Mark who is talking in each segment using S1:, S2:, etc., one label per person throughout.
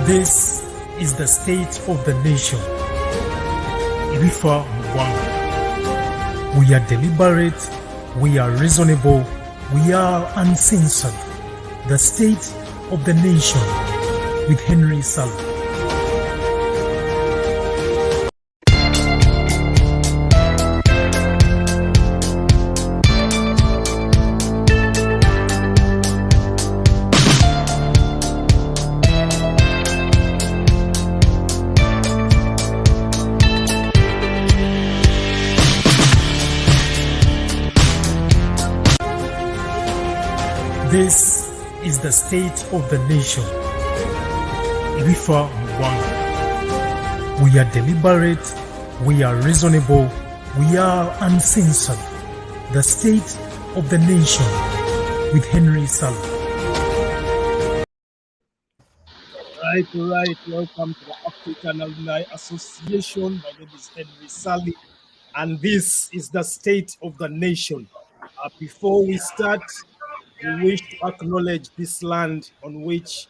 S1: This is the state of the nation. Ibifa Mugwanga. We are deliberate, we are reasonable, we are uncensored. The state of the nation with Henry Ssali. This is the state of the nation. Ibifa Mugwanga. We are deliberate, we are reasonable, we are uncensored. The state of the nation with Henry Ssali. Right. Welcome to the African Alumni Association. My name is Henry Ssali, and this is the state of the nation. Before we start, we wish to acknowledge this land on which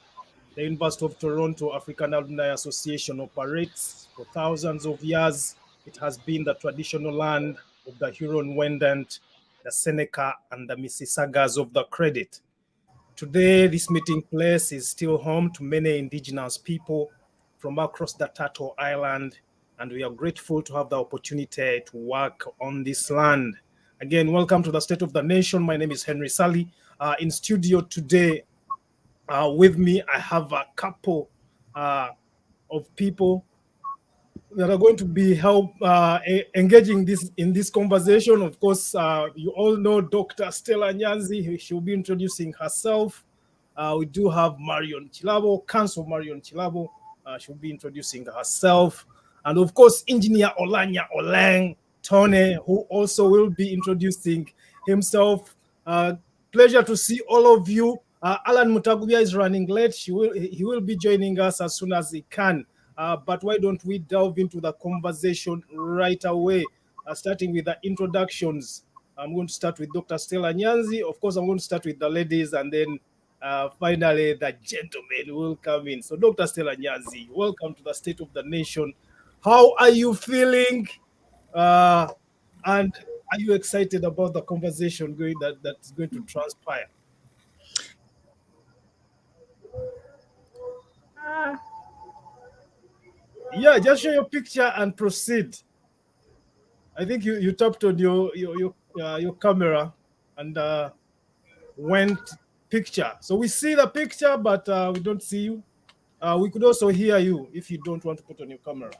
S1: the University of Toronto African Alumni Association operates. For thousands of years, it has been the traditional land of the Huron-Wendat, the Seneca, and the Mississaugas of the Credit. Today, this meeting place is still home to many indigenous people from across the Turtle Island, and we are grateful to have the opportunity to work on this land. Again, welcome to the State of the Nation. My name is Henry Ssali. In studio today with me, I have a couple of people that are going to be engaging in this conversation. Of course, you all know Dr. Stella Nyanzi. She'll be introducing herself. We do have Marion Kirabo, Council Marion Kirabo. She'll be introducing herself. And of course, Engineer Oulanya Olenge Tonny, who also will be introducing himself. Pleasure to see all of you. Allan Mutagubya is running late. He will be joining us as soon as he can. But why don't we delve into the conversation right away, starting with the introductions. I'm going to start with Dr. Stella Nyanzi. Of course, I'm going to start with the ladies, and then finally the gentlemen will come in. So Dr. Stella Nyanzi, welcome to the State of the Nation. How are you feeling? And are you excited about the conversation that's going to transpire? Yeah, just show your picture and proceed. I think you tapped on your camera and went picture. So we see the picture, but we don't see you. We could also hear you if you don't want to put on your camera.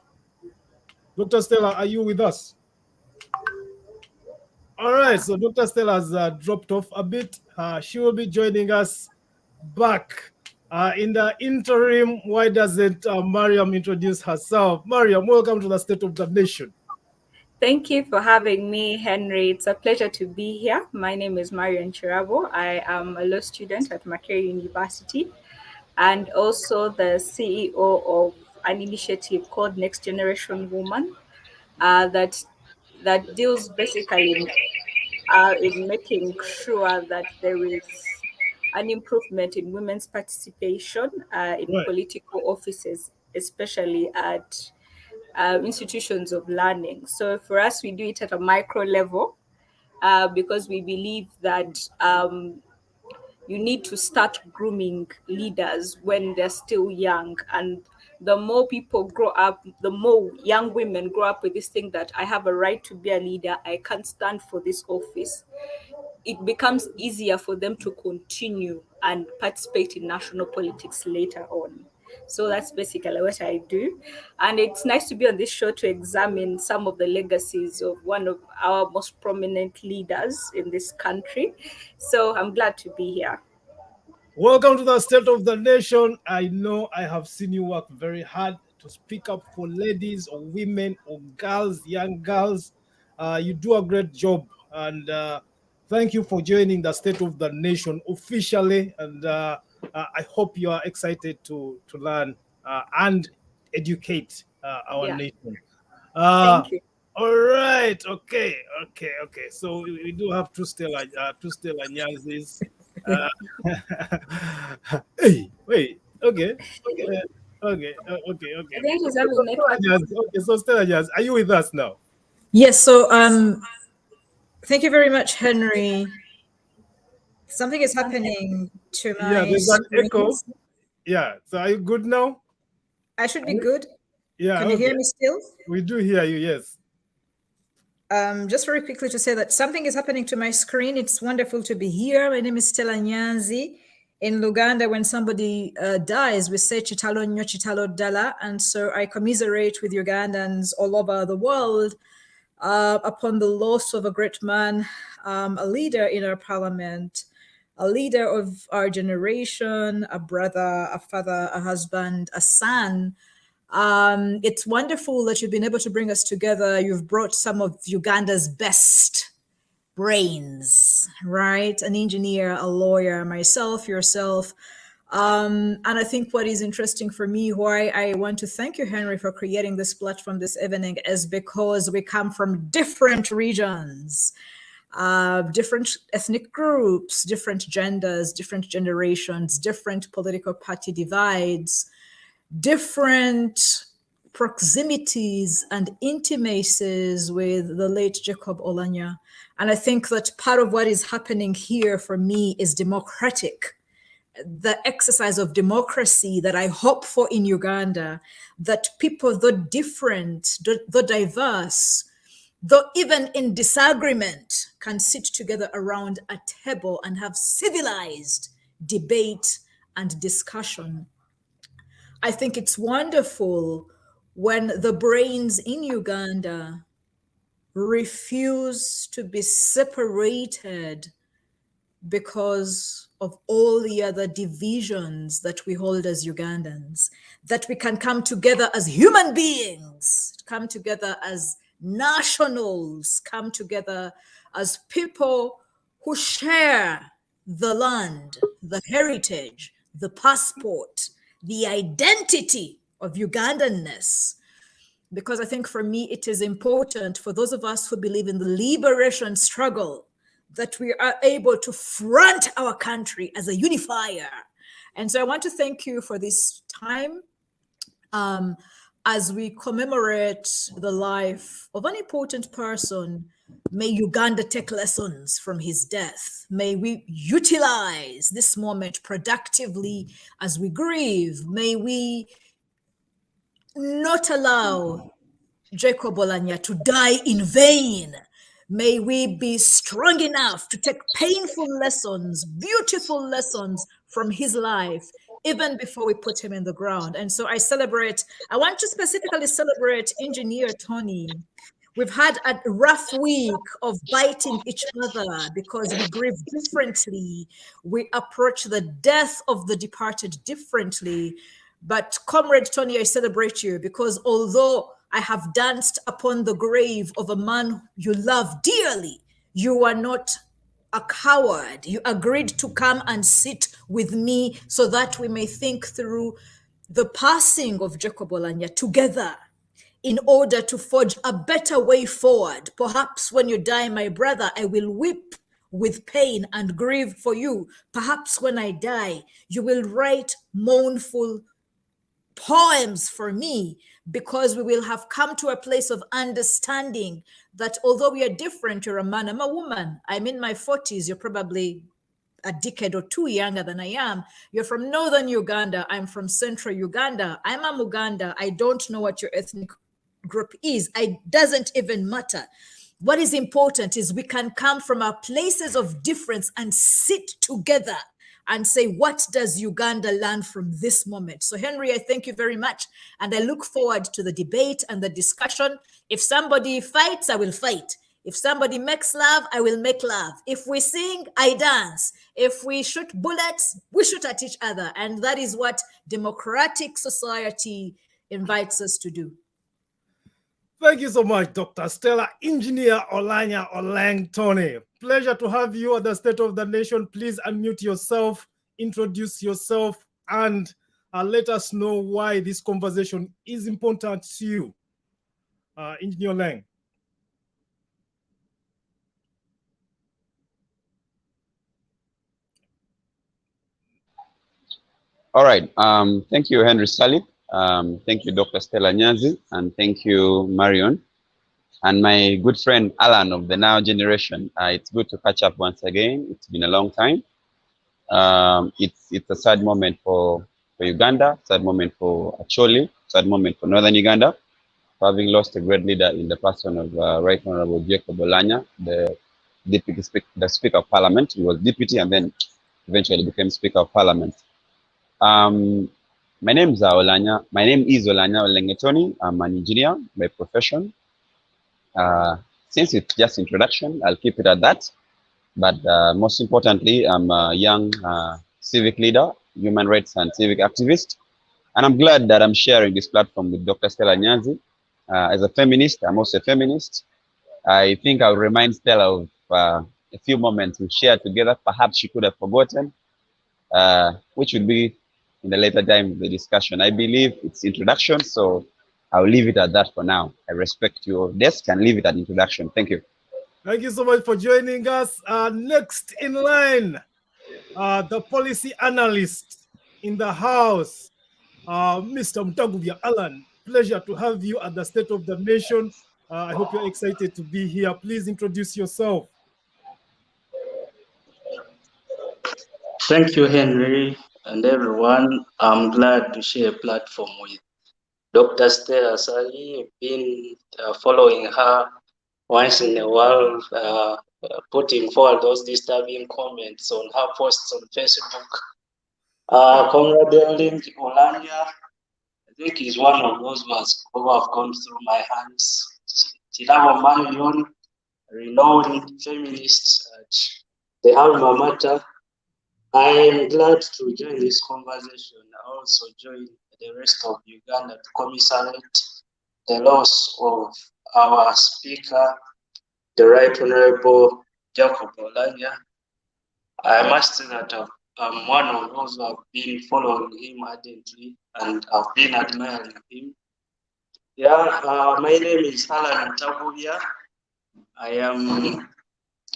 S1: Dr. Stella, are you with us? All right, so Dr. Stella has dropped off a bit. She will be joining us back. In the interim, why doesn't Mariam introduce herself? Mariam, welcome to the State of the Nation.
S2: Thank you for having me, Henry. It's a pleasure to be here. My name is Marion Kirabo. I am a law student at Makerere University and also the CEO of an initiative called Next Generation Woman that deals basically in making sure that there is an improvement in women's participation in political offices, especially at institutions of learning. So for us, we do it at a micro level because we believe that you need to start grooming leaders when they're still young. And the more people grow up, the more young women grow up with this thing that I have a right to be a leader, I can't stand for this office. It becomes easier for them to continue and participate in national politics later on. So that's basically what I do. And it's nice to be on this show to examine some of the legacies of one of our most prominent leaders in this country. So I'm glad to be here.
S1: Welcome to the State of the Nation. I know I have seen you work very hard to speak up for ladies or women or girls, young girls. You do a great job. And thank you for joining the State of the Nation officially. And I hope you are excited to learn and educate our nation.
S2: Thank you.
S1: All right. Okay. So we do have two Stella Nyanzis. Hey, wait. Okay. Okay.
S2: I think she's having network.
S1: Okay, so Stella Nyanzi, are you with us now?
S3: Yes. So thank you very much, Henry. Something is happening to
S1: Yeah,
S3: my
S1: there's an echo.
S3: screens.
S1: Yeah. So are you good now?
S3: I should be good.
S1: Yeah.
S3: Can you
S1: Okay.
S3: hear me still?
S1: We do hear you. Yes.
S3: Just very quickly to say that something is happening to my screen. It's wonderful to be here. My name is Stella Nyanzi. In Uganda, when somebody dies, we say chitalo nyo chitalo dala. And so I commiserate with Ugandans all over the world upon the loss of a great man, a leader in our parliament, a leader of our generation, a brother, a father, a husband, a son. It's wonderful that you've been able to bring us together. You've brought some of Uganda's best brains, right? An engineer, a lawyer, myself, yourself. And I think what is interesting for me, why I want to thank you, Henry, for creating this platform this evening, is because we come from different regions, different ethnic groups, different genders, different generations, different political party divides, different proximities and intimacies with the late Jacob Oulanya. And I think that part of what is happening here for me is democratic, the exercise of democracy that I hope for in Uganda, that people, though different, though diverse, though even in disagreement, can sit together around a table and have civilized debate and discussion. I think it's wonderful when the brains in Uganda refuse to be separated because of all the other divisions that we hold as Ugandans, that we can come together as human beings, come together as nationals, come together as people who share the land, the heritage, the passport, the identity of Ugandanness. Because I think for me, it is important for those of us who believe in the liberation struggle that we are able to front our country as a unifier. And so I want to thank you for this time as we commemorate the life of an important person. May Uganda take lessons from his death. May we utilize this moment productively as we grieve. May we not allow Jacob Oulanya to die in vain. May we be strong enough to take painful lessons, beautiful lessons from his life, even before we put him in the ground. And so I want to specifically celebrate Engineer Tonny. We've had a rough week of biting each other because we grieve differently. We approach the death of the departed differently. But Comrade Tonny, I celebrate you because although I have danced upon the grave of a man you love dearly, you are not a coward. You agreed to come and sit with me so that we may think through the passing of Jacob Oulanya together in order to forge a better way forward. Perhaps when you die, my brother, I will weep with pain and grieve for you. Perhaps when I die, you will write mournful poems for me, because we will have come to a place of understanding that although we are different, you're a man, I'm a woman. I'm in my 40s, you're probably a decade or two younger than I am. You're from northern Uganda, I'm from central Uganda. I'm a Muganda. I don't know what your ethnic group is. It doesn't even matter. What is important is we can come from our places of difference and sit together and say, what does Uganda learn from this moment? So, Henry, I thank you very much. And I look forward to the debate and the discussion. If somebody fights, I will fight. If somebody makes love, I will make love. If we sing, I dance. If we shoot bullets, we shoot at each other. And that is what democratic society invites us to do.
S1: Thank you so much, Dr. Stella. Engineer Olanya Olenge Tonny. Pleasure to have you at the State of the Nation. Please unmute yourself, introduce yourself, and let us know why this conversation is important to you. Engineer Olenge.
S4: All right. Thank you, Henry Ssali. Thank you, Dr. Stella Nyanzi, and thank you, Marion, and my good friend Allan of the Now Generation. It's good to catch up once again. It's been a long time. It's a sad moment for Uganda, sad moment for Acholi, sad moment for Northern Uganda, for having lost a great leader in the person of Right Honorable Jacob Oulanya, the Speaker of Parliament. He was deputy and then eventually became Speaker of Parliament. My name is Oulanya. My name is Oulanya Olenge I. I'm an engineer by profession. Since it's just introduction, I'll keep it at that. But most importantly, I'm a young civic leader, human rights and civic activist. And I'm glad that I'm sharing this platform with Dr. Stella Nyanzi. As a feminist, I'm also a feminist. I think I'll remind Stella of a few moments we shared together. Perhaps she could have forgotten, which would be in the later time of the discussion. I believe it's introduction, so I'll leave it at that for now. I respect your desk and leave it at introduction. Thank you.
S1: Thank you so much for joining us. Next in line, the policy analyst in the house, Mr. Mutagubya Allan. Pleasure to have you at the State of the Nation. I hope you're excited to be here. Please introduce yourself.
S5: Thank you, Henry, and everyone. I'm glad to share a platform with Dr. Stella Ssali. I've been following her once in a while, putting forward those disturbing comments on her posts on Facebook. Comrade Oulanya, I think he's one of those who have gone through my hands. Chilama Marion, renowned feminist at the alma mater. I am glad to join this conversation. I also join the rest of Uganda to commiserate the loss of our speaker, the Right Honorable Jacob Oulanya. I must say that I'm one of those who have been following him ardently and have been admiring him. Yeah, my name is Allan Mutagubya. I am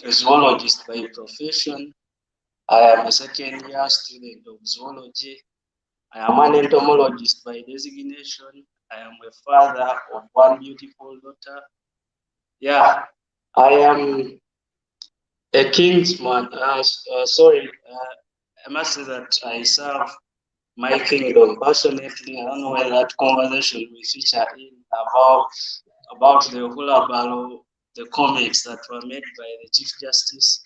S5: a zoologist by profession. I am a second-year student of zoology. I am an entomologist by designation. I am a father of one beautiful daughter. Yeah, I am a kingsman. I must say that I serve my kingdom passionately. I don't know whether that conversation will feature in about the hula the comments that were made by the Chief Justice.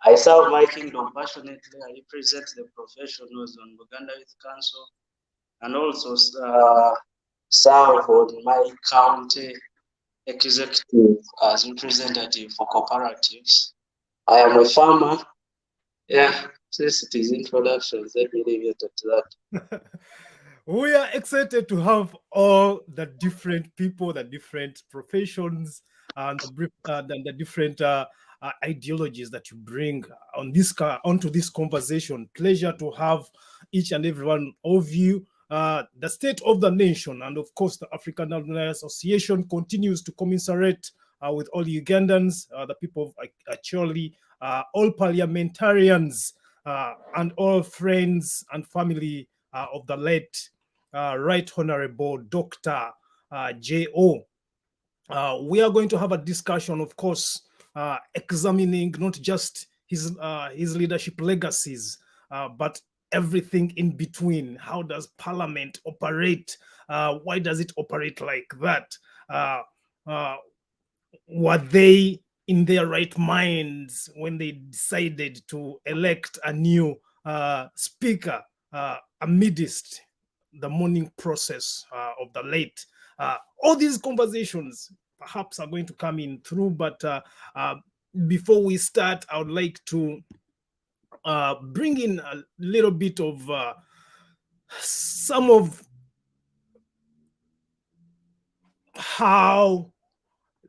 S5: I serve my kingdom passionately. I represent the professionals on Uganda Youth Council and also serve on my county executive as representative for cooperatives. I am a farmer. Yeah, since it is introductions, let me leave it at that.
S1: We are excited to have all the different people, the different professions, and the different ideologies that you bring on onto this conversation. Pleasure to have each and every one of you. The State of the Nation and of course the African Alumni Association continues to commiserate with all Ugandans, the people of Acholi, all parliamentarians, and all friends and family of the late Right Honorable Dr. J.O. We are going to have a discussion, of course, examining not just his leadership legacies, but everything in between. How does Parliament operate? Why does it operate like that? Were they in their right minds when they decided to elect a new speaker amidst the mourning process of the late? All these conversations perhaps are going to come in through, but before we start, I would like to bring in a little bit of some of how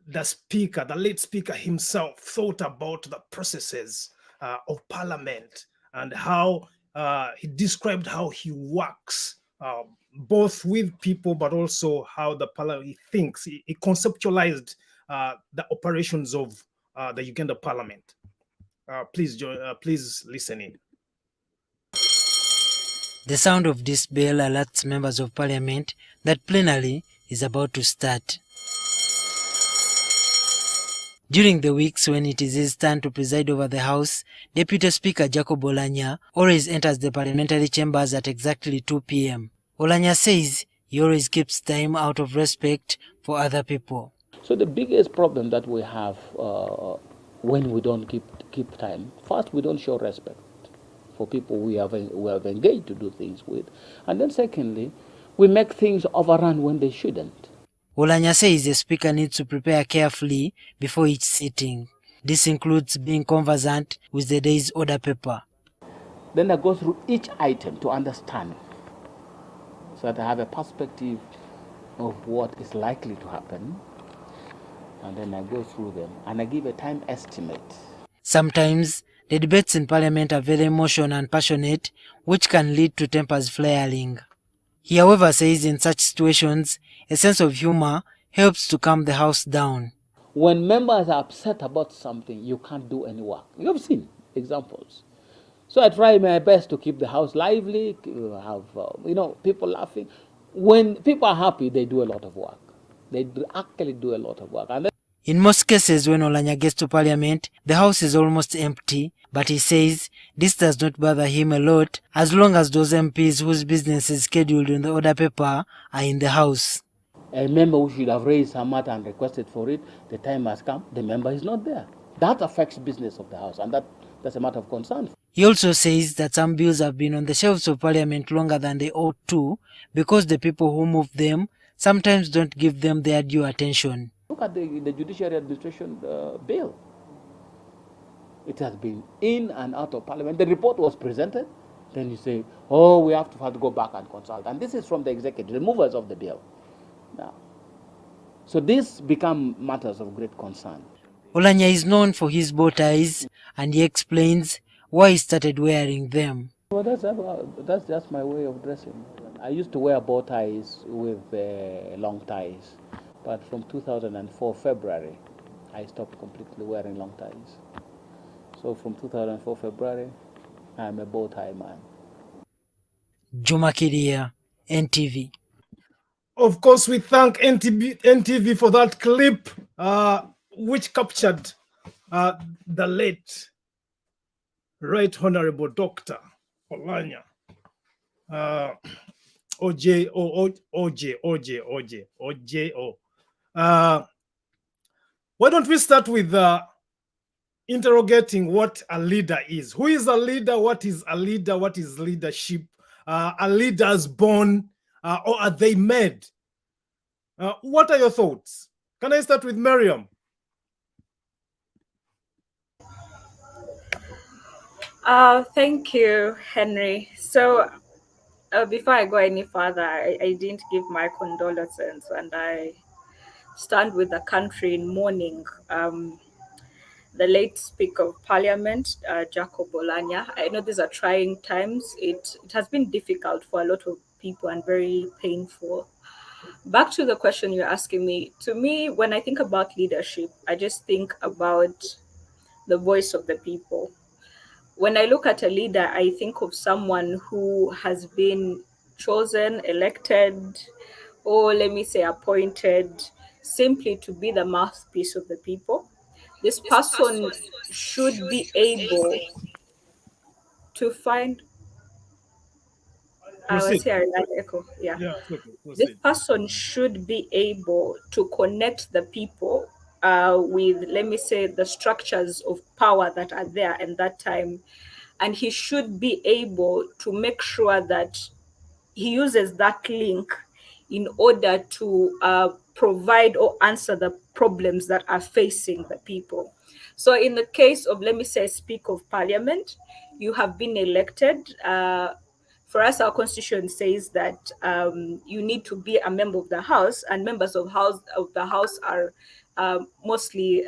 S1: the speaker, the late speaker himself, thought about the processes of Parliament and how he described how he works both with people, but also how the Parliament, he thinks, he conceptualized the operations of the Uganda Parliament. Please listen in.
S6: The sound of this bell alerts members of parliament that plenary is about to start. During the weeks when it is his turn to preside over the House, Deputy Speaker Jacob Oulanya always enters the parliamentary chambers at exactly 2 p.m. Oulanya says he always keeps time out of respect for other people.
S7: So the biggest problem that we have when we don't keep time, first, we don't show respect for people we have engaged to do things with. And then secondly, we make things overrun when they shouldn't.
S6: Oulanya says the speaker needs to prepare carefully before each sitting. This includes being conversant with the day's order paper.
S7: Then I go through each item to understand, so that I have a perspective of what is likely to happen. And then I go through them and I give a time estimate.
S6: Sometimes the debates in parliament are very emotional and passionate, which can lead to tempers flaring. He, however, says in such situations, a sense of humor helps to calm the House down.
S7: When members are upset about something, you can't do any work. You have seen examples. So I try my best to keep the House lively, have people laughing. When people are happy, they do a lot of work. They actually do a lot of work. And
S6: in most cases, when Oulanya gets to parliament, the House is almost empty, but he says this does not bother him a lot as long as those MPs whose business is scheduled in the order paper are in the House.
S7: A member who should have raised some matter and requested for it, the time has come, the member is not there. That affects business of the House, and that's a matter of concern.
S6: He also says that some bills have been on the shelves of parliament longer than they ought to because the people who move them sometimes don't give them their due attention.
S7: Look at the Judiciary Administration bill. It has been in and out of parliament. The report was presented. Then you say, oh, we have to go back and consult. And this is from the executive, the movers of the bill. Now, so this become matters of great concern.
S6: Oulanya is known for his bow ties, and he explains why he started wearing them.
S7: Well, that's just my way of dressing. I used to wear bow ties with long ties. But from 2004 February, I stopped completely wearing long ties. So from 2004 February, I'm a bow tie man.
S6: Juma Kiria, NTV.
S1: Of course, we thank NTV for that clip, which captured the late Right Honorable Dr. Oulanya. OJO. Why don't we start with interrogating what a leader is? Who is a leader? What is a leader? What is leadership? Are leaders born or are they made? What are your thoughts? Can I start with Marion?
S2: Thank you, Henry. So before I go any further, I didn't give my condolences, and I stand with the country in mourning the late Speaker of Parliament, Jacob Oulanya. I know these are trying times. It has been difficult for a lot of people and very painful. Back to the question you're asking me. To me, when I think about leadership, I just think about the voice of the people. When I look at a leader, I think of someone who has been chosen, elected, or let me say appointed, simply to be the mouthpiece of the people. This person should be able to find.
S1: Proceed.
S2: Yeah. This person should be able to connect the people with, let me say, the structures of power that are there at that time. And he should be able to make sure that he uses that link in order to provide or answer the problems that are facing the people. So in the case of, let me say, Speaker of Parliament, you have been elected. For us, our constitution says that you need to be a member of the House, and members of the House are mostly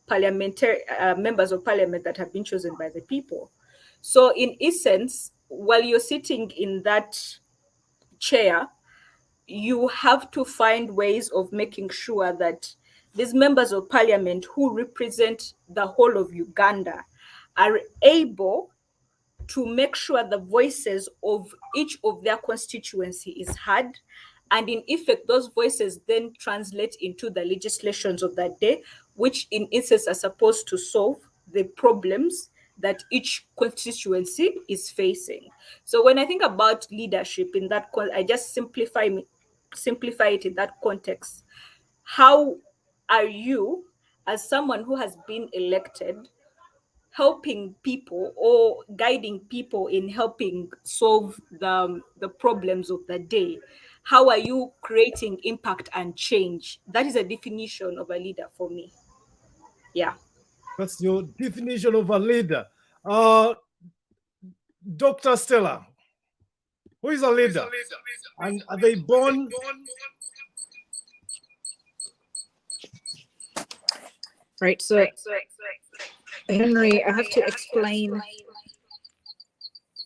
S2: parliamentary members of Parliament that have been chosen by the people. So in essence, while you're sitting in that chair, you have to find ways of making sure that these members of Parliament who represent the whole of Uganda are able to make sure the voices of each of their constituency is heard, and in effect those voices then translate into the legislations of that day, which in essence are supposed to solve the problems that each constituency is facing. So when I think about leadership in that, I just simplify it in that context. How are you, as someone who has been elected, helping people or guiding people in helping solve the problems of the day? How are you creating impact and change? That is a definition of a leader for me. Yeah.
S1: That's your definition of a leader. Dr. Stella, who is a leader? And are they born?
S3: Right, so Henry, I have to explain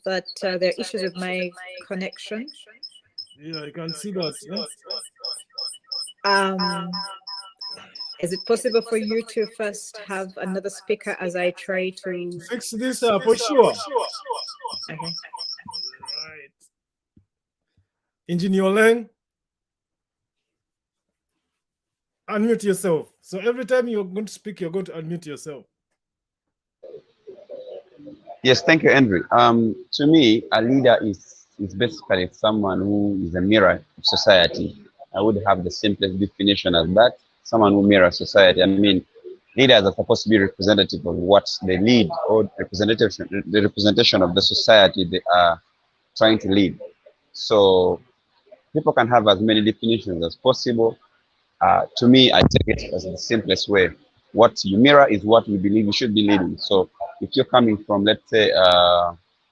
S3: that there are issues with my connection.
S1: Yeah, I can see that.
S3: Is it possible for you to first have another speaker as I try to
S1: fix this for sure?
S3: Okay.
S1: Right. Engineer Oleng, unmute yourself. So every time you're going to speak, you're going to unmute yourself.
S4: Yes, thank you, Andrew. To me, a leader is basically someone who is a mirror of society. I would have the simplest definition as that. Someone who mirrors society. I mean, leaders are supposed to be representative of what they lead, or the representation of the society they are trying to lead. So people can have as many definitions as possible. To me, I take it as the simplest way. What you mirror is what we believe you should be leading. So if you're coming from, let's say,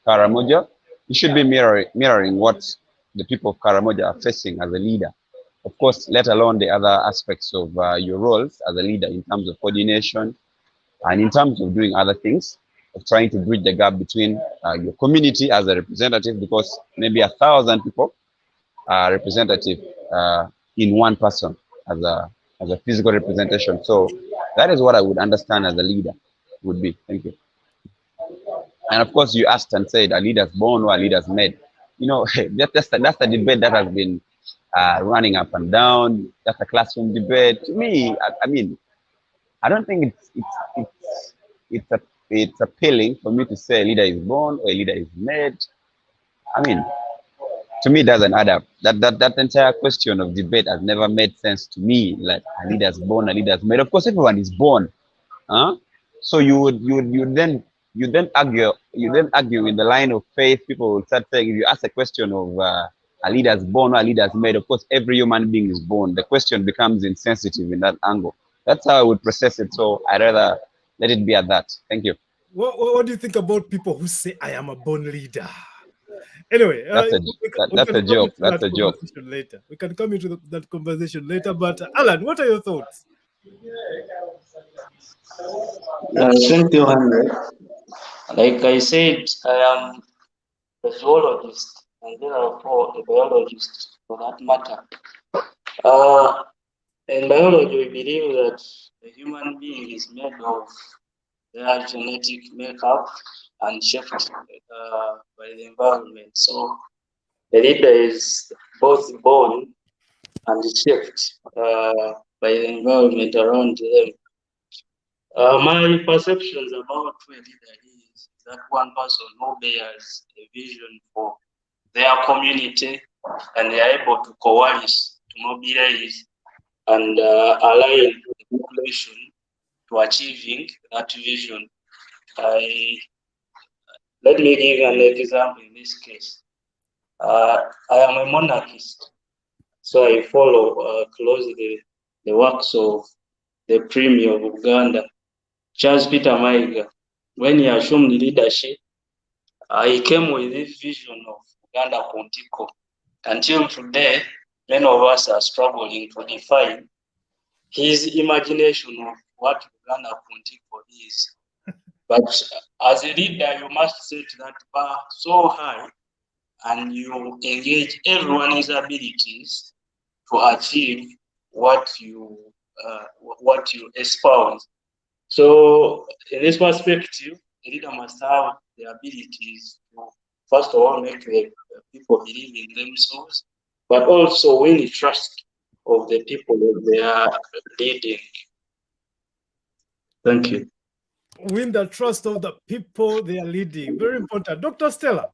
S4: Karamoja, you should be mirroring what the people of Karamoja are facing as a leader. Of course, let alone the other aspects of your roles as a leader in terms of coordination and in terms of doing other things, of trying to bridge the gap between your community as a representative, because maybe 1,000 people are representative in one person as a physical representation. So that is what I would understand as a leader would be. Thank you. And of course, you asked and said, a leader's born or a leader's made. You know, that's the debate that has been running up and down. That's a classroom debate. To me, I mean, I don't think it's appealing for me to say a leader is born or a leader is made. I mean, to me, it doesn't add up. That entire question of debate has never made sense to me. Like, a leader's born, a leader's made. Of course, everyone is born. So you then argue in the line of faith. People will start saying, if you ask a question of a leader's born or a leader's made, of course every human being is born. The question becomes insensitive in that angle. That's how I would process it. So I'd rather let it be at that. Thank you.
S1: What do you think about people who say, I am a born leader? Anyway,
S4: that's a joke. That's a joke.
S1: Later. We can come into that conversation later. But Allan, what are your thoughts?
S5: Thank you, Henry. Like I said, I am a zoologist and therefore a biologist for that matter. In biology, we believe that the human being is made of their genetic makeup and shaped by the environment. So the leader is both born and shaped by the environment around them. My perceptions about who a leader is that one person who bears a vision for their community and they are able to coalesce, to mobilize, and align the population to achieving that vision. Let me give an example in this case. I am a monarchist, so I follow closely the works of the Premier of Uganda, Charles Peter Mayiga. When he assumed leadership, he came with this vision of Uganda Contiko. Until today, many of us are struggling to define his imagination of what Uganda Contiko is. But as a leader, you must set that bar so high and you engage everyone's abilities to achieve what you espouse. So in this perspective, a leader must have the abilities to, first of all, make the people believe in themselves, but also win the trust of the people that they are leading. Thank you.
S1: Win the trust of the people they are leading. Very important. Dr. Stella,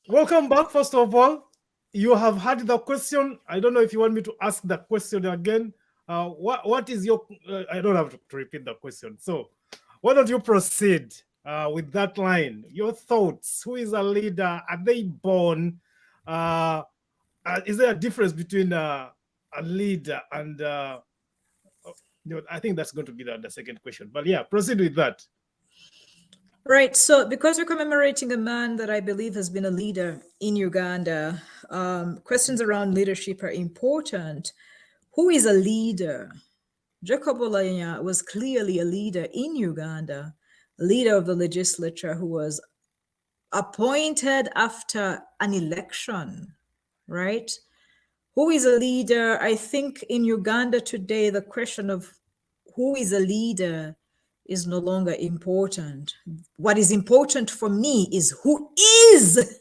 S1: welcome back, first of all. You have had the question. I don't know if you want me to ask the question again. What is your, I don't have to repeat the question. So why don't you proceed with that line? Your thoughts, who is a leader? Are they born? Is there a difference between a leader and, I think that's going to be the second question, but yeah, proceed with that.
S3: Right. So because we're commemorating a man that I believe has been a leader in Uganda, questions around leadership are important. Who is a leader? Jacob Oulanya was clearly a leader in Uganda, a leader of the legislature who was appointed after an election, right? Who is a leader? I think in Uganda today, the question of who is a leader is no longer important. What is important for me is who is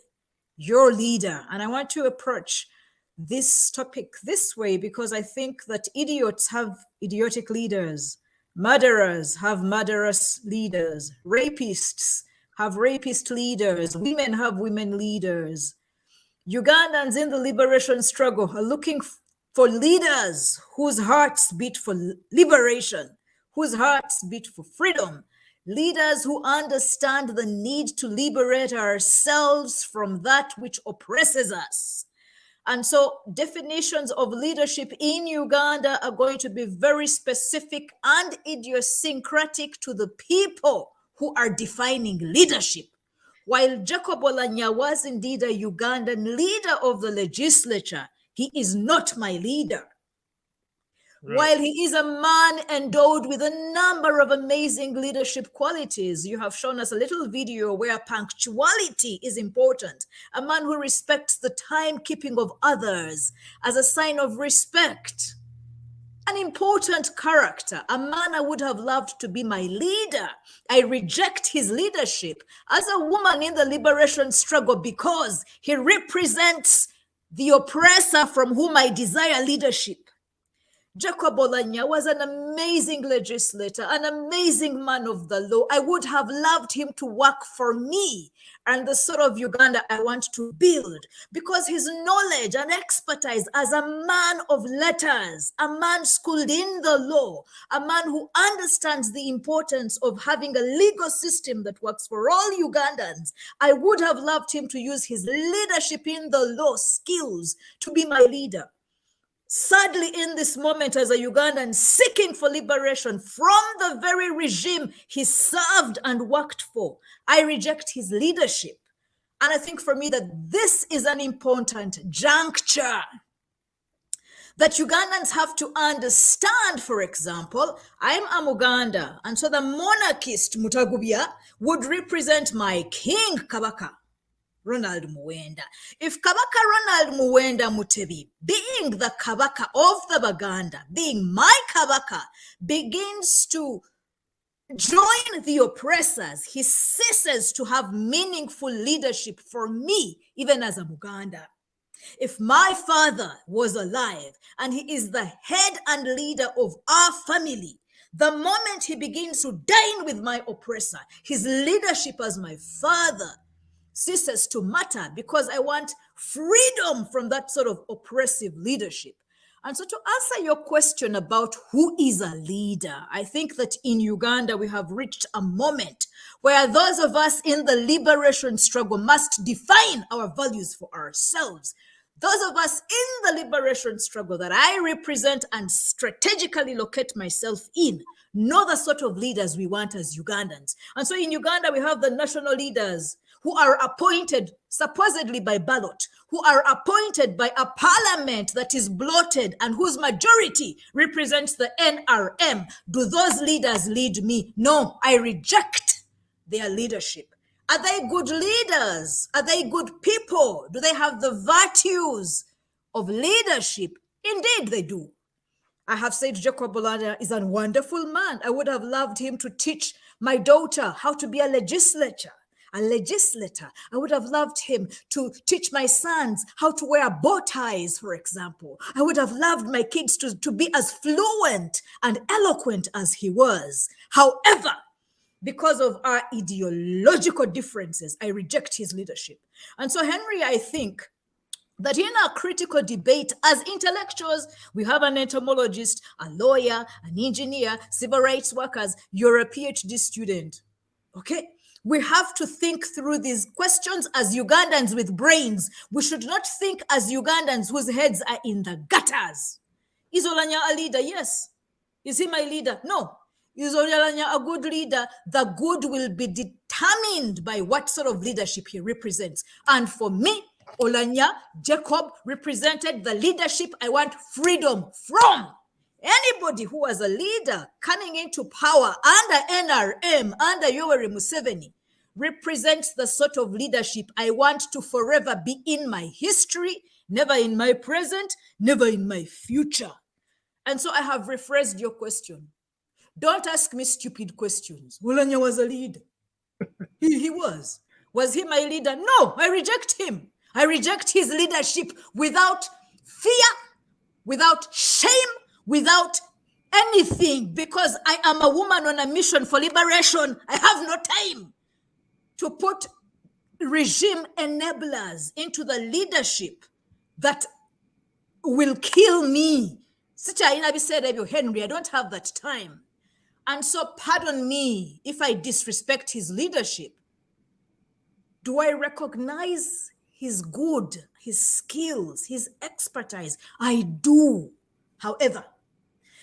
S3: your leader. And I want to approach this topic this way because I think that idiots have idiotic leaders, murderers have murderous leaders, rapists have rapist leaders, women have women leaders. Ugandans in the liberation struggle are looking for leaders whose hearts beat for liberation, whose hearts beat for freedom, leaders who understand the need to liberate ourselves from that which oppresses us. And so definitions of leadership in Uganda are going to be very specific and idiosyncratic to the people who are defining leadership. While Jacob Oulanya was indeed a Ugandan leader of the legislature, he is not my leader. Right. While he is a man endowed with a number of amazing leadership qualities, you have shown us a little video where punctuality is important. A man who respects the timekeeping of others as a sign of respect. An important character, a man I would have loved to be my leader. I reject his leadership as a woman in the liberation struggle because he represents the oppressor from whom I desire leadership. Jacob Oulanya was an amazing legislator, an amazing man of the law. I would have loved him to work for me and the sort of Uganda I want to build because his knowledge and expertise as a man of letters, a man schooled in the law, a man who understands the importance of having a legal system that works for all Ugandans. I would have loved him to use his leadership in the law skills to be my leader. Sadly, in this moment, as a Ugandan seeking for liberation from the very regime he served and worked for, I reject his leadership. And I think for me that this is an important juncture that Ugandans have to understand. For example, I'm a Muganda, and so the monarchist Mutagubya would represent my king Kabaka, Ronald Muwenda. If Kabaka Ronald Muwenda Mutebi, being the Kabaka of the Baganda, being my Kabaka, begins to join the oppressors, he ceases to have meaningful leadership for me, even as a Muganda. If my father was alive and he is the head and leader of our family, the moment he begins to dine with my oppressor, his leadership as my father ceases to matter because I want freedom from that sort of oppressive leadership. And so to answer your question about who is a leader, I think that in Uganda we have reached a moment where those of us in the liberation struggle must define our values for ourselves. Those of us in the liberation struggle that I represent and strategically locate myself in know the sort of leaders we want as Ugandans. And so in Uganda, we have the national leaders who are appointed supposedly by ballot, who are appointed by a parliament that is bloated and whose majority represents the NRM. Do those leaders lead me? No, I reject their leadership. Are they good leaders? Are they good people? Do they have the virtues of leadership? Indeed, they do. I have said Jacob Oulanya is a wonderful man. I would have loved him to teach my daughter how to be a legislator. I would have loved him to teach my sons how to wear bow ties, for example. I would have loved my kids to be as fluent and eloquent as he was. However, because of our ideological differences, I reject his leadership. And so, Henry, I think that in a critical debate as intellectuals, we have an entomologist, a lawyer, an engineer, civil rights workers, you're a PhD student, okay? We have to think through these questions as Ugandans with brains. We should not think as Ugandans whose heads are in the gutters. Is Oulanya a leader? Yes. Is he my leader? No. Is Oulanya a good leader? The good will be determined by what sort of leadership he represents. And for me, Oulanya, Jacob represented the leadership I want freedom from. Anybody who was a leader coming into power under NRM, under Yoweri Museveni, represents the sort of leadership I want to forever be in my history, never in my present, never in my future. And so I have rephrased your question. Don't ask me stupid questions. Oulanya was a leader. He was. Was he my leader? No, I reject him. I reject his leadership without fear, without shame, without anything, because I am a woman on a mission for liberation. I have no time to put regime enablers into the leadership that will kill me. Henry, I don't have that time. And so pardon me if I disrespect his leadership. Do I recognize his good, his skills, his expertise? I do. However,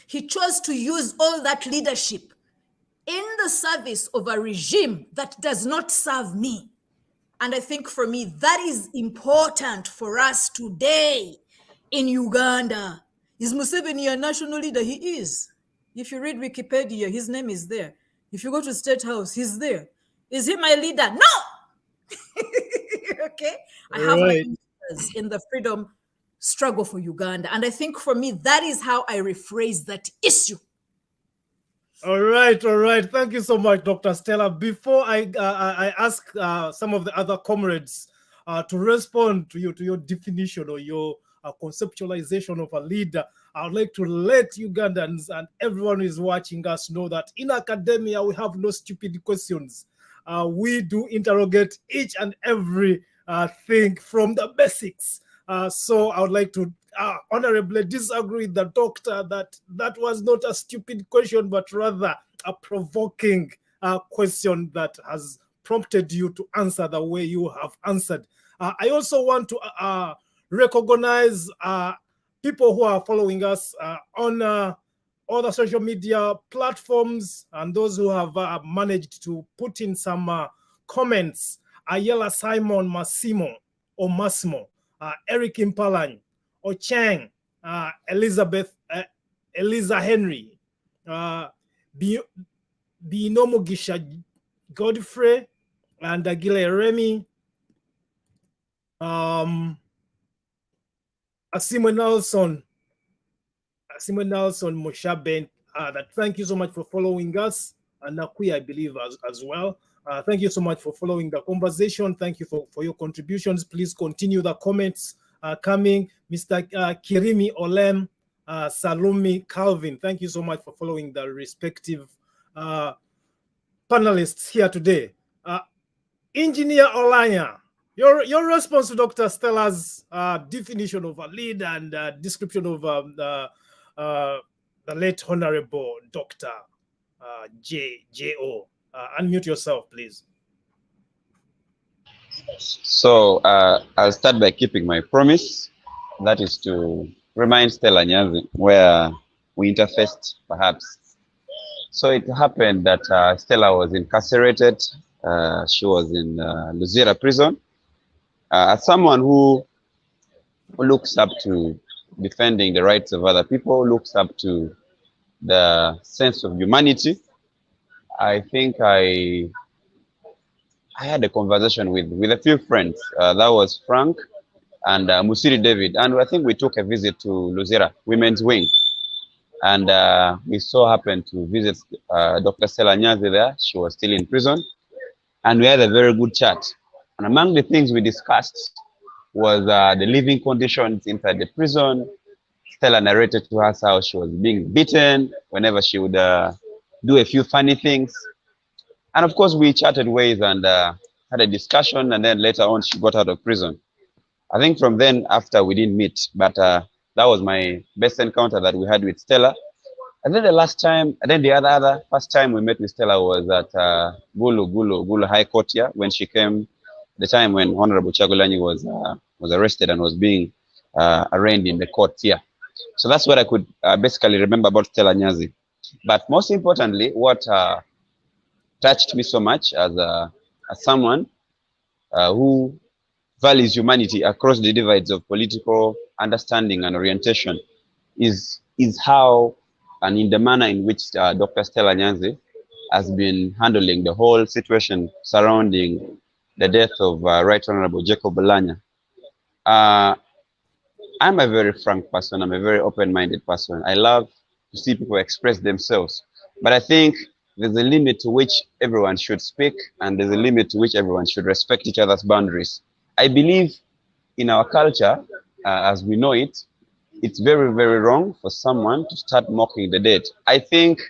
S3: he chose to use all that leadership in the service of a regime that does not serve me. And I think for me, that is important for us today in Uganda. Is Museveni a national leader? He is. If you read Wikipedia, his name is there. If you go to State House, he's there. Is he my leader? No! Okay? I have my interest in the freedom struggle for Uganda. And I think for me, that is how I rephrase that issue.
S1: All right. Thank you so much, Dr. Stella. Before I ask some of the other comrades to respond to your definition or your conceptualization of a leader, I would like to let Ugandans and everyone who is watching us know that in academia, we have no stupid questions. We do interrogate each and every thing from the basics. So I would like to honorably disagree with the doctor that was not a stupid question, but rather a provoking question that has prompted you to answer the way you have answered. I also want to recognize people who are following us on other social media platforms and those who have managed to put in some comments. Ayala Simon Massimo or Massimo, Eric Impalany, Ocheng, Elizabeth, Eliza Henry, Binomugisha Godfrey, and Agile Remy, Asimo Nelson, Moshaben. Thank you so much for following us, and Nakui, I believe, as well. Thank you so much for following the conversation. Thank you for your contributions. Please continue the comments coming. Mr. Kirimi Olem, Salumi Calvin, thank you so much for following the respective panelists here today. Engineer Oulanya, your response to Dr. Stella's definition of a leader and description of the late Honorable Dr. J.O. Unmute yourself, please.
S4: So I'll start by keeping my promise. That is to remind Stella Nyanzi where we interfaced, perhaps. So it happened that Stella was incarcerated. She was in Luzira prison. As someone who looks up to defending the rights of other people, looks up to the sense of humanity, I think I had a conversation with a few friends. That was Frank and Musiri David. And I think we took a visit to Luzira Women's Wing. And we so happened to visit Dr. Stella Nyanzi there. She was still in prison. And we had a very good chat. And among the things we discussed was the living conditions inside the prison. Stella narrated to us how she was being beaten whenever she would do a few funny things. And of course, we chatted ways and had a discussion. And then later on, she got out of prison. I think from then after we didn't meet, but that was my best encounter that we had with Stella. And then the last time, and then the other first time we met with Stella was at Gulu High Court here when she came, the time when Honorable Kyagulanyi was arrested and was being arraigned in the court here. So that's what I could basically remember about Stella Nyanzi. But most importantly, what touched me so much as someone who values humanity across the divides of political understanding and orientation is how and in the manner in which Dr. Stella Nyanzi has been handling the whole situation surrounding the death of Right Honorable Jacob Oulanya. I'm a very frank person. I'm a very open-minded person. I love to see people express themselves. But I think there's a limit to which everyone should speak, and there's a limit to which everyone should respect each other's boundaries. I believe in our culture, as we know it, it's very, very wrong for someone to start mocking the dead. I think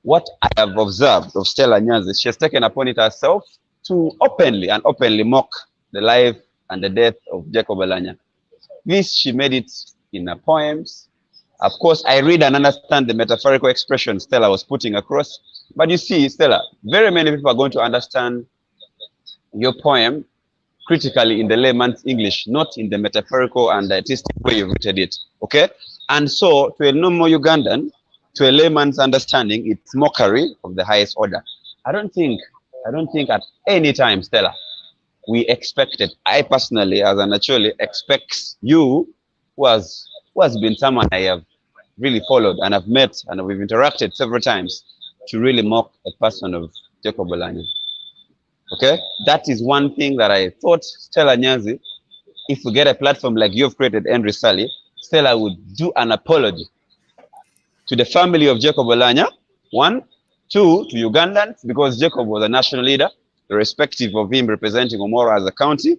S4: what I have observed of Stella Nyanzi, she has taken upon it herself to openly mock the life and the death of Jacob Oulanya. This, she made it in her poems. Of course, I read and understand the metaphorical expression Stella was putting across. But you see, Stella, very many people are going to understand your poem critically in the layman's English, not in the metaphorical and artistic way you've written it, okay? And so, to a normal Ugandan, to a layman's understanding, it's mockery of the highest order. I don't think at any time, Stella, we expected, I personally, as an actually, expects you, who has been someone I have really followed and have met and we've interacted several times, to really mock a person of Jacob Oulanya. Okay, that is one thing that I thought Stella Nyanzi, if we get a platform like you've created, Henry Ssali, Stella would do an apology to the family of Jacob Oulanya, one, two, to Ugandans, because Jacob was a national leader, irrespective of him representing Omoro as a county,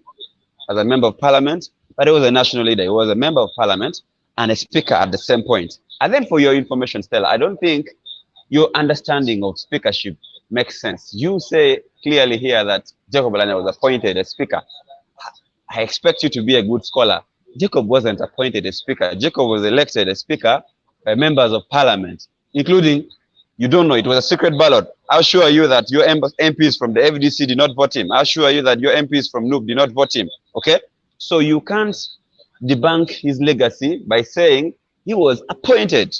S4: as a member of parliament, but he was a national leader, he was a member of parliament and a speaker at the same point. And then for your information, Stella, I don't think your understanding of speakership makes sense. You say clearly here that Jacob Oulanya was appointed as speaker. I expect you to be a good scholar. Jacob wasn't appointed as speaker. Jacob was elected as speaker by members of parliament, including, you don't know, it was a secret ballot. I'll assure you that your MPs from the FDC did not vote him. I'll assure you that your MPs from NUP did not vote him, okay? So you can't debunk his legacy by saying he was appointed.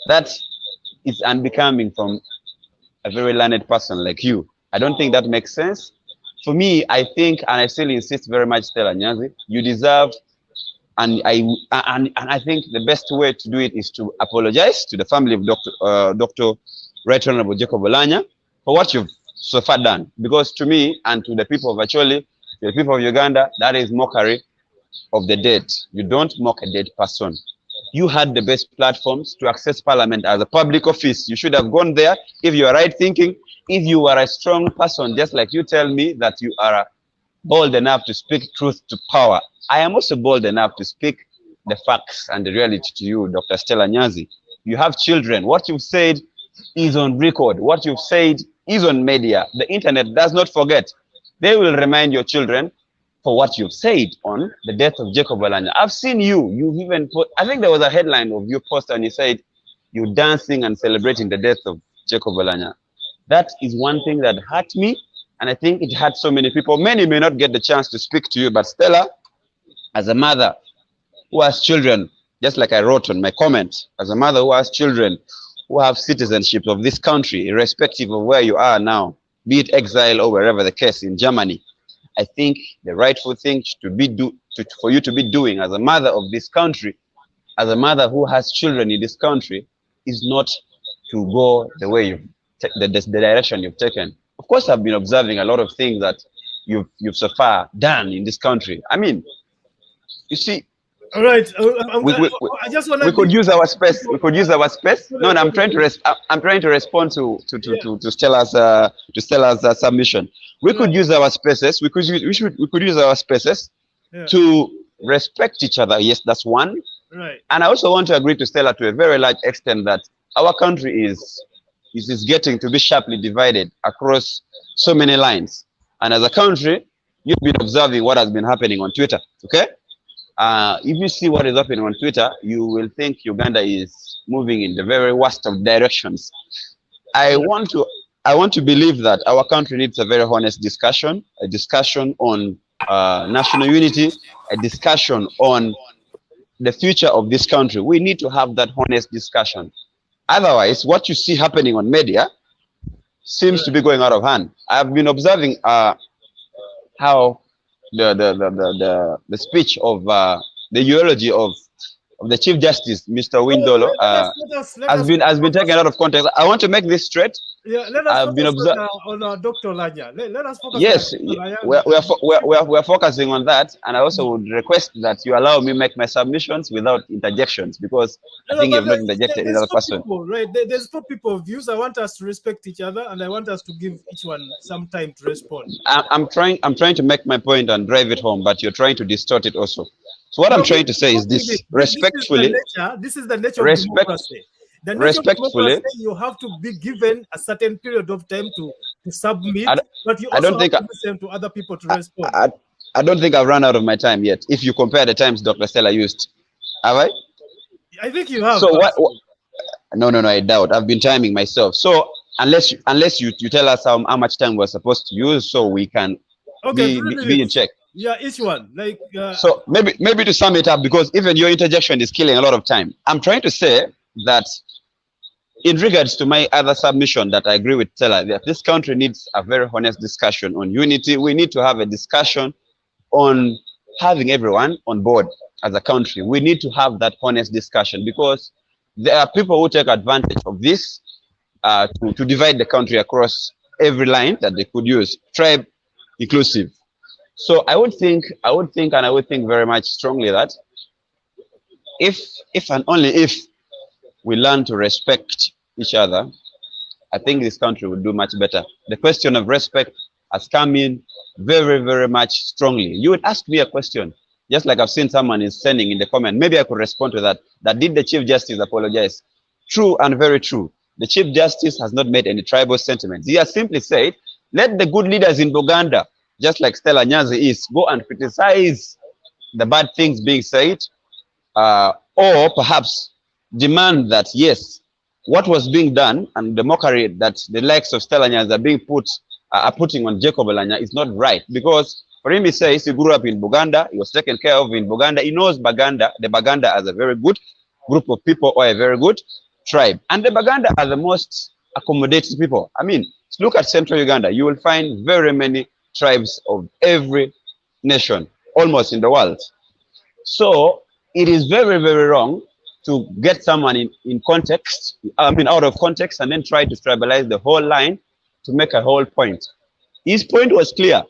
S4: That is unbecoming from a very learned person like you. I don't think that makes sense. For me, I think, and I still insist very much, Stella Nyanzi, you deserve, and I think the best way to do it is to apologize to the family of Dr. Right Honorable Jacob Oulanya for what you've so far done. Because to me and to the people of Acholi, to the people of Uganda, that is mockery of the dead. You don't mock a dead person. You had the best platforms to access parliament as a public office. You should have gone there if you are right thinking. If you are a strong person, just like you tell me that you are bold enough to speak truth to power, I am also bold enough to speak the facts and the reality to you, Dr. Stella Nyanzi. You have children. What you've said is on record. What you've said is on media. The internet does not forget. They will remind your children for what you've said on the death of Jacob Oulanya. I've seen you've even put, I think there was a headline of your post and you said, you dancing and celebrating the death of Jacob Oulanya. That is one thing that hurt me, and I think it hurt so many people. Many may not get the chance to speak to you, but Stella, as a mother who has children, just like I wrote on my comment, as a mother who has children who have citizenship of this country, irrespective of where you are now, be it exile or wherever the case in Germany, I think the rightful thing for you to be doing as a mother of this country, as a mother who has children in this country, is not to go the way the direction you've taken. Of course, I've been observing a lot of things that you've so far done in this country. I mean, you see,
S1: All right. I just want
S4: we could use our space. We could use our space. No, I'm trying to I'm trying to respond to Stella's submission. We could use our spaces. We could use our spaces to respect each other. Yes, that's one.
S1: Right.
S4: And I also want to agree to Stella to a very large extent that our country is getting to be sharply divided across so many lines. And as a country, you've been observing what has been happening on Twitter. Okay. If you see what is happening on Twitter, you will think Uganda is moving in the very worst of directions. I want to believe that our country needs a very honest discussion, a discussion on national unity, a discussion on the future of this country. We need to have that honest discussion. Otherwise, what you see happening on media seems to be going out of hand. I've been observing how the speech of the eulogy of the Chief Justice, Mr. Windolo, has been taken out of context. I want to make this straight.
S1: Yeah, let us focus on Dr. Olanya. Let us focus.
S4: Yes, we are focusing on that, and I also would request that you allow me make my submissions without interjections, because I think you've not interjected another person.
S1: Right, there's 4 people views. I want us to respect each other, and I want us to give each one some time to respond.
S4: I'm trying to make my point and drive it home, but you're trying to distort it also. So what I'm trying to say is this: respectfully,
S1: this is the nature of democracy. The nature of democracy, you have to be given a certain period of time to submit, but you also have to listen to other people to respond.
S4: I don't think I've run out of my time yet. If you compare the times Dr. Stella used, have I?
S1: I think you have.
S4: So what? No, I doubt. I've been timing myself. So unless you tell us how much time we're supposed to use, so we can be in check.
S1: Yeah, each one.
S4: So maybe to sum it up, because even your interjection is killing a lot of time. I'm trying to say that in regards to my other submission, that I agree with Stella, that this country needs a very honest discussion on unity. We need to have a discussion on having everyone on board as a country. We need to have that honest discussion, because there are people who take advantage of this to divide the country across every line that they could use, tribe inclusive. So I would think very much strongly that if and only if we learn to respect each other, I think this country would do much better. The question of respect has come in very, very much strongly. You would ask me a question, just like I've seen someone is sending in the comment. Maybe I could respond to that. That did the Chief Justice apologize? True and very true. The Chief Justice has not made any tribal sentiments. He has simply said, let the good leaders in Uganda, just like Stella Nyanzi is, go and criticize the bad things being said, or perhaps demand that, yes, what was being done and the mockery that the likes of Stella Nyanzi are putting on Jacob Oulanya is not right. Because for him, he says he grew up in Buganda, he was taken care of in Buganda, he knows the Baganda as a very good group of people or a very good tribe. And the Baganda are the most accommodating people. I mean, look at central Uganda, you will find very many tribes of every nation, almost in the world. So it is very, very wrong to get someone in context, out of context, and then try to tribalize the whole line to make a whole point. His point was clear,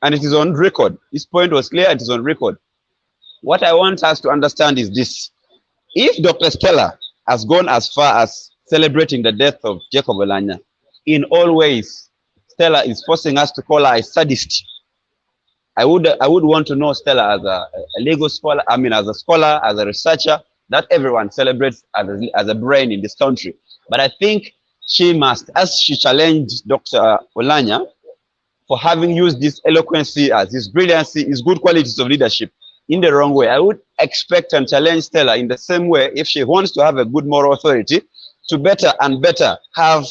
S4: and it is on record. His point was clear, it is on record. What I want us to understand is this. If Dr. Stella has gone as far as celebrating the death of Jacob Oulanya, in all ways, Stella is forcing us to call her a sadist. I would want to know Stella as a legal scholar, as a scholar, as a researcher, that everyone celebrates as a brain in this country. But I think she must, as she challenged Dr. Oulanya for having used this eloquency, as his brilliancy, his good qualities of leadership in the wrong way, I would expect and challenge Stella in the same way, if she wants to have a good moral authority, to better and better have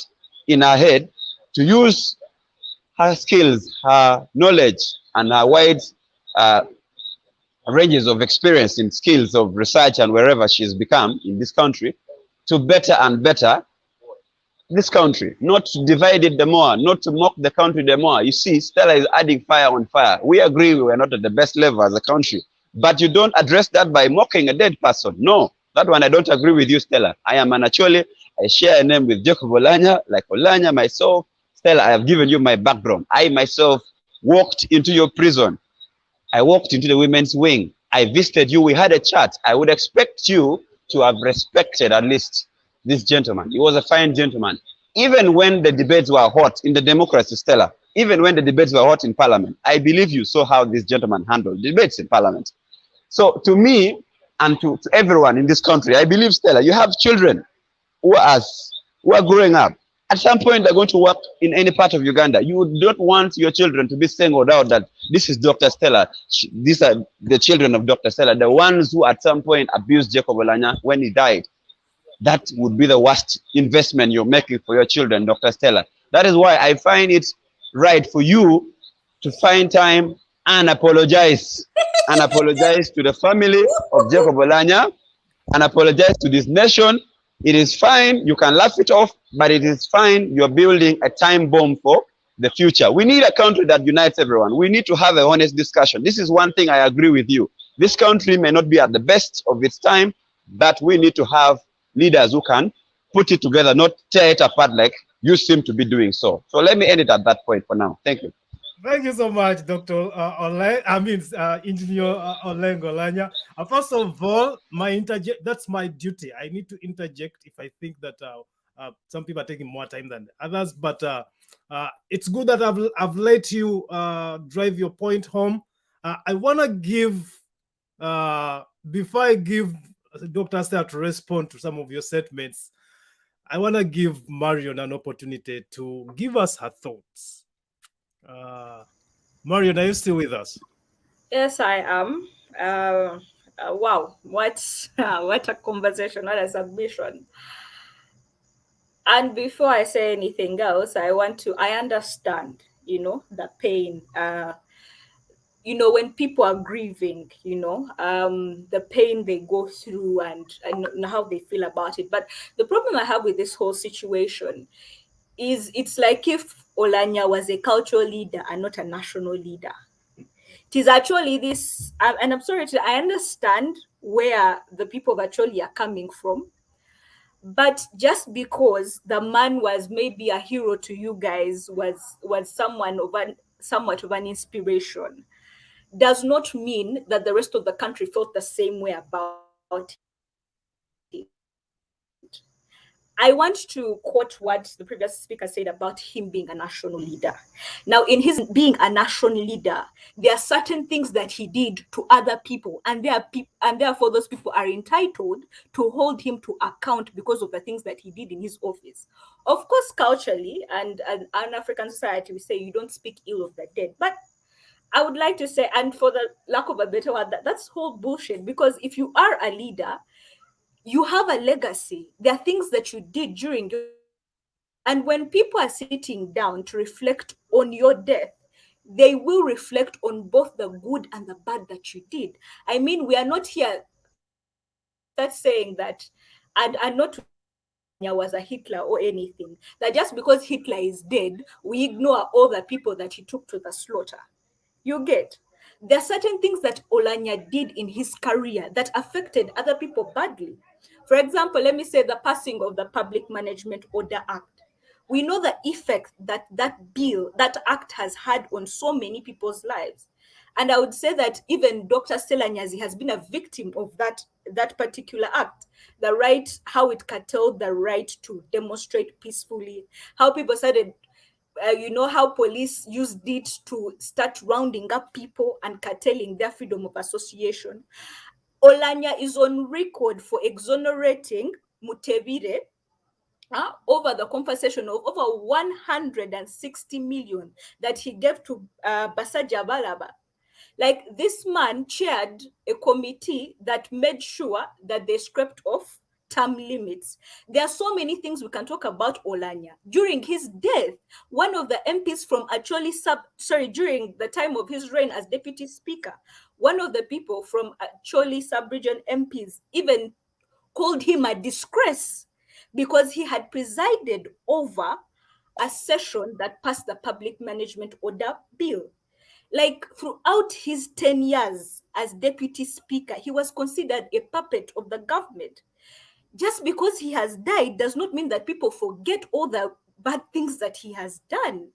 S4: in her head to use her skills, her knowledge, and her wide ranges of experience in skills of research and wherever she's become in this country, to better and better this country, not to divide it the more, not to mock the country the more. You see, Stella is adding fire on fire. We agree we are not at the best level as a country, but you don't address that by mocking a dead person. No, that one I don't agree with you, Stella. I am an Acholi. I share a name with Jacob Oulanya, like Oulanya myself. Stella, I have given you my background. I myself walked into your prison. I walked into the women's wing. I visited you, we had a chat. I would expect you to have respected at least this gentleman. He was a fine gentleman. Even when the debates were hot in the democracy, Stella, even when the debates were hot in parliament, I believe you saw how this gentleman handled debates in parliament. So to me and to everyone in this country, I believe, Stella, you have children who are growing up. At some point, they're going to work in any part of Uganda. You don't want your children to be singled out that this is Dr. Stella. These are the children of Dr. Stella, the ones who at some point abused Jacob Oulanyah when he died. That would be the worst investment you're making for your children, Dr. Stella. That is why I find it right for you to find time and apologize. And apologize to the family of Jacob Oulanyah and apologize to this nation. It is fine. You can laugh it off, but it is fine. You're building a time bomb for the future. We need a country that unites everyone. We need to have an honest discussion. This is one thing I agree with you. This country may not be at the best of its time, but we need to have leaders who can put it together, not tear it apart like you seem to be doing so. So let me end it at that point for now. Thank you.
S1: Thank you so much, Dr. Engineer Olenge Oulanyah. First of all, that's my duty. I need to interject if I think that some people are taking more time than others, but it's good that I've let you drive your point home. I want to give, before I give Dr. Stella to respond to some of your statements, I want to give Marion an opportunity to give us her thoughts. Marion, are you still with us?
S2: Yes, I am. Wow, what a conversation, what a submission. And before I say anything else, I understand, the pain. When people are grieving, the pain they go through and how they feel about it. But the problem I have with this whole situation is it's like if Oulanyah was a cultural leader and not a national leader. It is actually this, and I'm sorry, I understand where the people of Acholi are coming from, but just because the man was maybe a hero to you guys, was somewhat of an inspiration, does not mean that the rest of the country felt the same way about it. I want to quote what the previous speaker said about him being a national leader. Now, in his being a national leader, there are certain things that he did to other people, and therefore those people are entitled to hold him to account because of the things that he did in his office. Of course, culturally and an African society, we say you don't speak ill of the dead, but I would like to say, and for the lack of a better word, that's whole bullshit, because if you are a leader, you have a legacy. There are things that you did during your, and when people are sitting down to reflect on your death, they will reflect on both the good and the bad that you did. I mean, we are not here that's saying that, and not was a Hitler or anything, that just because Hitler is dead, we ignore all the people that he took to the slaughter. You get? There are certain things that Oulanyah did in his career that affected other people badly. For example, let me say the passing of the Public Management Order Act. We know the effect that that act has had on so many people's lives. And I would say that even Dr. Stella Nyanzi has been a victim of that particular act. The right, how it curtailed the right to demonstrate peacefully, how people started, how police used it to start rounding up people and curtailing their freedom of association. Oulanyah is on record for exonerating Mutebire over the compensation of over 160 million that he gave to Basaja Balaba. Like, this man chaired a committee that made sure that they scraped off term limits. There are so many things we can talk about Oulanyah. During his death, one of the MPs from Acholi during the time of his reign as deputy speaker, one of the people from Acholi sub-region MPs even called him a disgrace because he had presided over a session that passed the Public Management Order Bill. Like, throughout his 10 years as deputy speaker, he was considered a puppet of the government. Just because he has died does not mean that people forget all the bad things that he has done.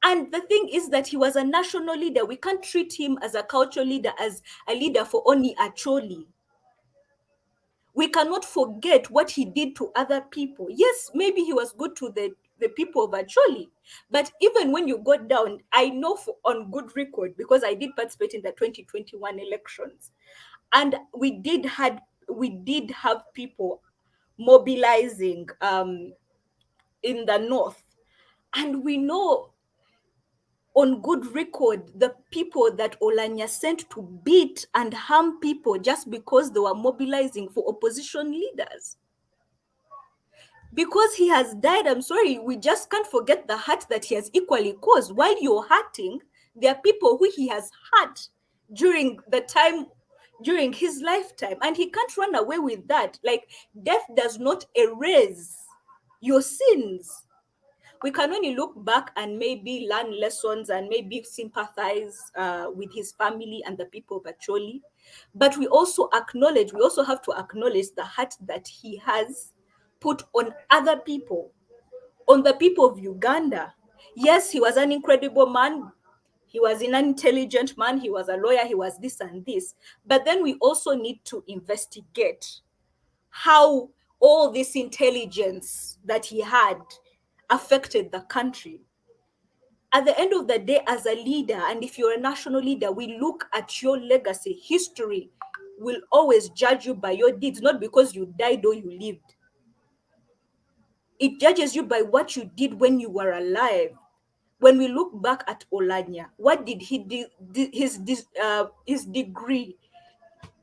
S2: And the thing is that he was a national leader. We can't treat him as a cultural leader, as a leader for only Acholi. We cannot forget what he did to other people. Yes, maybe he was good to the people of Acholi, but even when you go down, I know on good record, because I did participate in the 2021 elections, and we did have people mobilizing in the north, and we know on good record the people that Oulanya sent to beat and harm people just because they were mobilizing for opposition leaders. Because he has died, I'm sorry, we just can't forget the hurt that he has equally caused. While you're hurting, there are people who he has hurt during his lifetime, and he can't run away with that. Like, death does not erase your sins. We can only look back and maybe learn lessons and maybe sympathize with his family and the people of Acholi. But we also have to acknowledge the hurt that he has put on other people, on the people of Uganda. Yes, he was an incredible man. He was an intelligent man. He was a lawyer. He was this and this. But then we also need to investigate how all this intelligence that he had affected the country. At the end of the day, as a leader, and if you're a national leader, we look at your legacy. History will always judge you by your deeds, not because you died or you lived. It judges you by what you did when you were alive. When we look back at Oulanya, what did he do? His degree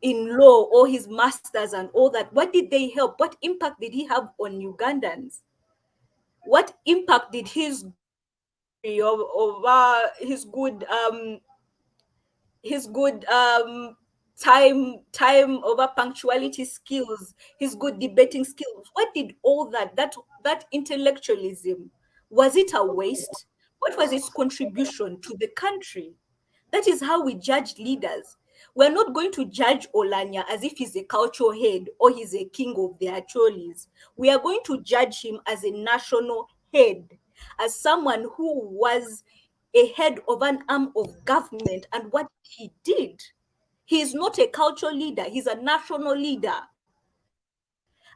S2: in law or his masters and all that, what did they help? What impact did he have on Ugandans? What impact did his good time over punctuality skills, his good debating skills, what did all that intellectualism, was it a waste? What was its contribution to the country? That is how we judge leaders. We're not going to judge Oulanya as if he's a cultural head or he's a king of the Acholis. We are going to judge him as a national head, as someone who was a head of an arm of government and what he did. He is not a cultural leader, he's a national leader.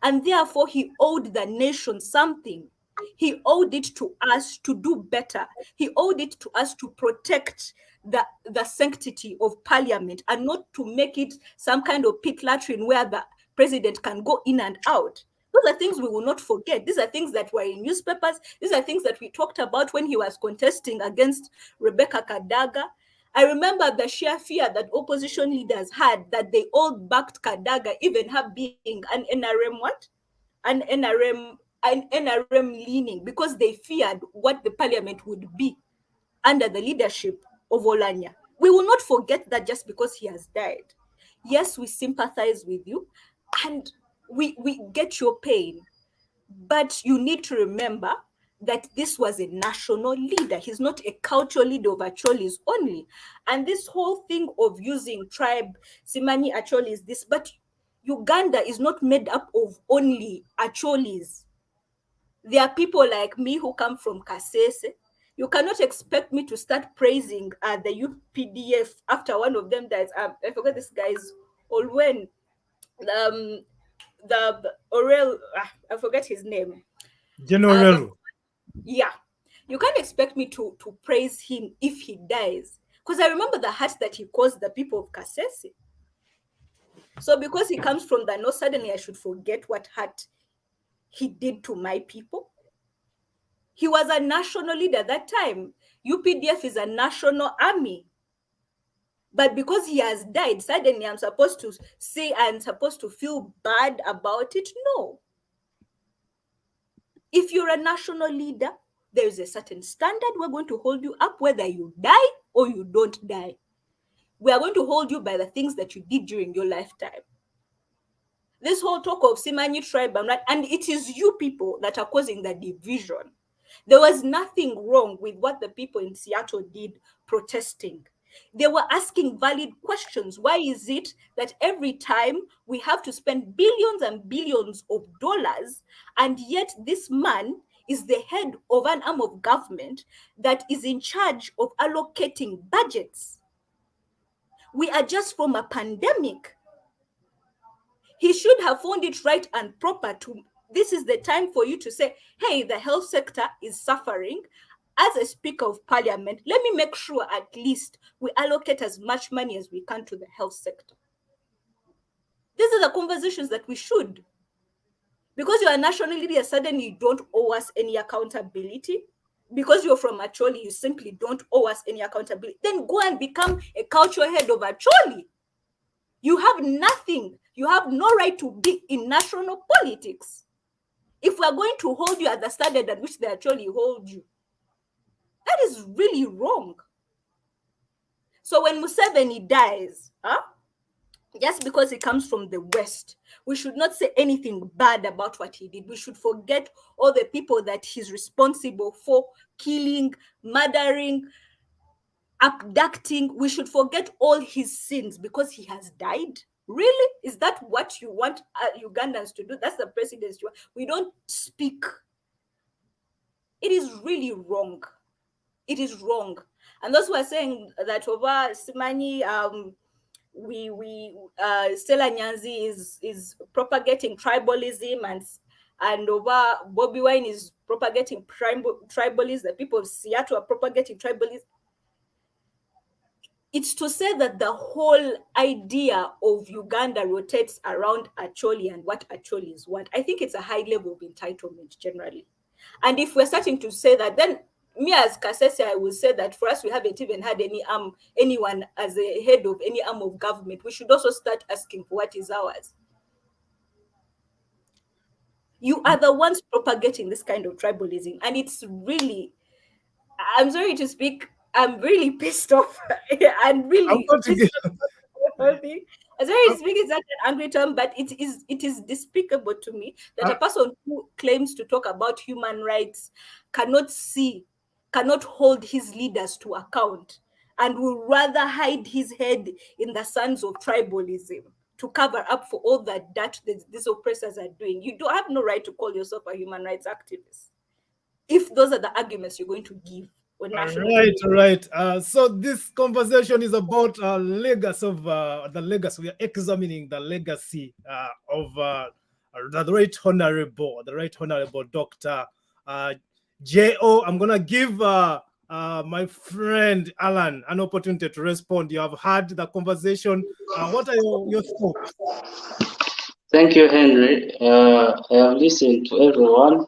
S2: And therefore, he owed the nation something. He owed it to us to do better. He owed it to us to protect the sanctity of parliament and not to make it some kind of pit latrine where the president can go in and out. Those are things we will not forget. These are things that were in newspapers. These are things that we talked about when he was contesting against Rebecca Kadaga. I remember the sheer fear that opposition leaders had that they all backed Kadaga, even her being an NRM an NRM leaning, because they feared what the parliament would be under the leadership of Oulanya. We will not forget that just because he has died. Yes, we sympathize with you and we get your pain, but you need to remember that this was a national leader. He's not a cultural leader of Acholis only. And this whole thing of using tribe, Simani Acholis, this, but Uganda is not made up of only Acholis. There are people like me who come from Kasese. You cannot expect me to start praising the UPDF after one of them dies. I forgot this guy's Olwen. The Orel, I forget his name.
S1: General.
S2: Yeah, you can't expect me to praise him if he dies, because I remember the hurt that he caused the people of Kasese. So because he comes from the north, suddenly I should forget what hurt he did to my people? He was a national leader at that time. UPDF is a national army. But because he has died, suddenly I'm supposed to say I'm supposed to feel bad about it? No. If you're a national leader, there is a certain standard. We're going to hold you up whether you die or you don't die. We are going to hold you by the things that you did during your lifetime. This whole talk of Simanyi tribe, and it is you people that are causing the division. There was nothing wrong with what the people in Seattle did protesting. They were asking valid questions. Why is it that every time we have to spend billions and billions of dollars, and yet this man is the head of an arm of government that is in charge of allocating budgets. We are just from a pandemic. He should have found it right and proper to, this is the time for you to say, hey, the health sector is suffering. As a Speaker of Parliament, let me make sure at least we allocate as much money as we can to the health sector. These are the conversations that we should. Because you are national leader, suddenly you don't owe us any accountability. Because you're from Acholi, you simply don't owe us any accountability. Then go and become a cultural head of Acholi. You have nothing. You have no right to be in national politics. If we are going to hold you at the standard at which they actually hold you, that is really wrong. So when Museveni dies, just because he comes from the West, we should not say anything bad about what he did. We should forget all the people that he's responsible for killing, murdering, abducting. We should forget all his sins because he has died. Really? Is that what you want Ugandans to do? That's the president's job. We don't speak. It is really wrong. It is wrong. And those who are saying that over Simani, Stella Nyanzi is propagating tribalism, and over Bobby Wine is propagating tribalism. The people of Seattle are propagating tribalism. It's to say that the whole idea of Uganda rotates around Acholi and what Acholi is what. I think it's a high level of entitlement generally. And if we're starting to say that, then me as Kasese, I will say that for us, we haven't even had anyone as a head of any arm of government. We should also start asking for what is ours. You are the ones propagating this kind of tribalism. And it's really, I'm sorry to speak, I'm really pissed off and really pissed off. I'm sorry to speak, it's not an angry term, but it is despicable to me that a person who claims to talk about human rights cannot hold his leaders to account and will rather hide his head in the sands of tribalism to cover up for all that these oppressors are doing. You don't have no right to call yourself a human rights activist if those are the arguments you're going to give.
S1: Right. So this conversation is about legacy of the legacy. We are examining the legacy of the Right Honorable Dr. J.O. I'm gonna give my friend Allan an opportunity to respond. You have had the conversation. What are your thoughts?
S5: Thank you, Henry. I have listened to everyone.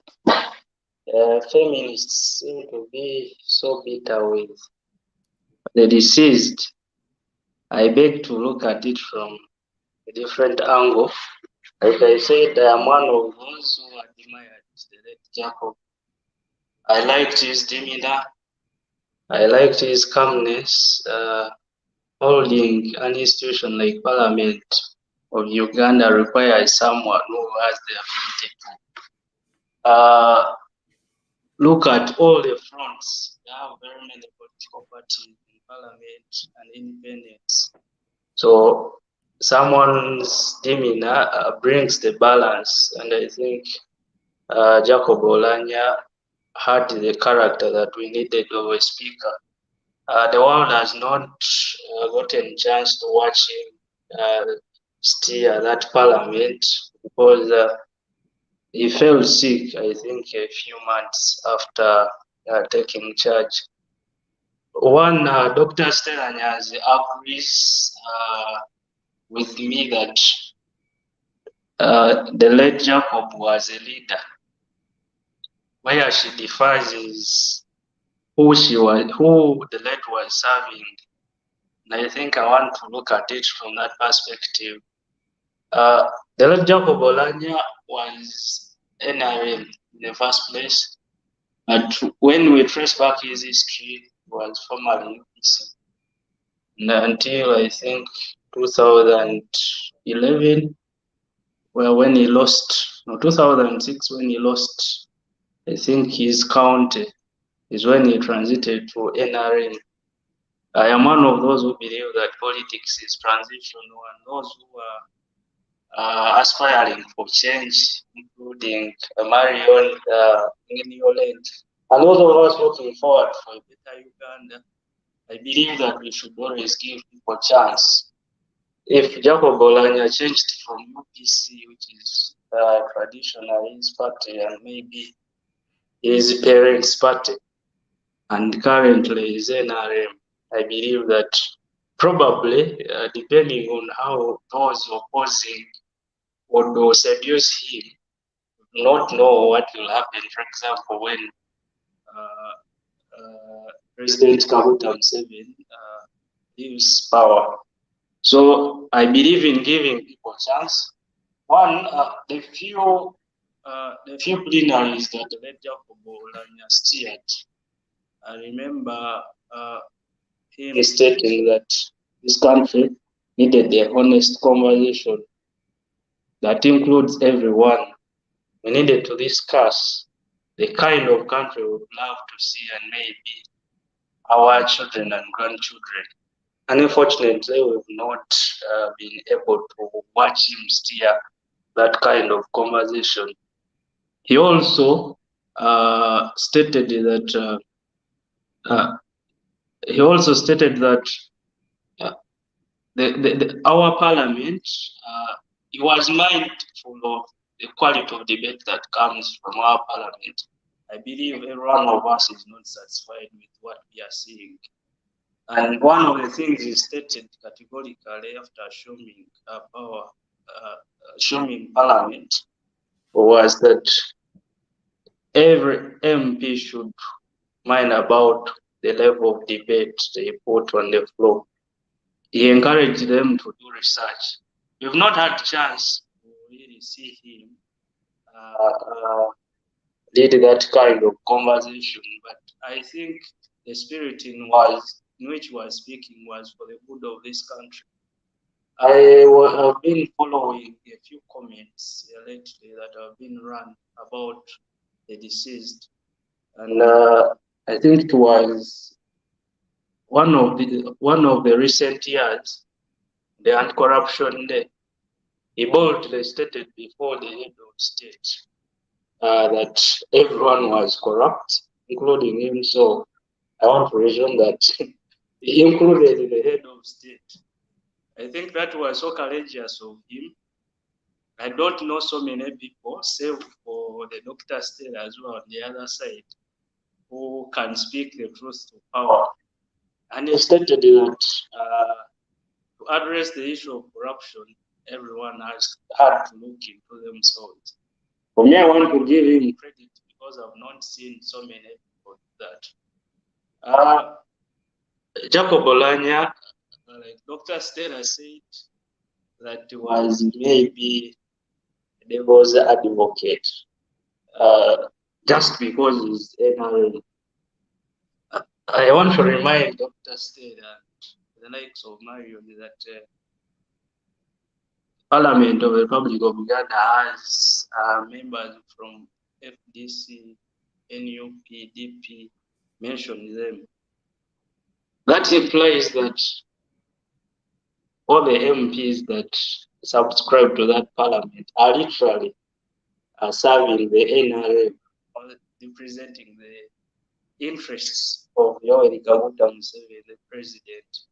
S5: Feminists seem to be so bitter with the deceased. I beg to look at it from a different angle. Like I said, I am one of those who admired the late Jacob. I liked his demeanor. I liked his calmness. Holding an institution like Parliament of Uganda requires someone who has the ability to look at all the fronts. There are very many political parties in Parliament and independents. So someone's demeanor brings the balance, and I think Jacob Oulanya had the character that we needed of a speaker. The world has not gotten a chance to watch him steer that parliament because he fell sick, I think, a few months after taking charge. Dr. Stella Nyanzi agrees with me that the late Jacob was a leader. Where she differs is who the late was serving. And I think I want to look at it from that perspective. The late Jacob Oulanya was NRM in the first place. But when we trace back his history, he was formerly UPC. Until I think 2011, when he lost, no, 2006, when he lost, I think his county, is when he transited to NRM. I am one of those who believe that politics is transitional, and those who are aspiring for change, including including Marion Kirabo, and all of us looking forward for a better Uganda. I believe that we should always give people a chance. If Jacob Oulanya changed from UPC, which is traditionally his party, and maybe his parents' party, and currently is NRM, I believe that probably, depending on how those opposing would seduce him, do not know what will happen. For example, when President Kaguta Museveni leaves power. So I believe in giving people a chance. One, the few plenaries that led Jacob Oulanya steered, I remember him stating that this country needed a honest conversation that includes everyone. We needed to discuss the kind of country we would love to see and maybe our children and grandchildren. And unfortunately, we've not been able to watch him steer that kind of conversation. He also stated that our parliament, he was mindful of the quality of debate that comes from our parliament. I believe every one of us is not satisfied with what we are seeing. And one of the things he stated categorically after assuming parliament was that every MP should mind about the level of debate they put on the floor. He encouraged them to do research. We've not had a chance to really see him lead that kind of conversation, but I think the spirit in which he was speaking was for the good of this country. I have been following a few comments lately that have been run about the deceased, and I think it was one of the recent years, the Anti-Corruption Day. He boldly stated before the head of state that everyone was corrupt, including him. So I want to mention that he included the head of state. I think that was so courageous of him. I don't know so many people, save for the Dr. Stella as well on the other side, who can speak the truth to power. And he stated that to address the issue of corruption, everyone has had to look into themselves. For me, I want to give him credit because I've not seen so many people do that. Jacob Oulanya, like Dr. Stella said, that was maybe the devil's advocate, just because he's NRM. I want to remind Dr. Stella and the likes of Marion that Parliament of the Republic of Uganda has members from FDC, NUP, DP, mention them. That implies that all the MPs that subscribe to that parliament are literally serving the NRM, or representing the interests of Yoweri Kaguta Museveni, the president.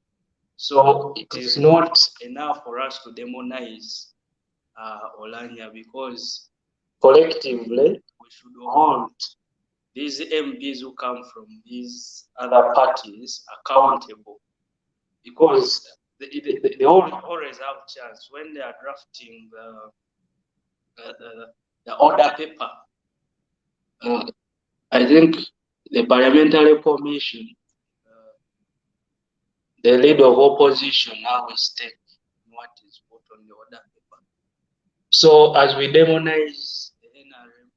S5: So it is not enough for us to demonize Oulanya, because collectively we should hold these MPs who come from these other parties accountable, because they always have chance when they are drafting the order paper. I think the parliamentary commission, the leader of opposition now will stake what is put on the order paper. So as we demonize the NRM,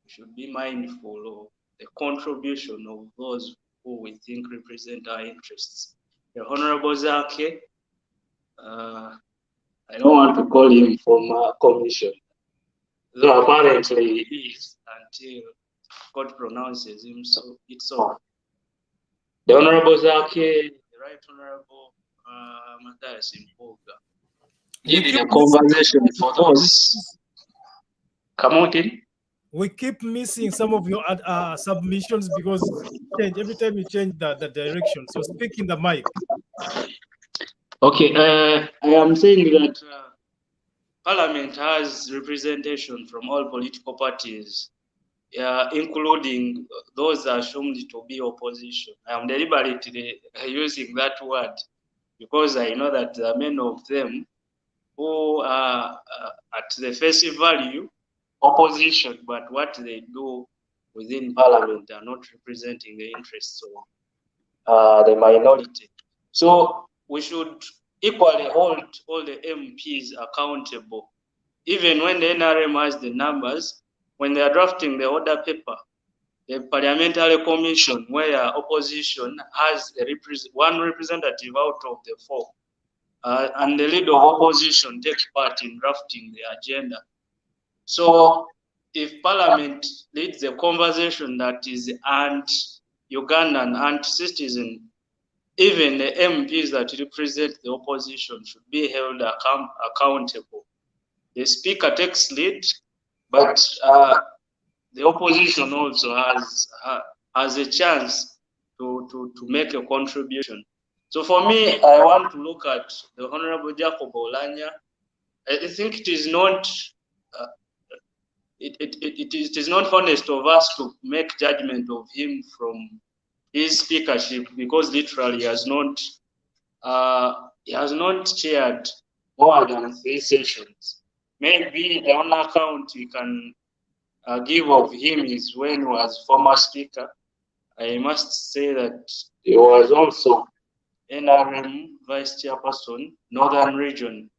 S5: we should be mindful of the contribution of those who we think represent our interests. The Honorable Zake, I don't want to call him former commission, though apparently he is until God pronounces him so it's all. The Honorable Zake, the Right Honorable Matthias Impoga, did a conversation for those Come again.
S1: We keep missing some of your submissions because every time you change the direction. So speak in the mic.
S5: Okay, I am saying that Parliament has representation from all political parties, including those assumed to be opposition. I am deliberately using that word because I know that there are many of them who are at the face value opposition, but what they do within Parliament are not representing the interests of the minority. So we should equally hold all the MPs accountable. Even when the NRM has the numbers, when they are drafting the order paper, the parliamentary commission where opposition has one representative out of the 4, and the leader of opposition takes part in drafting the agenda. So if Parliament leads a conversation that is anti-Ugandan, anti-citizen, even the MPs that represent the opposition should be held accountable. The speaker takes lead, but the opposition also has a chance to make a contribution. So for me, I want to look at the Honorable Jacob Oulanya. I think it is not it is not honest of us to make judgment of him from his speakership because literally he has not chaired more than 3 sessions. Maybe the only account we can give of him is when he was former speaker. I must say that he was also NRM vice chairperson, Northern Region.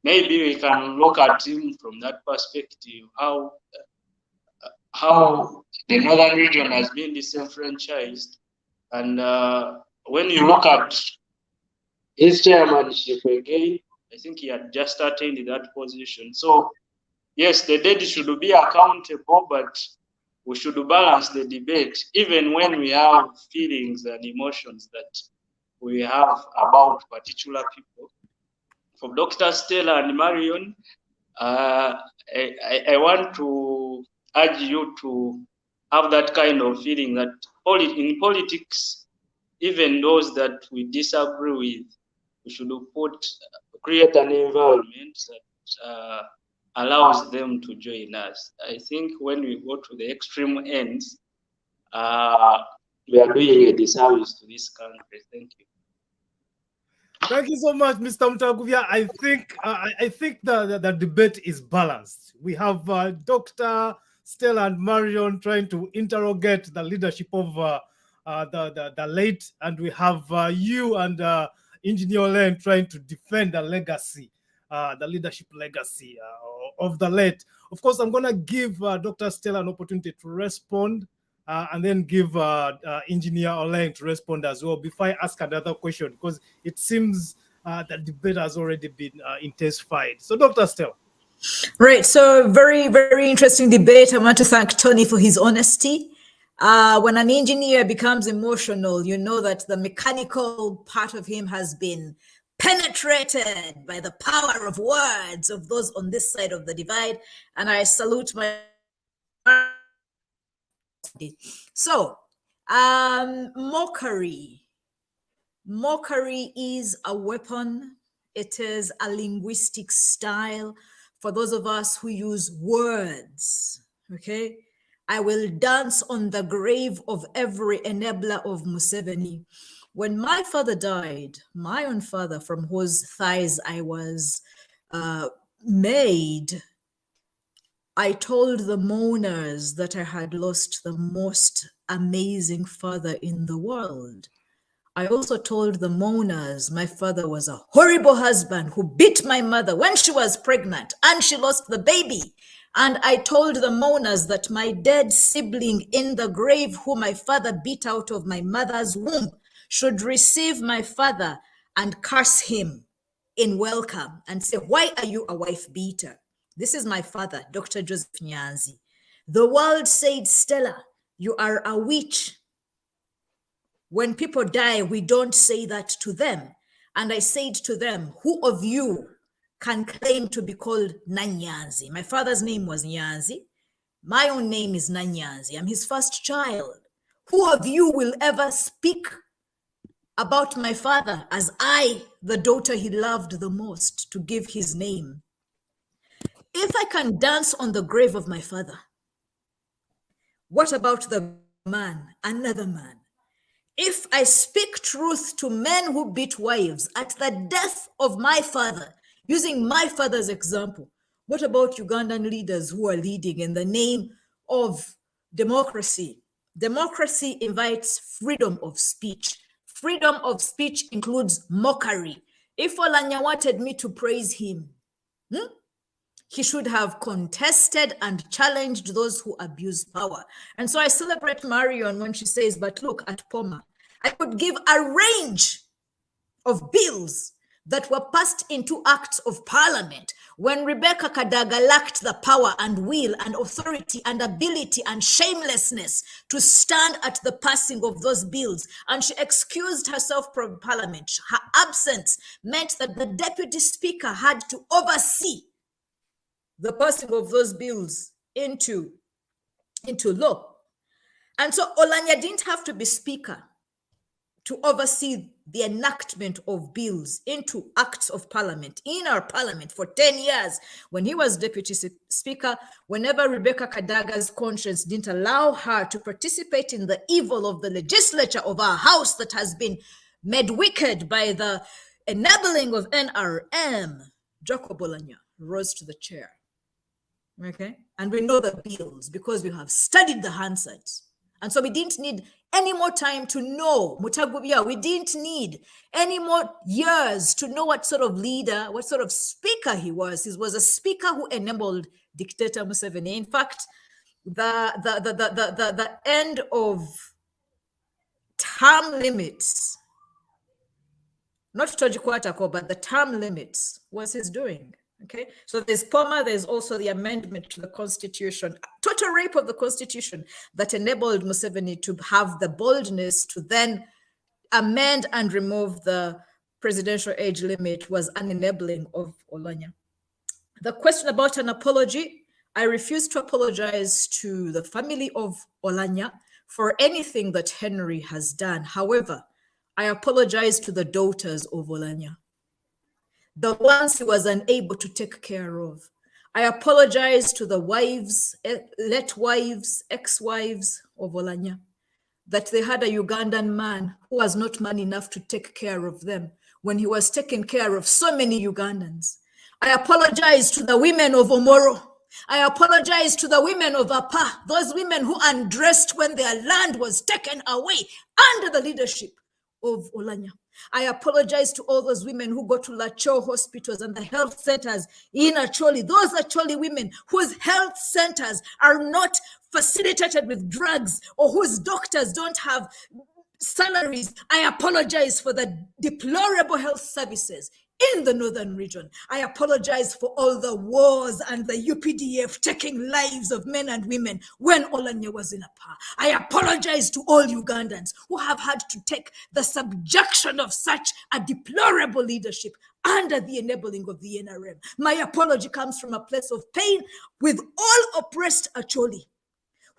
S5: Maybe we can look at him from that perspective, how the Northern Region has been disenfranchised. And when you look at his chairmanship again, I think he had just attained that position. So yes, the dead should be accountable, but we should balance the debate, even when we have feelings and emotions that we have about particular people. For Dr. Stella and Marion, I want to urge you to have that kind of feeling that in politics, even those that we disagree with, we should create an environment that allows them to join us. I think when we go to the extreme ends, we are doing a disservice to this country. Thank you.
S1: Thank you so much, Mr. Mutagubya. I think the debate is balanced. We have Dr. Stella and Marion trying to interrogate the leadership of the late, and we have you and Engineer Olenge trying to defend the legacy, the leadership legacy of the late. Of course, I'm going to give Dr. Stella an opportunity to respond and then give Engineer Olenge to respond as well before I ask another question, because it seems the debate has already been intensified. So, Dr. Stella.
S3: Right. So very, very interesting debate. I want to thank Tonny for his honesty. When an engineer becomes emotional, you know that the mechanical part of him has been penetrated by the power of words of those on this side of the divide. And I salute my... So, mockery. Mockery is a weapon. It is a linguistic style for those of us who use words, okay? I will dance on the grave of every enabler of Museveni. When my father died, my own father, from whose thighs I was made, I told the mourners that I had lost the most amazing father in the world. I also told the mourners my father was a horrible husband who beat my mother when she was pregnant and she lost the baby. And I told the mourners that my dead sibling in the grave who my father beat out of my mother's womb should receive my father and curse him in welcome and say, why are you a wife beater? This is my father, Dr. Joseph Nyanzi. The world said, Stella, you are a witch. When people die, we don't say that to them. And I said to them, who of you can claim to be called Nyanzi. My father's name was Nyanzi. My own name is Nyanzi. I'm his first child. Who of you will ever speak about my father as I, the daughter he loved the most, to give his name? If I can dance on the grave of my father, what about the man, another man? If I speak truth to men who beat wives at the death of my father, using my father's example, what about Ugandan leaders who are leading in the name of democracy? Democracy invites freedom of speech. Freedom of speech includes mockery. If Oulanya wanted me to praise him, he should have contested and challenged those who abuse power. And so I celebrate Marion when she says, but look at Poma. I could give a range of bills that were passed into acts of parliament when Rebecca Kadaga lacked the power and will and authority and ability and shamelessness to stand at the passing of those bills. And she excused herself from parliament. Her absence meant that the deputy speaker had to oversee the passing of those bills into law. And so Oulanya didn't have to be speaker to oversee the enactment of bills into acts of parliament in our parliament for 10 years. When he was deputy speaker, whenever Rebecca Kadaga's conscience didn't allow her to participate in the evil of the legislature of our house that has been made wicked by the enabling of NRM, Jacob Oulanya rose to the chair. Okay, and we know the bills because we have studied the Hansards. And so we didn't need any more time to know Mutagubya. We didn't need any more years to know what sort of leader, what sort of speaker he was. He was a speaker who enabled dictator Museveni. In fact, the end of term limits, not Tojikwatako, but the term limits was his doing. Okay, so there's POMA, there's also the amendment to the constitution, total rape of the constitution that enabled Museveni to have the boldness to then amend and remove the presidential age limit was an enabling of Oulanya. The question about an apology, I refuse to apologize to the family of Oulanya for anything that Henry has done. However, I apologize to the daughters of Oulanya, the ones he was unable to take care of. I apologize to the wives, late wives, ex-wives of Oulanya, that they had a Ugandan man who was not man enough to take care of them when he was taking care of so many Ugandans. I apologize to the women of Omoro. I apologize to the women of Apa, those women who undressed when their land was taken away under the leadership of Oulanya. I apologize to all those women who go to Lacho hospitals and the health centers in Acholi, those Acholi women whose health centers are not facilitated with drugs or whose doctors don't have salaries. I apologize for the deplorable health services in the northern region. I apologize for all the wars and the UPDF taking lives of men and women when Oulanya was in Apa. I apologize to all Ugandans who have had to take the subjection of such a deplorable leadership under the enabling of the NRM. My apology comes from a place of pain with all oppressed Acholi,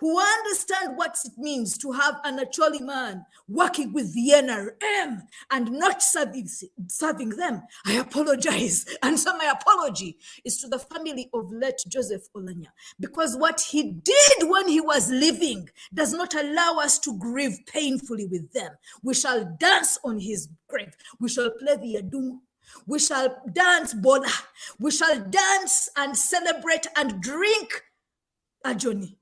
S3: who understand what it means to have an Acholi man working with the NRM and not serving them. I apologize. And so my apology is to the family of late Joseph Oulanya, because what he did when he was living does not allow us to grieve painfully with them. We shall dance on his grave. We shall play the Adungu. We shall dance Bola. We shall dance and celebrate and drink Ajoni.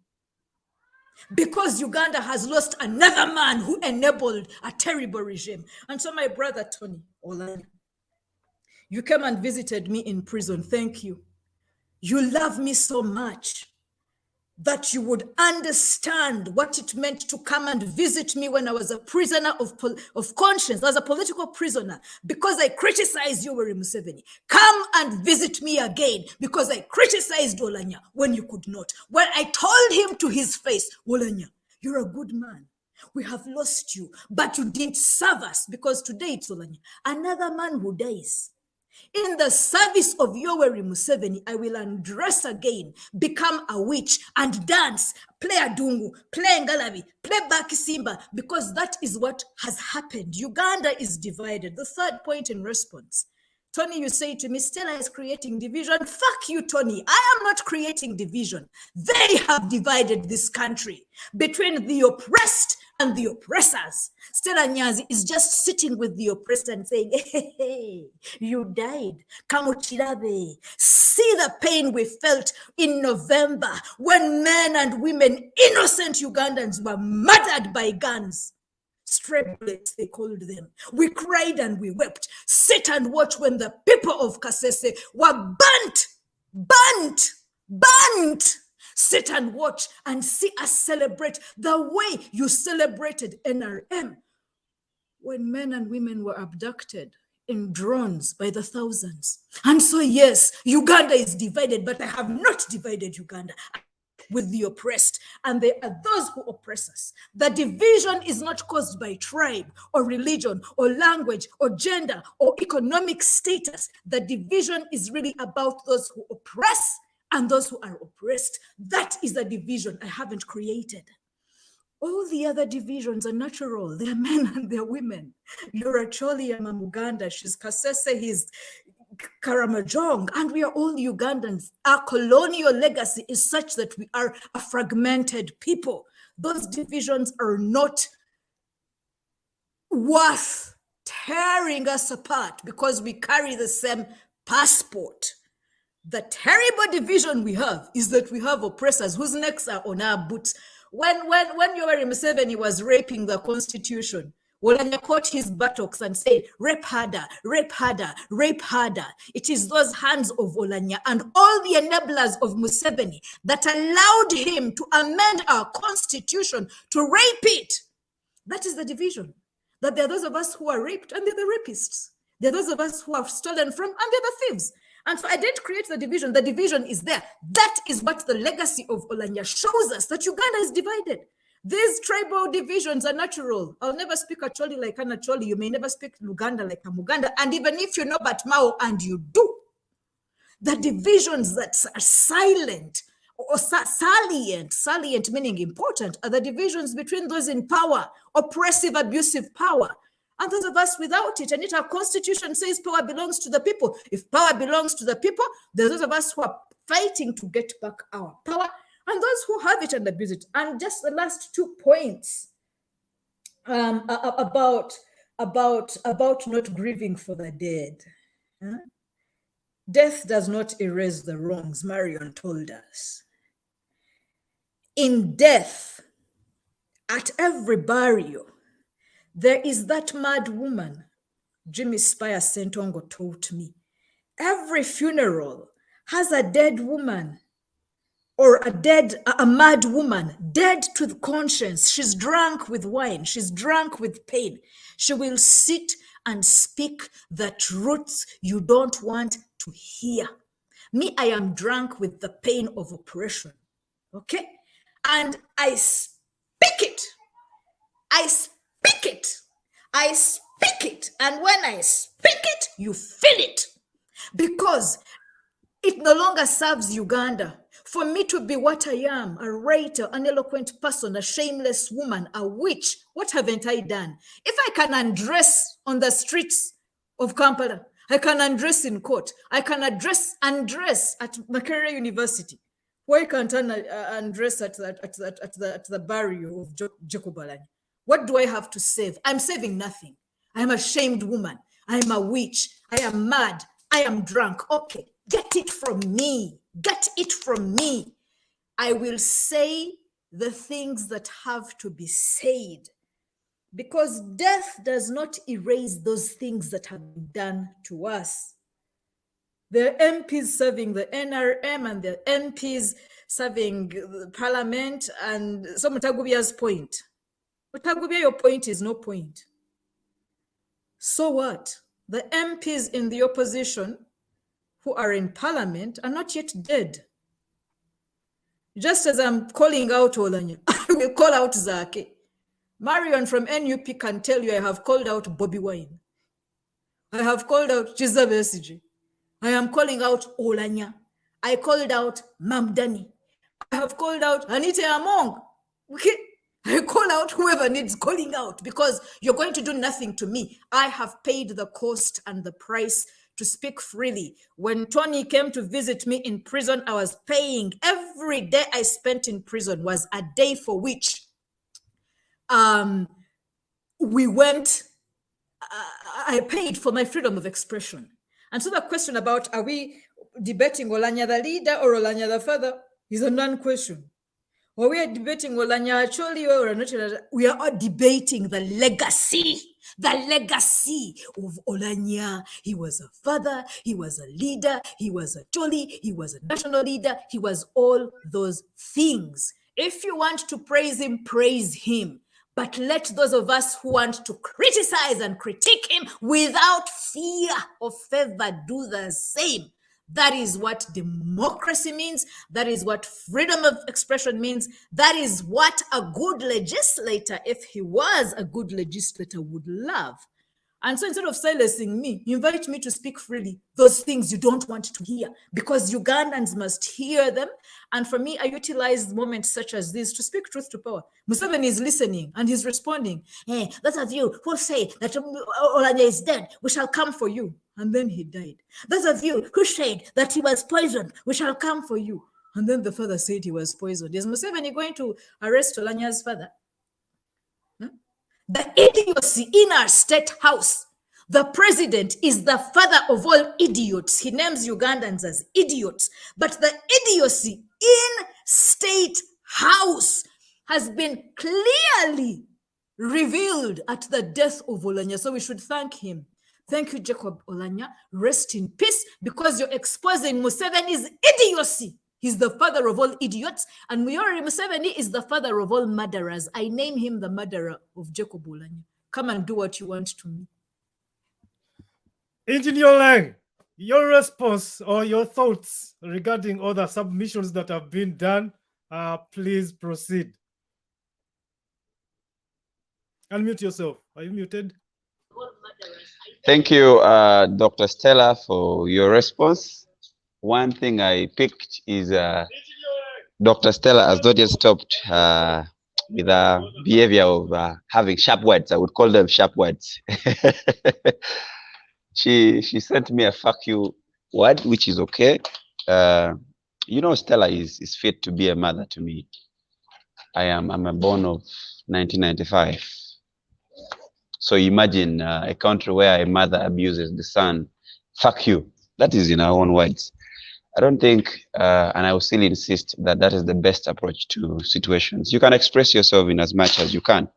S3: Because Uganda has lost another man who enabled a terrible regime. And so my brother Tonny Olanya, you came and visited me in prison. Thank you. You love me so much that you would understand what it meant to come and visit me when I was a prisoner of conscience. I was a political prisoner because I criticized Yoweri Museveni. Come and visit me again because I criticized Oulanya when you could not. When I told him to his face, Oulanya, you're a good man. We have lost you, but you didn't serve us, because today it's Oulanya, another man who dies. In the service of Yoweri Museveni, I will undress again, become a witch, and dance, play adungu, play ngalabi, play bakisimba, because that is what has happened. Uganda is divided. The third point in response. Tony, you say to me, Stella is creating division. Fuck you, Tony. I am not creating division. They have divided this country between the oppressed and the oppressors. Stella Nyanzi is just sitting with the oppressed and saying, hey, you died. Kamuchirabe. See the pain we felt in November when men and women, innocent Ugandans, were murdered by guns. Stray bullets, they called them. We cried and we wept. Sit and watch when the people of Kasese were burnt. Sit and watch and see us celebrate the way you celebrated NRM when men and women were abducted in drones by the thousands. And so, yes, Uganda is divided, but I have not divided Uganda with the oppressed, and they are those who oppress us. The division is not caused by tribe or religion or language or gender or economic status. The division is really about those who oppress and those who are oppressed. That is the division I haven't created. All the other divisions are natural. They're men and they're women. You're Acholi, I'm a Muganda. She's Kasese, he's Karamajong, and we are all Ugandans. Our colonial legacy is such that we are a fragmented people. Those divisions are not worth tearing us apart because we carry the same passport. The terrible division we have is that we have oppressors whose necks are on our boots. When Yoweri Museveni was raping the constitution, Oulanya caught his buttocks and said, rape harder, rape harder, rape harder. It is those hands of Oulanya and all the enablers of Museveni that allowed him to amend our constitution to rape it. That is the division. That there are those of us who are raped and they're the rapists. There are those of us who have stolen from and they're the thieves. And so I didn't create the division. The division is there. That is what the legacy of Oulanya shows us, that Uganda is divided. These tribal divisions are natural. I'll never speak Acholi like an Acholi. You may never speak Luganda like a Muganda. And even if you know Batmao and you do, the divisions that are silent or salient meaning important, are the divisions between those in power, oppressive, abusive power, and those of us without it. And yet our constitution says power belongs to the people. If power belongs to the people, there's those of us who are fighting to get back our power, and those who have it and abuse it. And just the last 2 points about not grieving for the dead. Death does not erase the wrongs, Marion told us. In death, at every burial, there is that mad woman, Jimmy Spire Sentongo taught me. Every funeral has a dead woman or a mad woman, dead to the conscience. She's drunk with wine. She's drunk with pain. She will sit and speak the truths you don't want to hear. Me, I am drunk with the pain of oppression, okay? And I speak it. I speak it. I speak it. And when I speak it, you feel it. Because it no longer serves Uganda. For me to be what I am, a writer, an eloquent person, a shameless woman, a witch, what haven't I done? If I can undress on the streets of Kampala, I can undress in court, I can undress at Makerere University. Why can't I undress at the burial of Jacob Oulanya? What do I have to save? I'm saving nothing. I am a shamed woman. I am a witch. I am mad. I am drunk. Okay, get it from me. Get it from me. I will say the things that have to be said, because death does not erase those things that have been done to us. The MPs serving the NRM and the MPs serving the parliament, and so Mutagubya's point. Mutagubya, your point is no point. So what? The MPs in the opposition who are in parliament are not yet dead. Just as I'm calling out Oulanya, I will call out Zake. Marion from NUP can tell you I have called out Bobby Wine. I have called out Chiza Besigye. I am calling out Oulanya. I called out Mamdani. I have called out Anita Among. Okay? I call out whoever needs calling out because you're going to do nothing to me. I have paid the cost and the price to speak freely. When Tonny came to visit me in prison, I was paying. Every day I spent in prison was a day for which we went, I paid for my freedom of expression. And so the question about are we debating Oulanya the leader or Oulanya the father is a non-question. Or we are debating Oulanya actually or not, we are all debating the legacy of Oulanya. He was a father, he was a leader, he was a Choli, he was a national leader, he was all those things. If you want to praise him, praise him. But let those of us who want to criticize and critique him without fear of favor do the same. That is what democracy means. That is what freedom of expression means. That is what a good legislator, if he was a good legislator, would love. And so instead of silencing me, invite me to speak freely those things you don't want to hear, because Ugandans must hear them. And for me, I utilize moments such as this to speak truth to power. Museveni is listening and he's responding. Hey, those of you who say that Oulanya is dead, we shall come for you. And then he died. Those of you who said that he was poisoned, we shall come for you. And then the father said he was poisoned. Is Museveni going to arrest Olanya's father? The idiocy in our state house. The president is the father of all idiots. He names Ugandans as idiots. But the idiocy in state house has been clearly revealed at the death of Oulanya. So we should thank him. Thank you, Jacob Oulanya. Rest in peace, because you're exposing Museveni's idiocy. He's the father of all idiots, and Yoweri Museveni is the father of all murderers. I name him the murderer of Jacob Oulanya. Come and do what you want to me.
S1: Engineer Lang, your response or your thoughts regarding all the submissions that have been done, please proceed. Unmute yourself. Are you muted?
S4: Thank you, Dr. Stella, for your response. One thing I picked is Dr. Stella has not yet stopped with the behavior of having sharp words. I would call them sharp words. She sent me a fuck you word, which is okay. You know, Stella is fit to be a mother to me. I'm a born of 1995. So imagine a country where a mother abuses the son. Fuck you. That is in our own words. I don't think, and I will still insist that that is the best approach to situations. You can express yourself in as much as you can.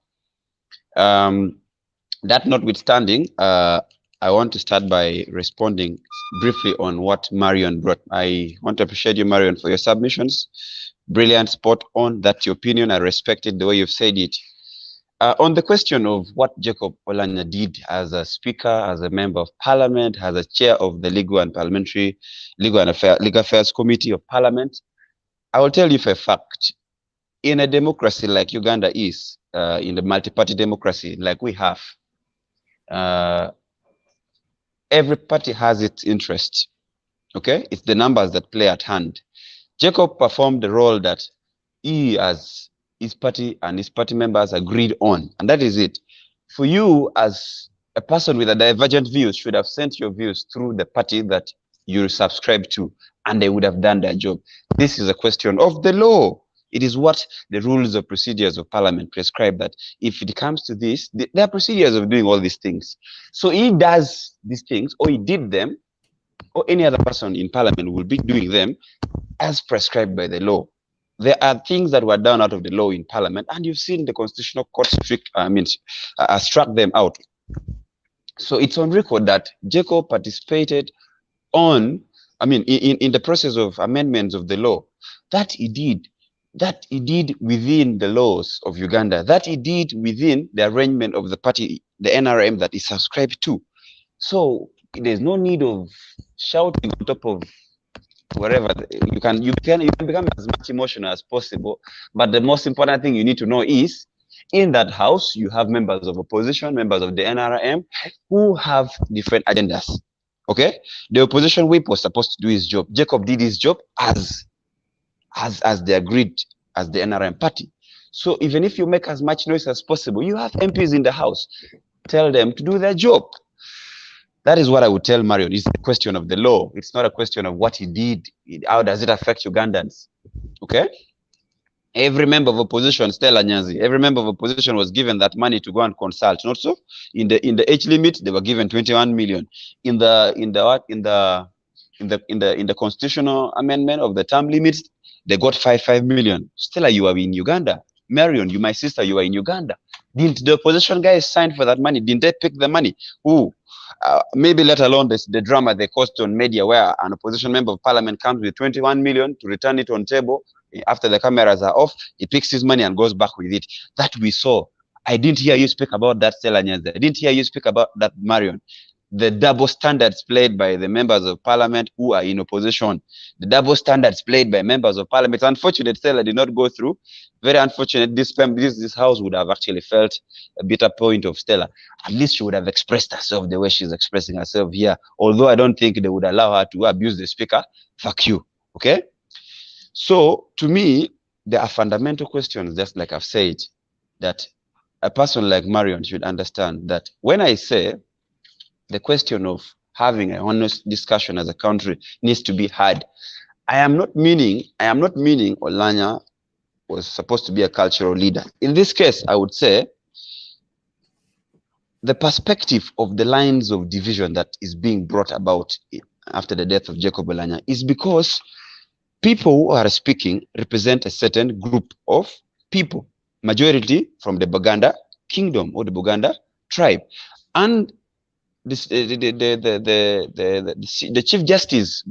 S4: That notwithstanding, I want to start by responding briefly on what Marion brought. I want to appreciate you, Marion, for your submissions. Brilliant, spot on. That's your opinion. I respected the way you've said it. On the question of what Jacob Oulanya did as a speaker, as a member of parliament, as a chair of the Legal Affairs Committee of Parliament, I will tell you for a fact, in a democracy like Uganda is, in the multi-party democracy like we have, every party has its interest, okay? It's the numbers that play at hand. Jacob performed the role that he, as his party and his party members, agreed on, and that is it. For you, as a person with a divergent views, should have sent your views through the party that you subscribe to, and they would have done their job. This is a question of the law. It is what the rules of procedures of parliament prescribe, that if it comes to this, there are procedures of doing all these things. So he does these things, or he did them, or any other person in parliament will be doing them as prescribed by the law. There are things that were done out of the law in parliament, and you've seen the constitutional court struck them out. So it's on record that Jacob participated in the process of amendments of the law. That he did within the laws of Uganda, that he did within the arrangement of the party, the NRM that he subscribed to. So there's no need of shouting on top of wherever. You can become as much emotional as possible, but the most important thing you need to know is In that house, you have members of opposition, members of the NRM, who have different agendas. Okay? The opposition whip was supposed to do his job. Jacob did his job as they agreed as the NRM party. So even if you make as much noise as possible, you have MPs in the house. Tell them to do their job. That is what I would tell Marion. It's a question of the law. It's not a question of what he did. How does it affect Ugandans? Okay? Every member of opposition, Stella Nyanzi, every member of opposition was given that money to go and consult. Not so? In the age limit, they were given 21 million. In the constitutional amendment of the term limits, they got 5 million. Stella, you are in Uganda. Marion, you, my sister, you are in Uganda. Didn't the opposition guys sign for that money? Didn't they pick the money? Who? Maybe let alone the drama they caused on media, where an opposition member of parliament comes with 21 million to return it on table. After the cameras are off, he picks his money and goes back with it. That we saw. I didn't hear you speak about that, Stella Nyanzi. I didn't hear you speak about that, Marion. The double standards played by the members of parliament who are in opposition. The double standards played by members of parliament. It's unfortunate Stella did not go through. Very unfortunate. This house would have actually felt a bitter point of Stella. At least she would have expressed herself the way she's expressing herself here. Although I don't think they would allow her to abuse the speaker. Fuck you. Okay? So, to me, there are fundamental questions, just like I've said, that a person like Marion should understand that when I say the question of having a honest discussion as a country needs to be had, I am not meaning Oulanyah was supposed to be a cultural leader. In this case, I would say the perspective of the lines of division that is being brought about after the death of Jacob Oulanyah is because people who are speaking represent a certain group of people, majority from the Buganda kingdom or the Buganda tribe. And this, the Chief Justice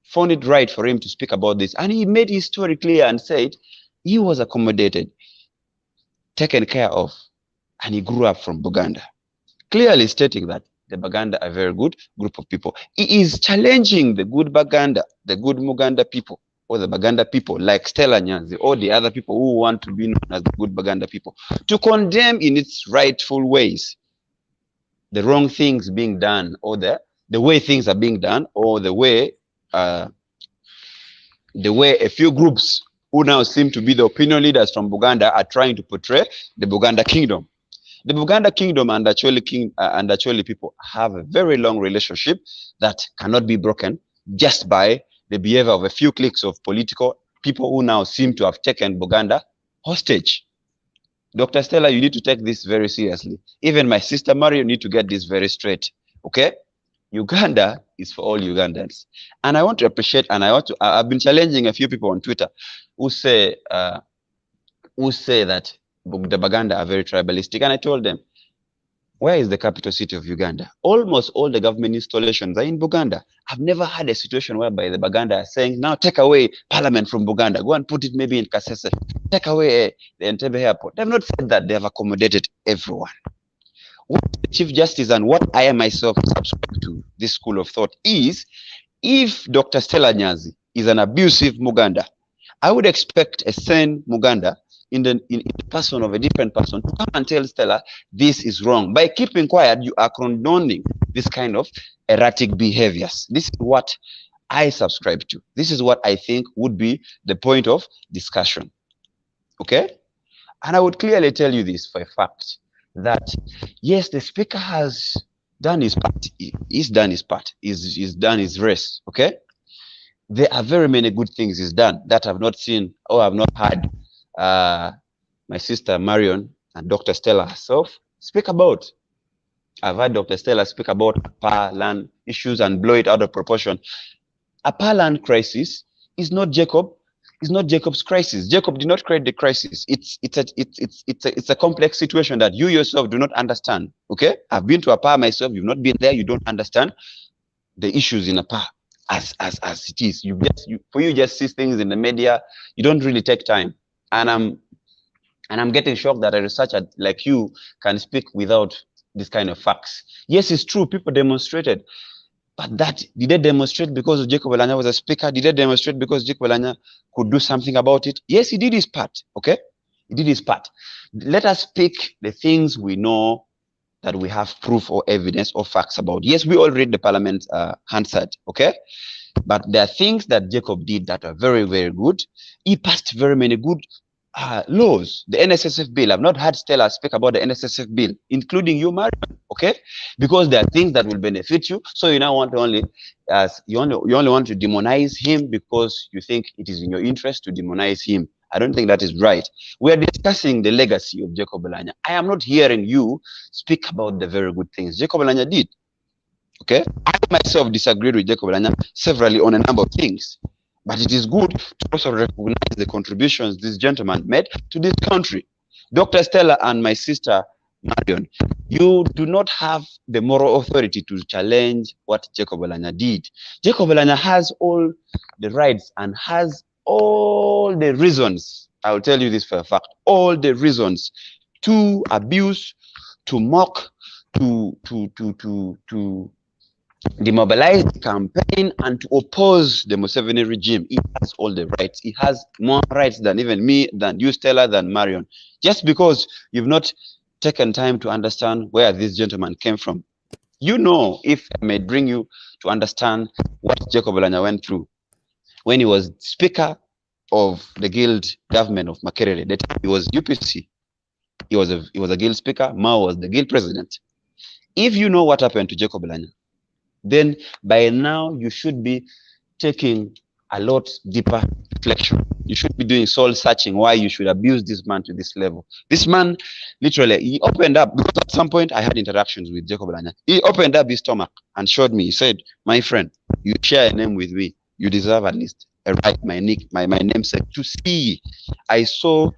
S4: found it right for him to speak about this. And he made his story clear and said he was accommodated, taken care of, and he grew up from Buganda. Clearly stating that the Baganda are a very good group of people. He is challenging the good Baganda, the good Muganda people, or the Baganda people, like Stella Nyanzi, or the other people who want to be known as the good Baganda people, to condemn in its rightful ways the wrong things being done, or the way things are being done, or the way a few groups who now seem to be the opinion leaders from Buganda are trying to portray the Buganda kingdom. The Buganda kingdom and the Acholi people have a very long relationship that cannot be broken just by the behavior of a few cliques of political people who now seem to have taken Buganda hostage. Dr. Stella, you need to take this very seriously. Even my sister Marion, you need to get this very straight. Okay? Uganda is for all Ugandans. And I want to appreciate, and I've been challenging a few people on Twitter who say that the Baganda are very tribalistic. And I told them, where is the capital city of Uganda? Almost all the government installations are in Buganda. I've never had a situation whereby the Baganda are saying, now take away parliament from Buganda. Go and put it maybe in Kasese. Take away the Entebbe airport. They've not said that. They have accommodated everyone. What the Chief Justice and what I myself subscribe to this school of thought is, if Dr. Stella Nyanzi is an abusive Muganda, I would expect a sane Muganda in the person of a different person to come and tell Stella this is wrong. By keeping quiet, you are condoning this kind of erratic behaviors. This is what I subscribe to. This is what I think would be the point of discussion. Okay? And I would clearly tell you this for a fact, that yes, the speaker has done his part. He's done his part. He's done his race. Okay? There are very many good things he's done that I've not seen or I've not heard my sister Marion and Dr. Stella herself speak about. I've heard Dr. Stella speak about APA land issues and blow it out of proportion. APA land crisis is not Jacob's crisis. Jacob did not create the crisis. It's a complex situation that you yourself do not understand. Okay? I've been to APA myself. You've not been there. You don't understand the issues in APA as it is. For you just see things in the media. You don't really take time. And I'm getting shocked that a researcher like you can speak without this kind of facts. Yes, it's true. People demonstrated. But did they demonstrate because Jacob Oulanyah was a speaker? Did they demonstrate because Jacob Oulanyah could do something about it? Yes, he did his part. Okay? He did his part. Let us pick the things we know that we have proof or evidence or facts about. Yes, we all read the Parliament Hansard, okay? But there are things that Jacob did that are very, very good. He passed very many good laws. The NSSF bill, I've not heard Stella speak about the NSSF bill, including you, Marion, okay? Because there are things that will benefit you. So you now want to only, you only want to demonize him because you think it is in your interest to demonize him. I don't think that is right. We are discussing the legacy of Jacob Oulanya. I am not hearing you speak about the very good things Jacob Oulanya did. Okay, I myself disagreed with Jacob Oulanya severally on a number of things, but it is good to also recognize the contributions this gentleman made to this country. Dr. Stella and my sister Marion, you do not have the moral authority to challenge what Jacob Oulanya did. Jacob Oulanya has all the rights and has all the reasons. I will tell you this for a fact. All the reasons to abuse, to mock, to demobilize the campaign and to oppose the Museveni regime. He has all the rights. He has more rights than even me, than you, Stella, than Marion. Just because you've not taken time to understand where this gentleman came from. You know, if I may bring you to understand what Jacob Oulanya went through when he was Speaker of the Guild government of Makerere. That he was UPC. He was a Guild Speaker. Mao was the Guild President. If you know what happened to Jacob Oulanya, then by now you should be taking a lot deeper reflection. You should be doing soul searching why you should abuse this man to this level. This man, literally, he opened up, because at some point I had interactions with Jacob Oulanya. He opened up his stomach and showed me. He said, my friend, you share a name with me. You deserve at least a right, my namesake, to see. I saw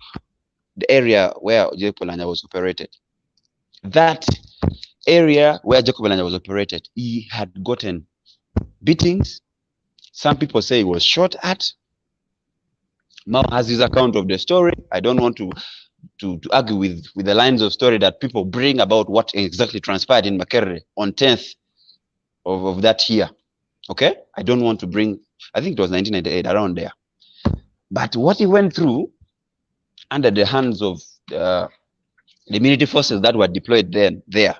S4: the area where Jacob Oulanya was operated. That area where Jacob Oulanya was operated, he had gotten beatings. Some people say he was shot at. Mao has his account of the story. I don't want to argue with the lines of story that people bring about what exactly transpired in Makerere on 10th of that year. Okay? I don't want to bring, I think it was 1998, around there. But what he went through under the hands of the military forces that were deployed there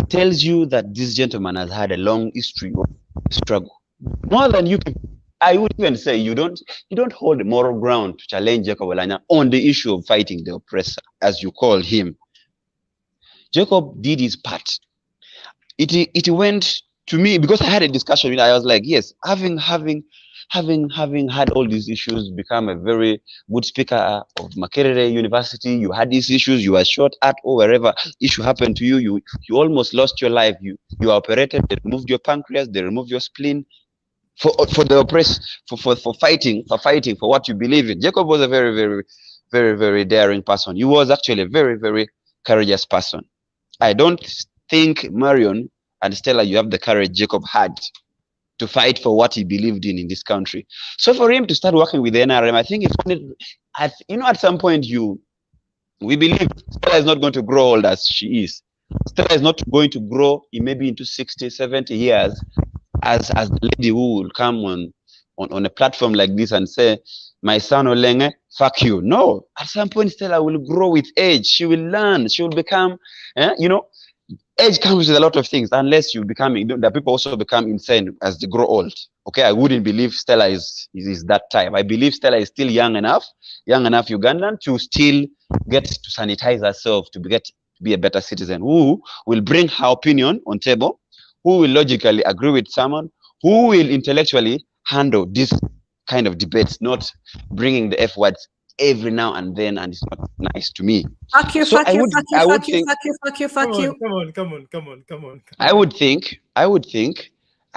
S4: tells you that this gentleman has had a long history of struggle. More than you people. I would even say you don't hold the moral ground to challenge Jacob Oulanya on the issue of fighting the oppressor, as you called him. Jacob did his part. It went to me, because I had a discussion with him. I was like, yes, having had all these issues, become a very good speaker of Makerere University, you had these issues, you were shot at, or wherever issue happened to you, you almost lost your life. You were operated, they removed your pancreas, they removed your spleen for the oppressed, for fighting for what you believe in. Jacob was a very, very, very, very daring person. He was actually a very, very courageous person. I don't think, Marion and Stella, you have the courage Jacob had to fight for what he believed in this country. So for him to start working with the NRM, I think at some point we believe Stella is not going to grow old as she is. Stella is not going to grow maybe into 60, 70 years as the lady who will come on a platform like this and say, my son Olenge, fuck you. No, at some point Stella will grow with age. She will learn. She will become, age comes with a lot of things, unless the people also become insane as they grow old. Okay, I wouldn't believe Stella is that type. I believe Stella is still young enough Ugandan to still get to sanitize herself, to be a better citizen, who will bring her opinion on table, who will logically agree with someone, who will intellectually handle this kind of debates, not bringing the F words every now and then, and it's not nice to me.
S3: Fuck you,
S4: So
S3: fuck
S4: I
S3: you,
S4: would
S3: fuck you,
S4: I would
S3: fuck you,
S4: think
S3: fuck you, fuck you, fuck you.
S1: Come on.
S4: I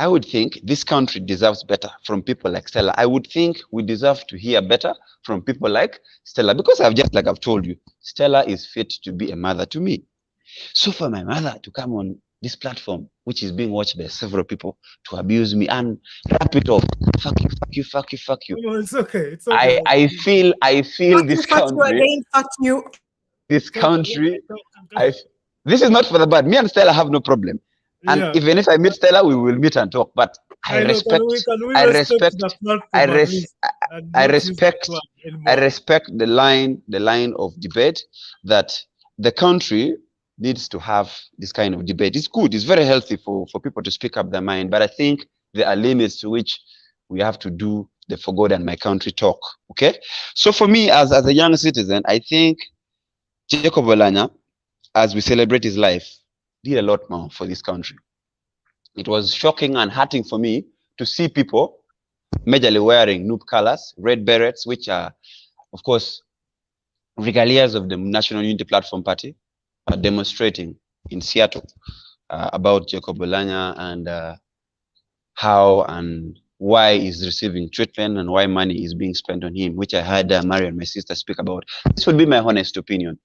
S4: would think this country deserves better from people like Stella. I would think we deserve to hear better from people like Stella, because I've told you, Stella is fit to be a mother to me. So for my mother to come on this platform, which is being watched by several people, to abuse me and wrap it off, fuck you.
S1: No, it's okay. It's okay.
S4: I feel this country.
S3: Fuck you.
S4: This country, this is not for the bad. Me and Stella have no problem. And
S1: Yeah.
S4: even if I meet Stella, we will meet and talk. But I
S1: know.
S4: respect,
S1: Can we
S4: I
S1: respect
S4: respect,
S1: the platform
S4: I
S1: at
S4: res,
S1: least and
S4: I
S1: not use the
S4: respect,
S1: flag
S4: I
S1: anymore?
S4: respect the line of debate that the country needs to have this kind of debate. It's good. It's very healthy for people to speak up their mind. But I think there are limits to which we have to do the for God and my country talk. Okay. So for me, as a young citizen, I think Jacob Oulanya, as we celebrate his life, did a lot more for this country. It was shocking and hurting for me to see people majorly wearing noob colors, red berets, which are, of course, regalias of the National Unity Platform Party, demonstrating in Seattle about Jacob Oulanya and how and why he's receiving treatment and why money is being spent on him, which I heard Marion, my sister, speak about. This would be my honest opinion.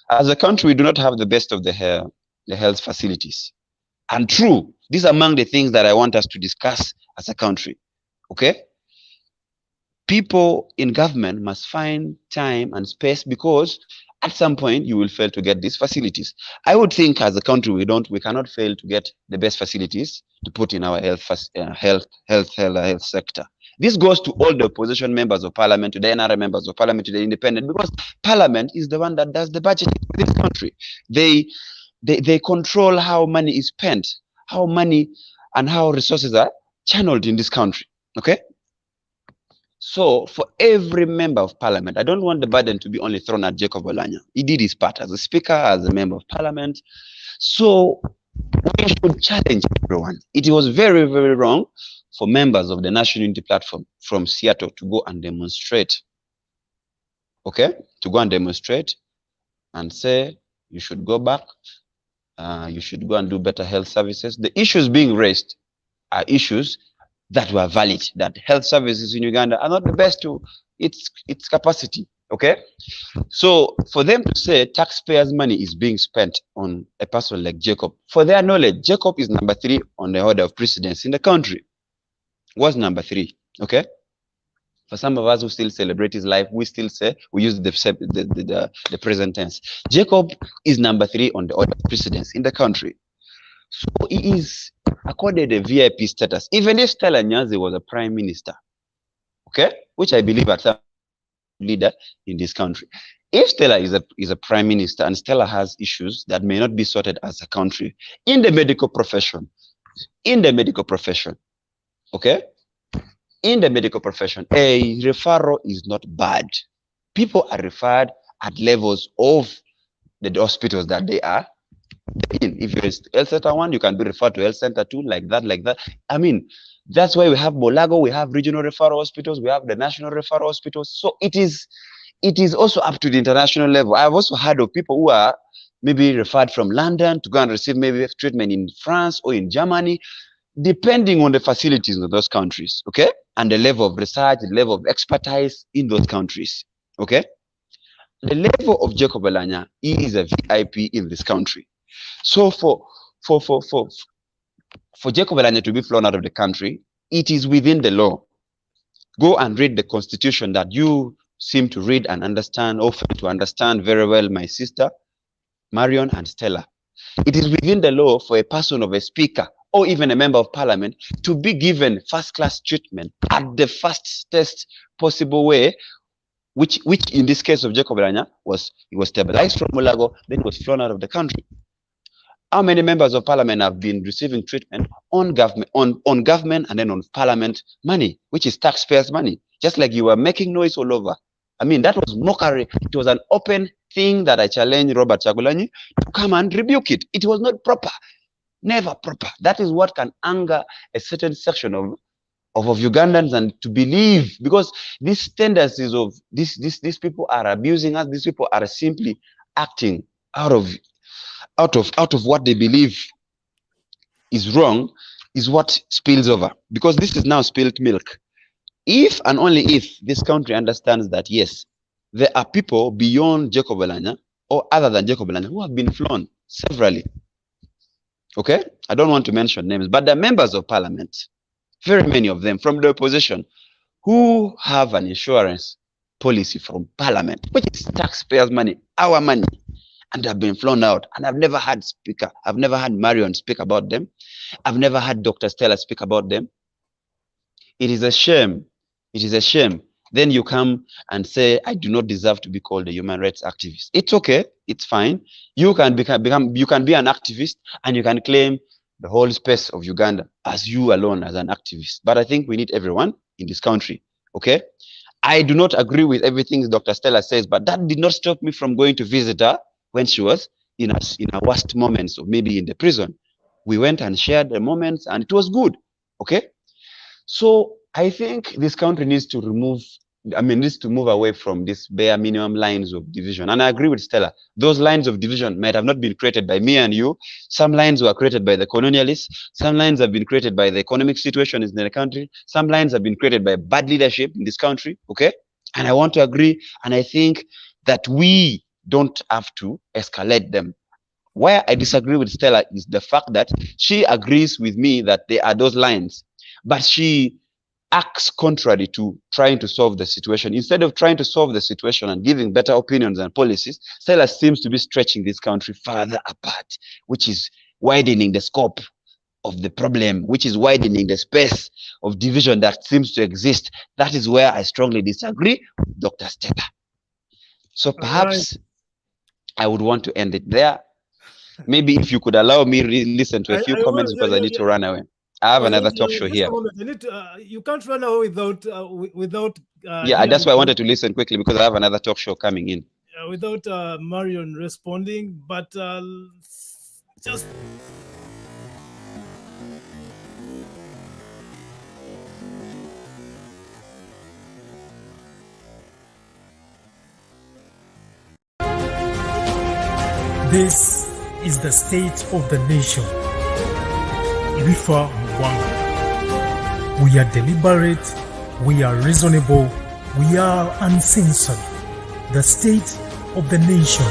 S4: As a country, we do not have the best of the health facilities. And true, these are among the things that I want us to discuss as a country. Okay? People in government must find time and space, because at some point you will fail to get these facilities. I would think as a country we cannot fail to get the best facilities to put in our health sector. This goes to all the opposition members of parliament, to the NRA members of parliament, to the independent, because parliament is the one that does the budget in this country. They control how money is spent, how money and how resources are channeled in this country. Okay? So for every member of parliament, I don't want the burden to be only thrown at Jacob Oulanya. He did his part as a speaker, as a member of parliament. So we should challenge everyone. It was very, very wrong for members of the National Unity Platform from Seattle to go and demonstrate. Okay? To go and demonstrate and say, you should go back. You should go and do better health services. The issues being raised are issues that were valid, that health services in Uganda are not the best to its capacity. Okay? So for them to say taxpayers' money is being spent on a person like Jacob, for their knowledge, Jacob is number 3 on the order of precedence in the country. Was number 3. Okay? For some of us who still celebrate his life, we still say, we use the present tense. Jacob is number 3 on the order of precedence in the country. So he is accorded a VIP status, even if Stella Nyanzi was a prime minister, okay, which I believe are some leader in this country. If Stella is a prime minister and Stella has issues that may not be sorted as a country in the medical profession, okay, in the medical profession, a referral is not bad. People are referred at levels of the hospitals that they are in. If you're health center 1, you can be referred to health center 2, like that. I mean, that's why we have Bolago, we have regional referral hospitals, we have the national referral hospitals. So it is also up to the international level. I've also heard of people who are maybe referred from London to go and receive maybe treatment in France or in Germany, depending on the facilities in those countries, okay? And the level of research, the level of expertise in those countries, okay? The level of Jacob Oulanya, he is a VIP in this country. So for Jacob Oulanya to be flown out of the country, it is within the law. Go and read the constitution that you seem to read and understand, or to understand very well, my sister, Marion and Stella. It is within the law for a person of a speaker or even a member of parliament to be given first-class treatment at the fastest possible way, which in this case of Jacob Oulanya he was stabilized from Mulago, then he was flown out of the country. How many members of parliament have been receiving treatment on government and then on parliament money, which is taxpayers' money? Just like you were making noise all over. I mean, that was mockery. It was an open thing that I challenged Robert Kyagulanyi to come and rebuke it. It was not proper. Never proper. That is what can anger a certain section of Ugandans, and to believe, because these tendencies of these people are abusing us. These people are simply acting out of what they believe is wrong, is what spills over, because this is now spilled milk. If and only if this country understands that yes, there are people beyond Jacob Oulanya or other than Jacob Oulanya who have been flown severally. Okay, I don't want to mention names, but the members of parliament, very many of them from the opposition, who have an insurance policy from parliament, which is taxpayers' money, our money, and have been flown out. And I've never had Marion speak about them. I've never had Dr. Stella speak about them. It is a shame. It is a shame. Then you come and say, I do not deserve to be called a human rights activist. It's okay. It's fine. You can you can be an activist and you can claim the whole space of Uganda as you alone as an activist. But I think we need everyone in this country. Okay. I do not agree with everything Dr. Stella says, but that did not stop me from going to visit her when she was in her worst moments, or maybe in the prison. We went and shared the moments and it was good. Okay. So I think this country needs to move away from these bare minimum lines of division. And I agree with Stella. Those lines of division might have not been created by me and you. Some lines were created by the colonialists. Some lines have been created by the economic situation in the country. Some lines have been created by bad leadership in this country. Okay. And I want to agree. And I think that we don't have to escalate them. Where I disagree with Stella is the fact that she agrees with me that there are those lines, but she acts contrary to trying to solve the situation. Instead of trying to solve the situation and giving better opinions and policies, Stella seems to be stretching this country further apart, which is widening the scope of the problem, which is widening the space of division that seems to exist. That is where I strongly disagree with Dr. Stella. So perhaps I would want to end it there. Maybe if you could allow me to listen to a few comments because I need to run away. I have another talk show here.
S1: You can't run away without.
S4: Yeah, that's why I wanted to listen quickly because I have another talk show coming in.
S1: Without Marion responding, but just. This is the state of the nation. Rifa Mwanga. We are deliberate, we are reasonable, we are uncensored. The state of the nation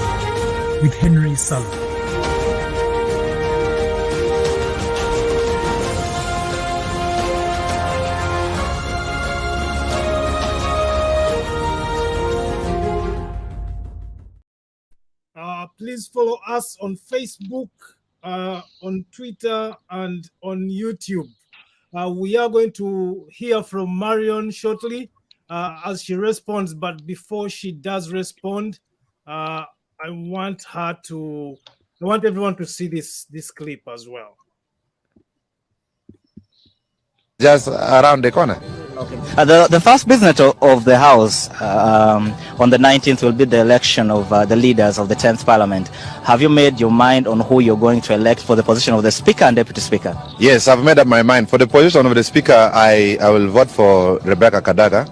S1: with Henry Ssali. Please follow us on Facebook, on Twitter, and on YouTube. We are going to hear from Marion shortly as she responds, but before she does respond, I want everyone to see this clip as well.
S8: Just around the corner.
S9: Okay. The first business of the House on the 19th will be the election of the leaders of the 10th Parliament. Have you made your mind on who you're going to elect for the position of the Speaker and Deputy Speaker?
S8: Yes, I've made up my mind. For the position of the Speaker, I will vote for Rebecca Kadaga.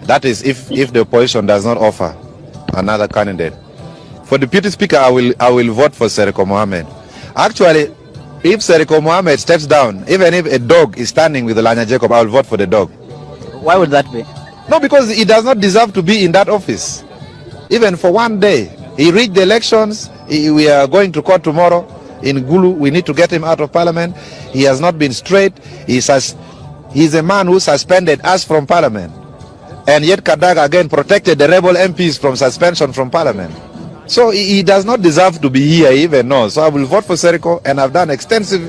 S8: That is if the opposition does not offer another candidate. For the Deputy Speaker, I will vote for Seriko Mohammed. Actually, if Seriko Mohammed steps down, even if a dog is standing with Oulanya Jacob, I will vote for the dog.
S9: Why would that be?
S8: No, because he does not deserve to be in that office. Even for one day. He rigged the elections. We are going to court tomorrow in Gulu. We need to get him out of parliament. He has not been straight. He's a man who suspended us from parliament. And yet Kadaga again protected the rebel MPs from suspension from parliament. So he does not deserve to be here even, no. So I will vote for Seriko, and I've done extensive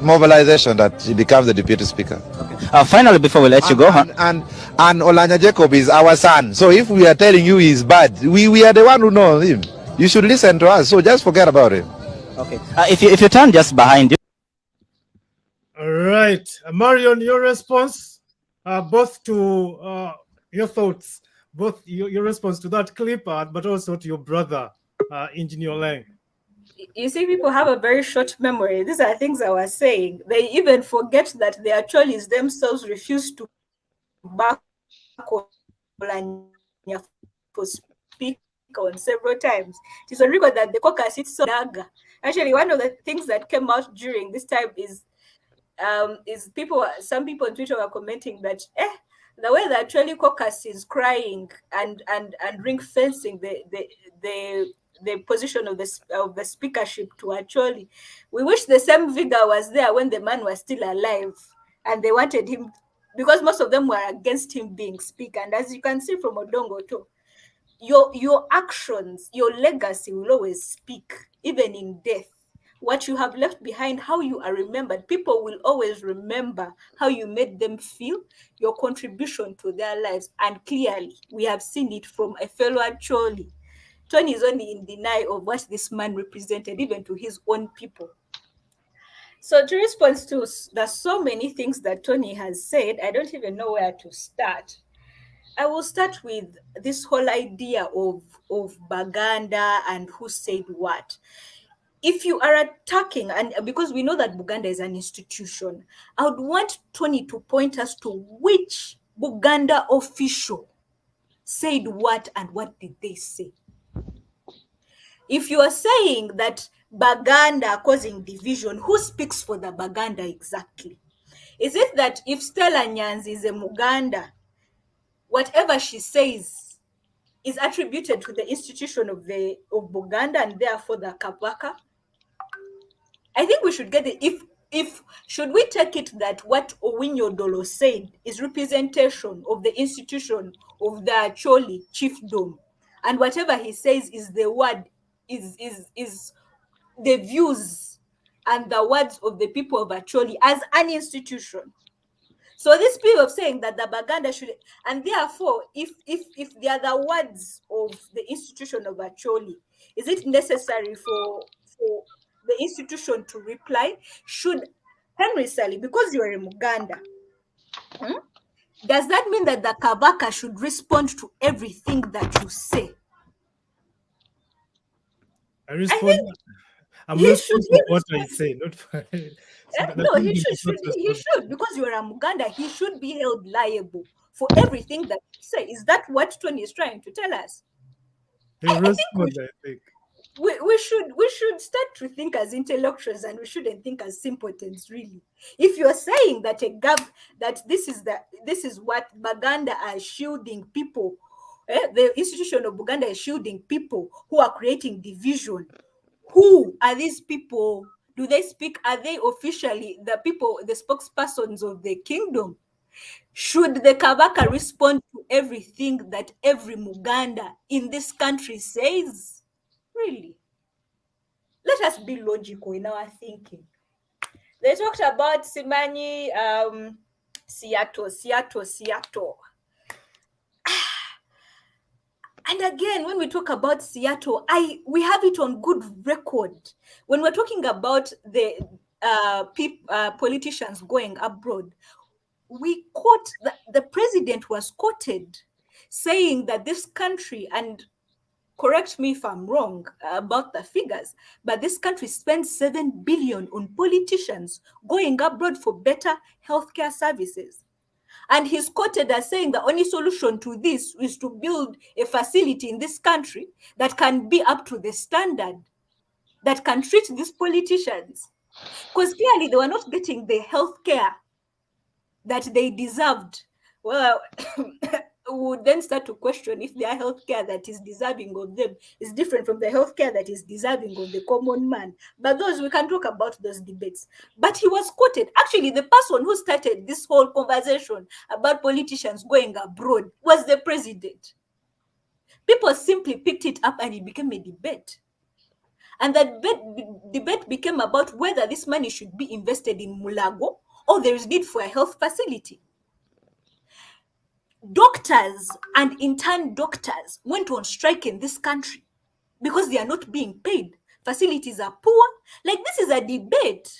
S8: mobilization that he becomes the Deputy Speaker.
S9: Okay. Finally, before we let you go,
S8: and Oulanya Jacob is our son. So if we are telling you he's bad, we are the one who know him. You should listen to us. So just forget about him.
S9: Okay. If you turn just behind you.
S1: All right, Marion, your response, both to your thoughts, both your response to that clip, but also to your brother, Engineer Olenge.
S2: You see, people have a very short memory. These are things I was saying. They even forget that the Acholis themselves refused to back Oulanya for speaker on several times. It is on record that the caucus is so dagger. Actually, one of the things that came out during this time is some people on Twitter were commenting that the way the Acholi caucus is crying and ring fencing the position of the speakership to Acholi. We wish the same vigor was there when the man was still alive, and they wanted him, because most of them were against him being speaker. And as you can see from Odongo too, your actions, your legacy will always speak, even in death. What you have left behind, how you are remembered, people will always remember how you made them feel, your contribution to their lives. And clearly, we have seen it from a fellow Acholi. Tonny is only in denial of what this man represented, even to his own people. So to respond to, there's so many things that Tonny has said, I don't even know where to start. I will start with this whole idea of Baganda and who said what. If you are attacking, and because we know that Buganda is an institution, I would want Tonny to point us to which Buganda official said what and what did they say. If you are saying that Baganda causing division, who speaks for the Baganda exactly? Is it that if Stella Nyanzi is a Muganda, whatever she says is attributed to the institution of Buganda and therefore the Kabaka? I think we should get it. If should we take it that what Owinyo Dolo said is representation of the institution of the Acholi chiefdom, and whatever he says is the word is the views and the words of the people of Acholi as an institution. So this people of saying that the Baganda should, and therefore, if they are the words of the institution of Acholi, is it necessary for the institution to reply? Should Henry Ssali, because you are a Muganda, does that mean that the Kabaka should respond to everything that you say?
S1: I'm responding to what I say, not for,
S2: no, he should, because you are a Muganda, he should be held liable for everything that you say. Is that what Tonny is trying to tell us? I think we should start to think as intellectuals, and we shouldn't think as simpletons, really. If you're saying that that this is what Baganda are shielding people, the institution of Buganda is shielding people who are creating division. Who are these people? Do they speak? Are they officially the people, the spokespersons of the kingdom? Should the Kabaka respond to everything that every Muganda in this country says? Really? Let us be logical in our thinking. They talked about Simanyi, Seattle. And again, when we talk about Seattle, we have it on good record. When we're talking about the politicians going abroad, we quote, the president was quoted saying that this country, and correct me if I'm wrong about the figures, but this country spends 7 billion on politicians going abroad for better healthcare services. And he's quoted as saying the only solution to this is to build a facility in this country that can be up to the standard, that can treat these politicians. Because clearly they were not getting the healthcare that they deserved. Well, we would then start to question if their healthcare that is deserving of them is different from the healthcare that is deserving of the common man. But those, we can talk about those debates. But he was quoted. Actually, the person who started this whole conversation about politicians going abroad was the president. People simply picked it up and it became a debate. And that debate became about whether this money should be invested in Mulago or there is need for a health facility. Doctors and intern doctors went on strike in this country because they are not being paid. Facilities are poor. Like, this is a debate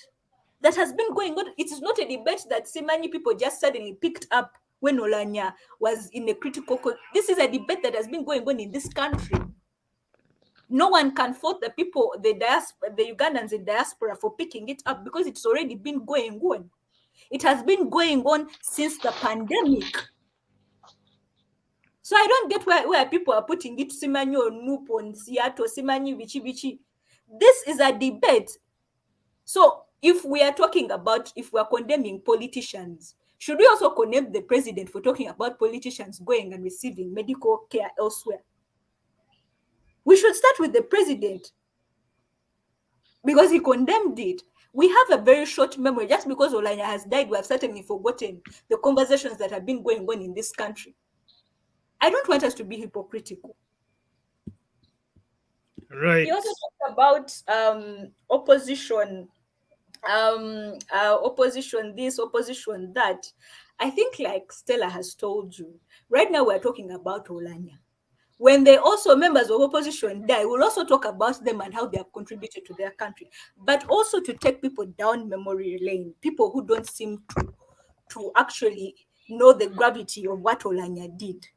S2: that has been going on. It is not a debate that so many people just suddenly picked up when Oulanya was in a critical. This is a debate that has been going on in this country. No one can fault the people, the Ugandans in diaspora for picking it up because it's already been going on. It has been going on since the pandemic. So I don't get where people are putting it, Simanyi on Nup, on Seattle, Simanyi, Vichi. This is a debate. So if we are talking about, if we are condemning politicians, should we also condemn the president for talking about politicians going and receiving medical care elsewhere? We should start with the president because he condemned it. We have a very short memory. Just because Oulanya has died, we have certainly forgotten the conversations that have been going on in this country. I don't want us to be hypocritical.
S1: Right.
S2: He also talked about opposition, opposition this, opposition that. I think, like Stella has told you, right now we're talking about Oulanya. When they also members of opposition die, we'll also talk about them and how they have contributed to their country, but also to take people down memory lane, people who don't seem to actually know the gravity of what Oulanya did.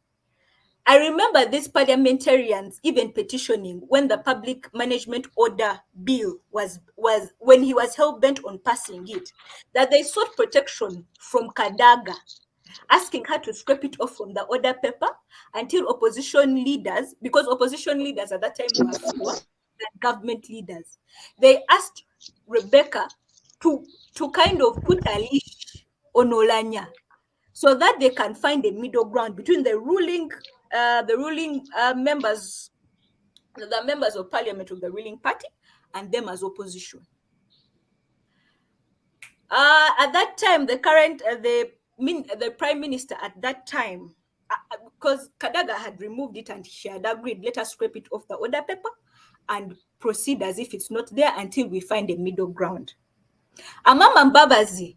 S2: I remember these parliamentarians even petitioning when the public management order bill was when he was hell bent on passing it, that they sought protection from Kadaga, asking her to scrape it off from the order paper until opposition leaders, because opposition leaders at that time were fewer than government leaders, they asked Rebecca to kind of put a leash on Oulanya so that they can find a middle ground between the ruling members, the members of parliament of the ruling party, and them as opposition. At that time, the current the prime minister at that time, because Kadaga had removed it and she had agreed, let us scrape it off the order paper and proceed as if it's not there until we find a middle ground. Amama Mbabazi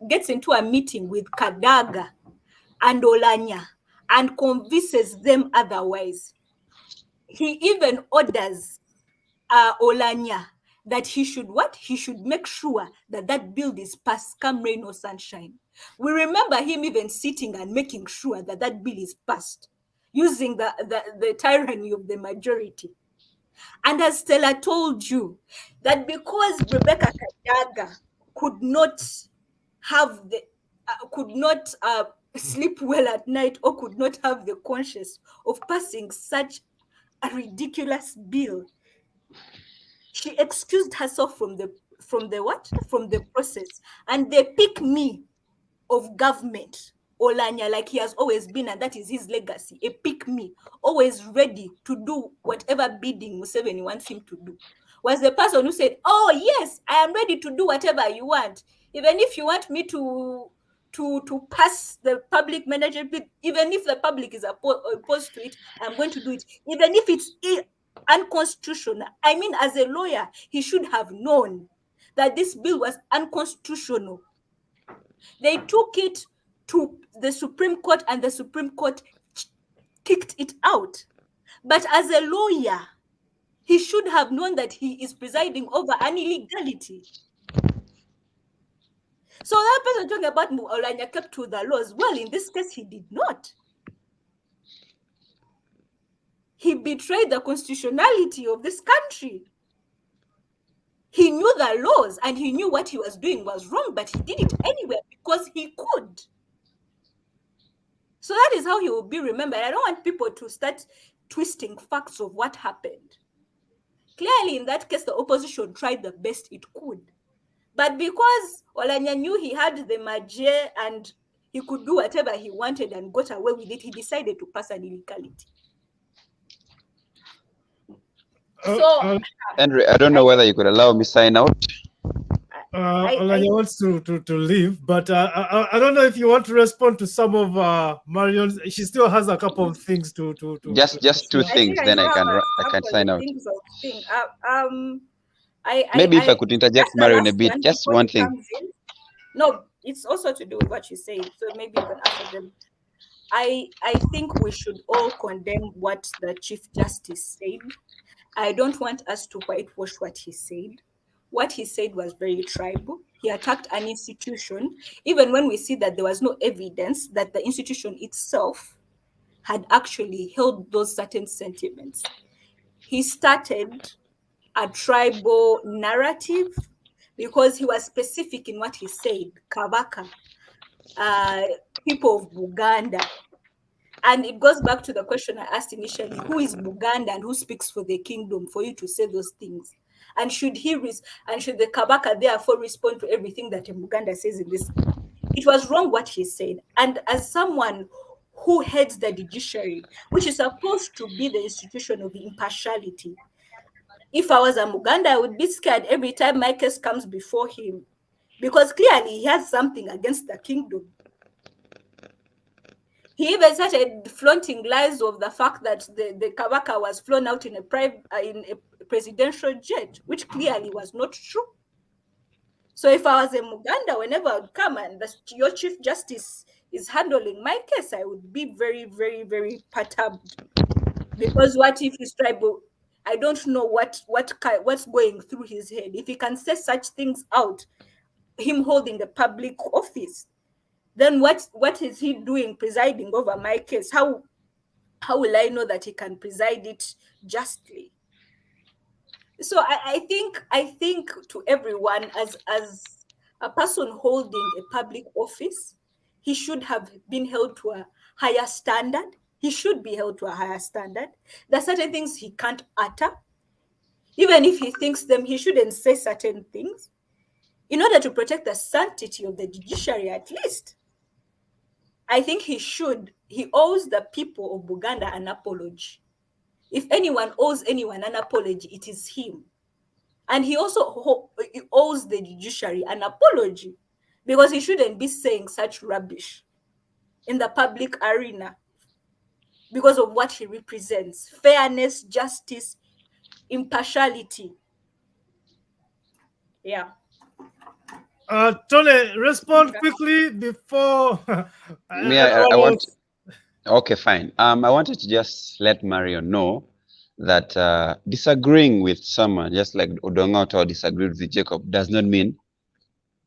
S2: gets into a meeting with Kadaga and Oulanya and convinces them otherwise. He even orders Oulanya that he should what? He should make sure that that bill is passed, come rain or sunshine. We remember him even sitting and making sure that that bill is passed, using the tyranny of the majority. And as Stella told you, that because Rebecca Kadaga could not have the could not sleep well at night, or could not have the conscience of passing such a ridiculous bill, she excused herself from the process, and they pick me of government, Oulanya, like he has always been, and that is his legacy, a pick me, always ready to do whatever bidding Museveni wants him to do, was the person who said, oh yes, I am ready to do whatever you want, even if you want me to pass the public management bill, even if the public is opposed to it, I'm going to do it, even if it's unconstitutional. I mean, as a lawyer, he should have known that this bill was unconstitutional. They took it to the Supreme Court and the Supreme Court kicked it out. But as a lawyer, he should have known that he is presiding over an illegality. So that person talking about Oulanya kept to the laws. Well, in this case, he did not. He betrayed the constitutionality of this country. He knew the laws and he knew what he was doing was wrong, but he did it anyway because he could. So that is how he will be remembered. I don't want people to start twisting facts of what happened. Clearly, in that case, the opposition tried the best it could. But because Oulanya knew he had the magie and he could do whatever he wanted and got away with it, he decided to pass an illegality. So,
S4: Henry, I don't know whether you could allow me sign out.
S1: Oulanya wants to leave, but I don't know if you want to respond to some of Marion's. She still has a couple of things to
S4: just two things, then I can sign out. Maybe if I could interject Marion a bit, just one thing.
S2: No, it's also to do with what you said, so maybe you can answer them. I think we should all condemn what the Chief Justice said. I don't want us to whitewash what he said. What he said was very tribal. He attacked an institution, even when we see that there was no evidence that the institution itself had actually held those certain sentiments. He started a tribal narrative because he was specific in what he said. Kabaka, people of Uganda. And it goes back to the question I asked initially, who is Buganda and who speaks for the kingdom for you to say those things? And should the Kabaka therefore respond to everything that Buganda says in this? It was wrong what he said. And as someone who heads the judiciary, which is supposed to be the institution of impartiality, if I was a Muganda, I would be scared every time my case comes before him, because clearly he has something against the kingdom. He even started flaunting lies of the fact that the Kabaka was flown out in a presidential jet, which clearly was not true. So if I was a Muganda, whenever I would come and your Chief Justice is handling my case, I would be very, very, very perturbed. Because what if he's tribal? I don't know what's going through his head. If he can say such things out, him holding the public office, then what is he doing presiding over my case? How will I know that he can preside it justly? So I think to everyone, as a person holding a public office, he should have been held to a higher standard. He should be held to a higher standard. There are certain things he can't utter. Even if he thinks them, he shouldn't say certain things in order to protect the sanctity of the judiciary, at least. I think he owes the people of Buganda an apology. If anyone owes anyone an apology, it is him. And he also owes the judiciary an apology, because he shouldn't be saying such rubbish in the public arena because of what he represents: fairness, justice, impartiality. Yeah.
S1: Tonny, respond quickly before.
S4: I want. Okay, fine. I wanted to just let Marion know that disagreeing with someone, just like Odongoto disagreed with Jacob, does not mean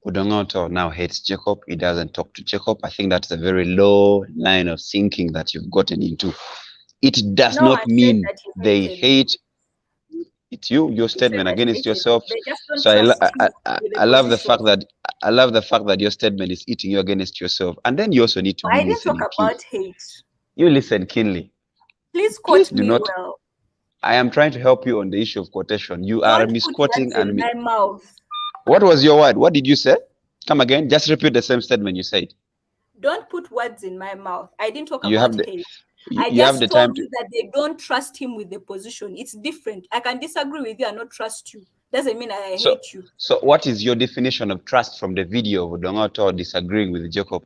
S4: Odongoto now hates Jacob. He doesn't talk to Jacob. I think that's a very low line of thinking that you've gotten into. It does not mean they hate. It's your statement against yourself. So I love the fact that your statement is eating you against yourself, and then you also need to be listening.
S2: I didn't talk about hate.
S4: You listen keenly.
S2: Please quote me well.
S4: I am trying to help you on the issue of quotation. You are misquoting
S2: in my mouth.
S4: What was your word? What did you say? Come again. Just repeat the same statement you said.
S2: Don't put words in my mouth. I didn't talk about hate. I just told you that they don't trust him with the position. It's different. I can disagree with you and not trust you. Doesn't mean I hate you.
S4: So what is your definition of trust from the video of Odongoto disagreeing with Jacob?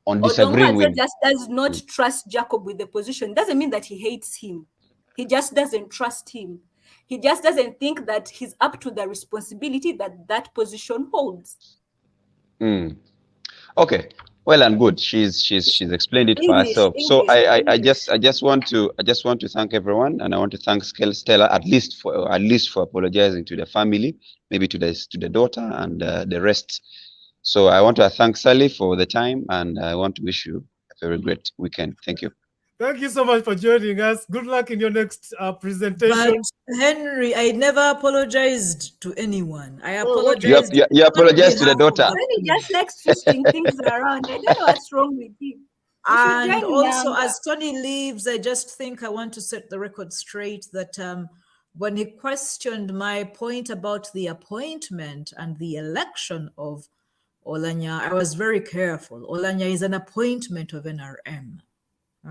S4: On disagreeing with...
S2: just does not trust Jacob with the position. Doesn't mean that he hates him. He just doesn't trust him. He just doesn't think that he's up to the responsibility that that position holds.
S4: Okay. Well and good. She's explained it for herself. So I just want to thank everyone, and I want to thank Stella at least for apologizing to the family, maybe to the daughter and the rest. So I want to thank Ssali for the time, and I want to wish you a very great weekend. Thank you.
S1: Thank you so much for joining us. Good luck in your next presentation.
S3: But Henry, I never apologized to anyone. I apologized.
S4: You apologized to the daughter.
S2: He just likes twisting things around. I don't know what's wrong with him.
S3: And also, as Tonny leaves, I just think I want to set the record straight that when he questioned my point about the appointment and the election of Oulanyah, I was very careful. Oulanyah is an appointment of NRM.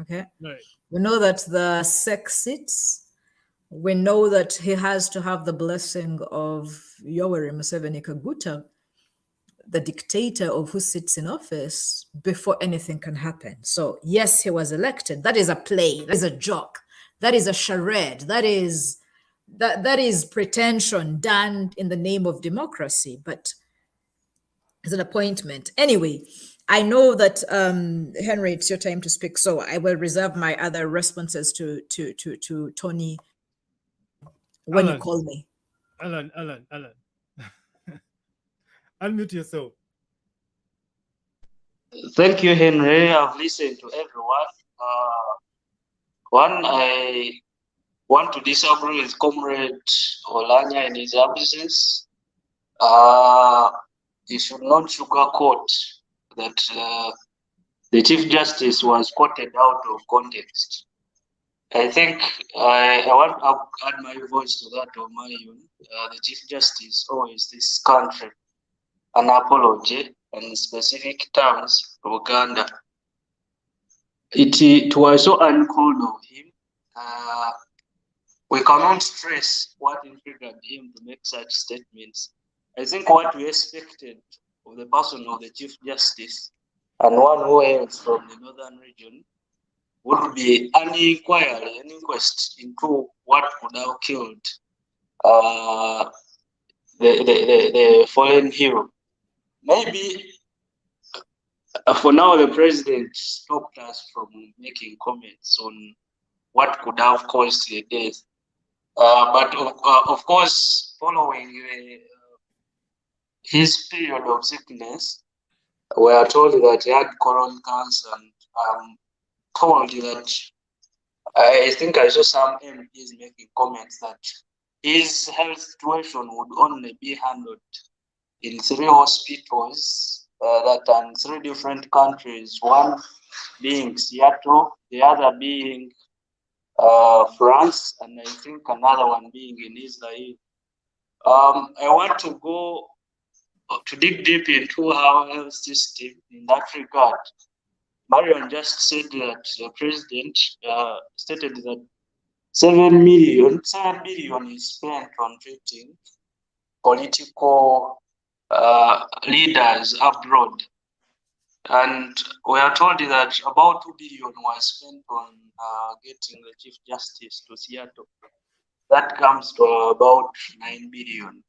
S3: Okay. Right. We know that the SEC sits. We know that he has to have the blessing of Yoweri Museveni Kaguta, the dictator of who sits in office, before anything can happen. So yes, he was elected. That is a play. That is a joke. That is a charade. That is pretension done in the name of democracy. But it's an appointment. Anyway, I know that Henry, it's your time to speak, so I will reserve my other responses to Tonny when you call me.
S1: Allan. Unmute yourself.
S5: Thank you, Henry. I've listened to everyone. I want to disagree with Comrade Oulanyah in his absence. He should not sugarcoat that the Chief Justice was quoted out of context. I think I want to add my voice to that of Marion. The Chief Justice owes this country an apology in specific terms to Uganda. It was so uncalled of him. We cannot stress what triggered him to make such statements. I think what we expected of the person of the Chief Justice and one who hails from the northern region, would be an inquiry, an inquest into what could have killed the fallen hero. Maybe for now, the president stopped us from making comments on what could have caused the death. But of course, following his period of sickness, we are told that he had colon cancer, and told that I think I saw some MPs making comments that his health situation would only be handled in 3 hospitals that are in 3 different countries, one being Seattle, the other being France, and I think another one being in Israel. I want to go to dig deep into our health system in that regard. Marion just said that the president stated that 7 billion is spent on treating political leaders abroad. And we are told that about 2 billion was spent on getting the Chief Justice to Seattle. That comes to about 9 billion.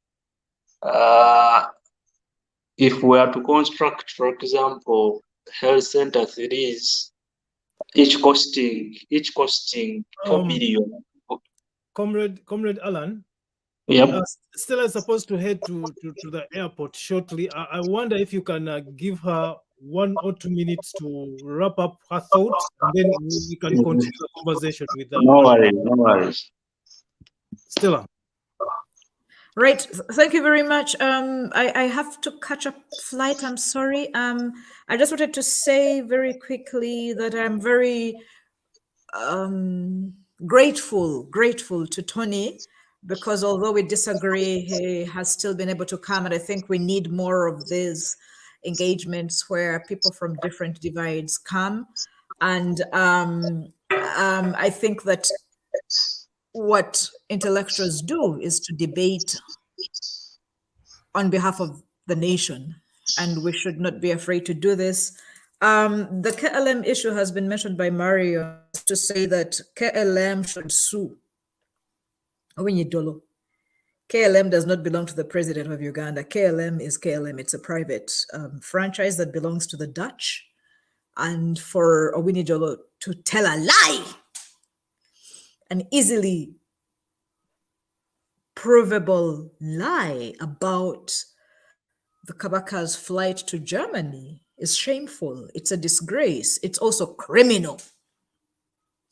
S5: If we are to construct, for example, health center series, each costing 4 billion.
S1: Comrade Allan.
S5: Yep.
S1: Stella is supposed to head to the airport shortly. I wonder if you can give her 1 or 2 minutes to wrap up her thoughts, and then we can continue the conversation with her.
S5: No worries.
S1: Stella.
S3: Right. Thank you very much. I have to catch a flight. I'm sorry. I just wanted to say very quickly that I'm very grateful to Tonny, because although we disagree, he has still been able to come, and I think we need more of these engagements where people from different divides come. And I think that what intellectuals do is to debate on behalf of the nation, and we should not be afraid to do this. The KLM issue has been mentioned by Mario to say that KLM should sue. KLM does not belong to the president of Uganda. KLM is KLM. It's a private franchise that belongs to the Dutch. And for Owinijolo to tell a lie, an easily provable lie about the Kabaka's flight to Germany is shameful. It's a disgrace. It's also criminal.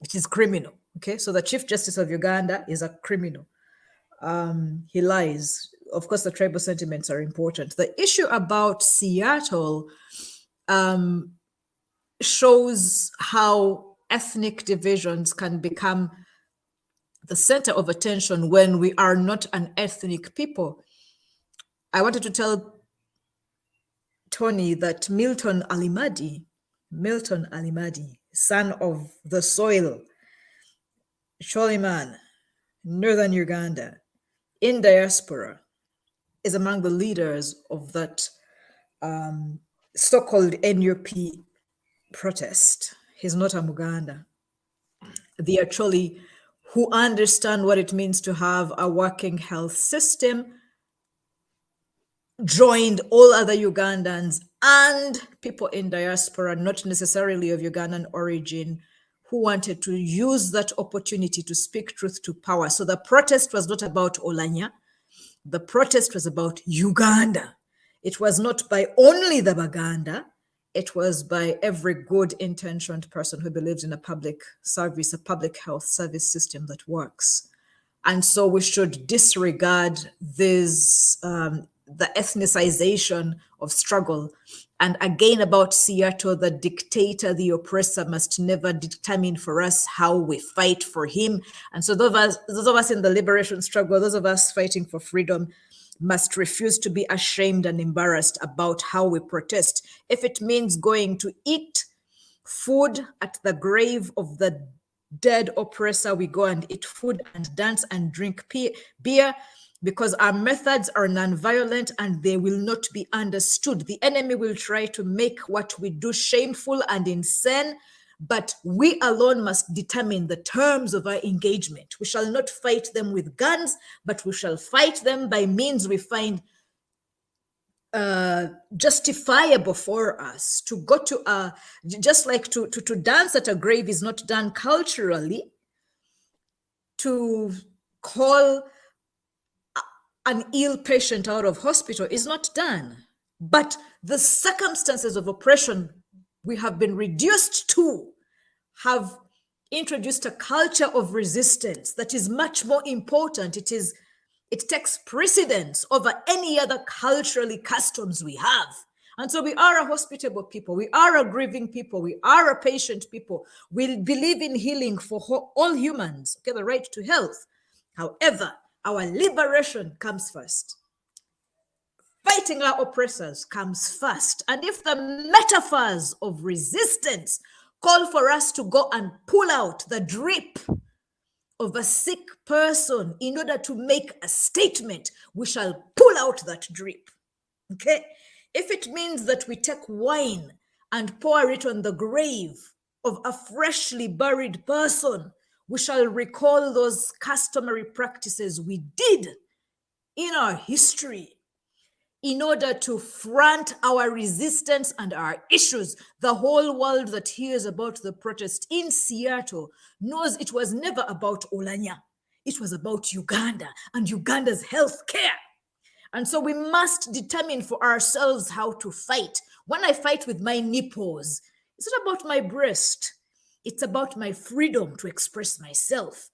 S3: It is criminal. Okay, so the Chief Justice of Uganda is a criminal. He lies. Of course, the tribal sentiments are important. The issue about Seattle shows how ethnic divisions can become the center of attention when we are not an ethnic people. I wanted to tell Tonny that Milton Alimadi, son of the soil, Sholiman, northern Uganda, in diaspora, is among the leaders of that so-called NUP protest. He's not a Muganda. The Acholi who understand what it means to have a working health system joined all other Ugandans and people in diaspora, not necessarily of Ugandan origin, who wanted to use that opportunity to speak truth to power. So the protest was not about Oulanya. The protest was about Uganda. It was not by only the Baganda. It was by every good intentioned person who believes in a public service, a public health service system that works. And so we should disregard this, the ethnicization of struggle. And again, about Seattle, the dictator, the oppressor must never determine for us how we fight for him. And so those of us in the liberation struggle, those of us fighting for freedom, must refuse to be ashamed and embarrassed about how we protest. If it means going to eat food at the grave of the dead oppressor, we go and eat food and dance and drink beer. because our methods are non-violent and they will not be understood. The enemy will try to make what we do shameful and insane, but we alone must determine the terms of our engagement. We shall not fight them with guns, but we shall fight them by means we find justifiable for us. To go to just like to dance at a grave is not done culturally. To call an ill patient out of hospital is not done. But the circumstances of oppression we have been reduced to have introduced a culture of resistance that is much more important. It takes precedence over any other culturally customs we have. And so we are a hospitable people. We are a grieving people. We are a patient people. We believe in healing for all humans, okay, the right to health. However, our liberation comes first. Fighting our oppressors comes first. And if the metaphors of resistance call for us to go and pull out the drip of a sick person in order to make a statement, we shall pull out that drip. Okay? If it means that we take wine and pour it on the grave of a freshly buried person, we shall recall those customary practices we did in our history in order to front our resistance and our issues. The whole world that hears about the protest in Seattle knows it was never about Oulanya. It was about Uganda and Uganda's health care. And so we must determine for ourselves how to fight. When I fight with my nipples, it's not about my breast. It's about my freedom to express myself.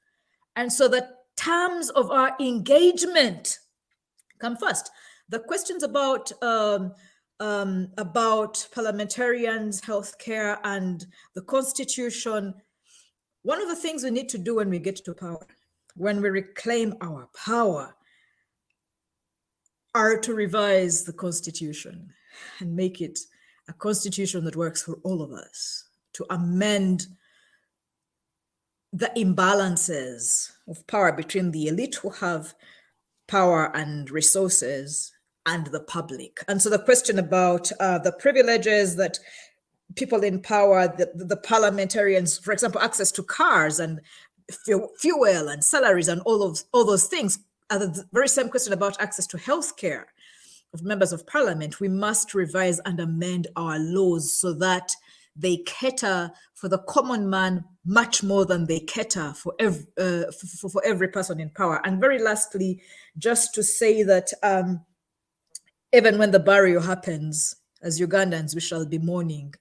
S3: And so the terms of our engagement come first. The questions about parliamentarians, healthcare, and the Constitution, one of the things we need to do when we get to power, when we reclaim our power, are to revise the Constitution and make it a constitution that works for all of us, to amend the imbalances of power between the elite who have power and resources and the public. And so the question about the privileges that people in power, the parliamentarians, for example, access to cars and fuel and salaries and all those things, are the very same question about access to healthcare of members of parliament. We must revise and amend our laws so that they cater for the common man much more than they cater for every person in power. And very lastly, just to say that even when the burial happens, as Ugandans, we shall be mourning,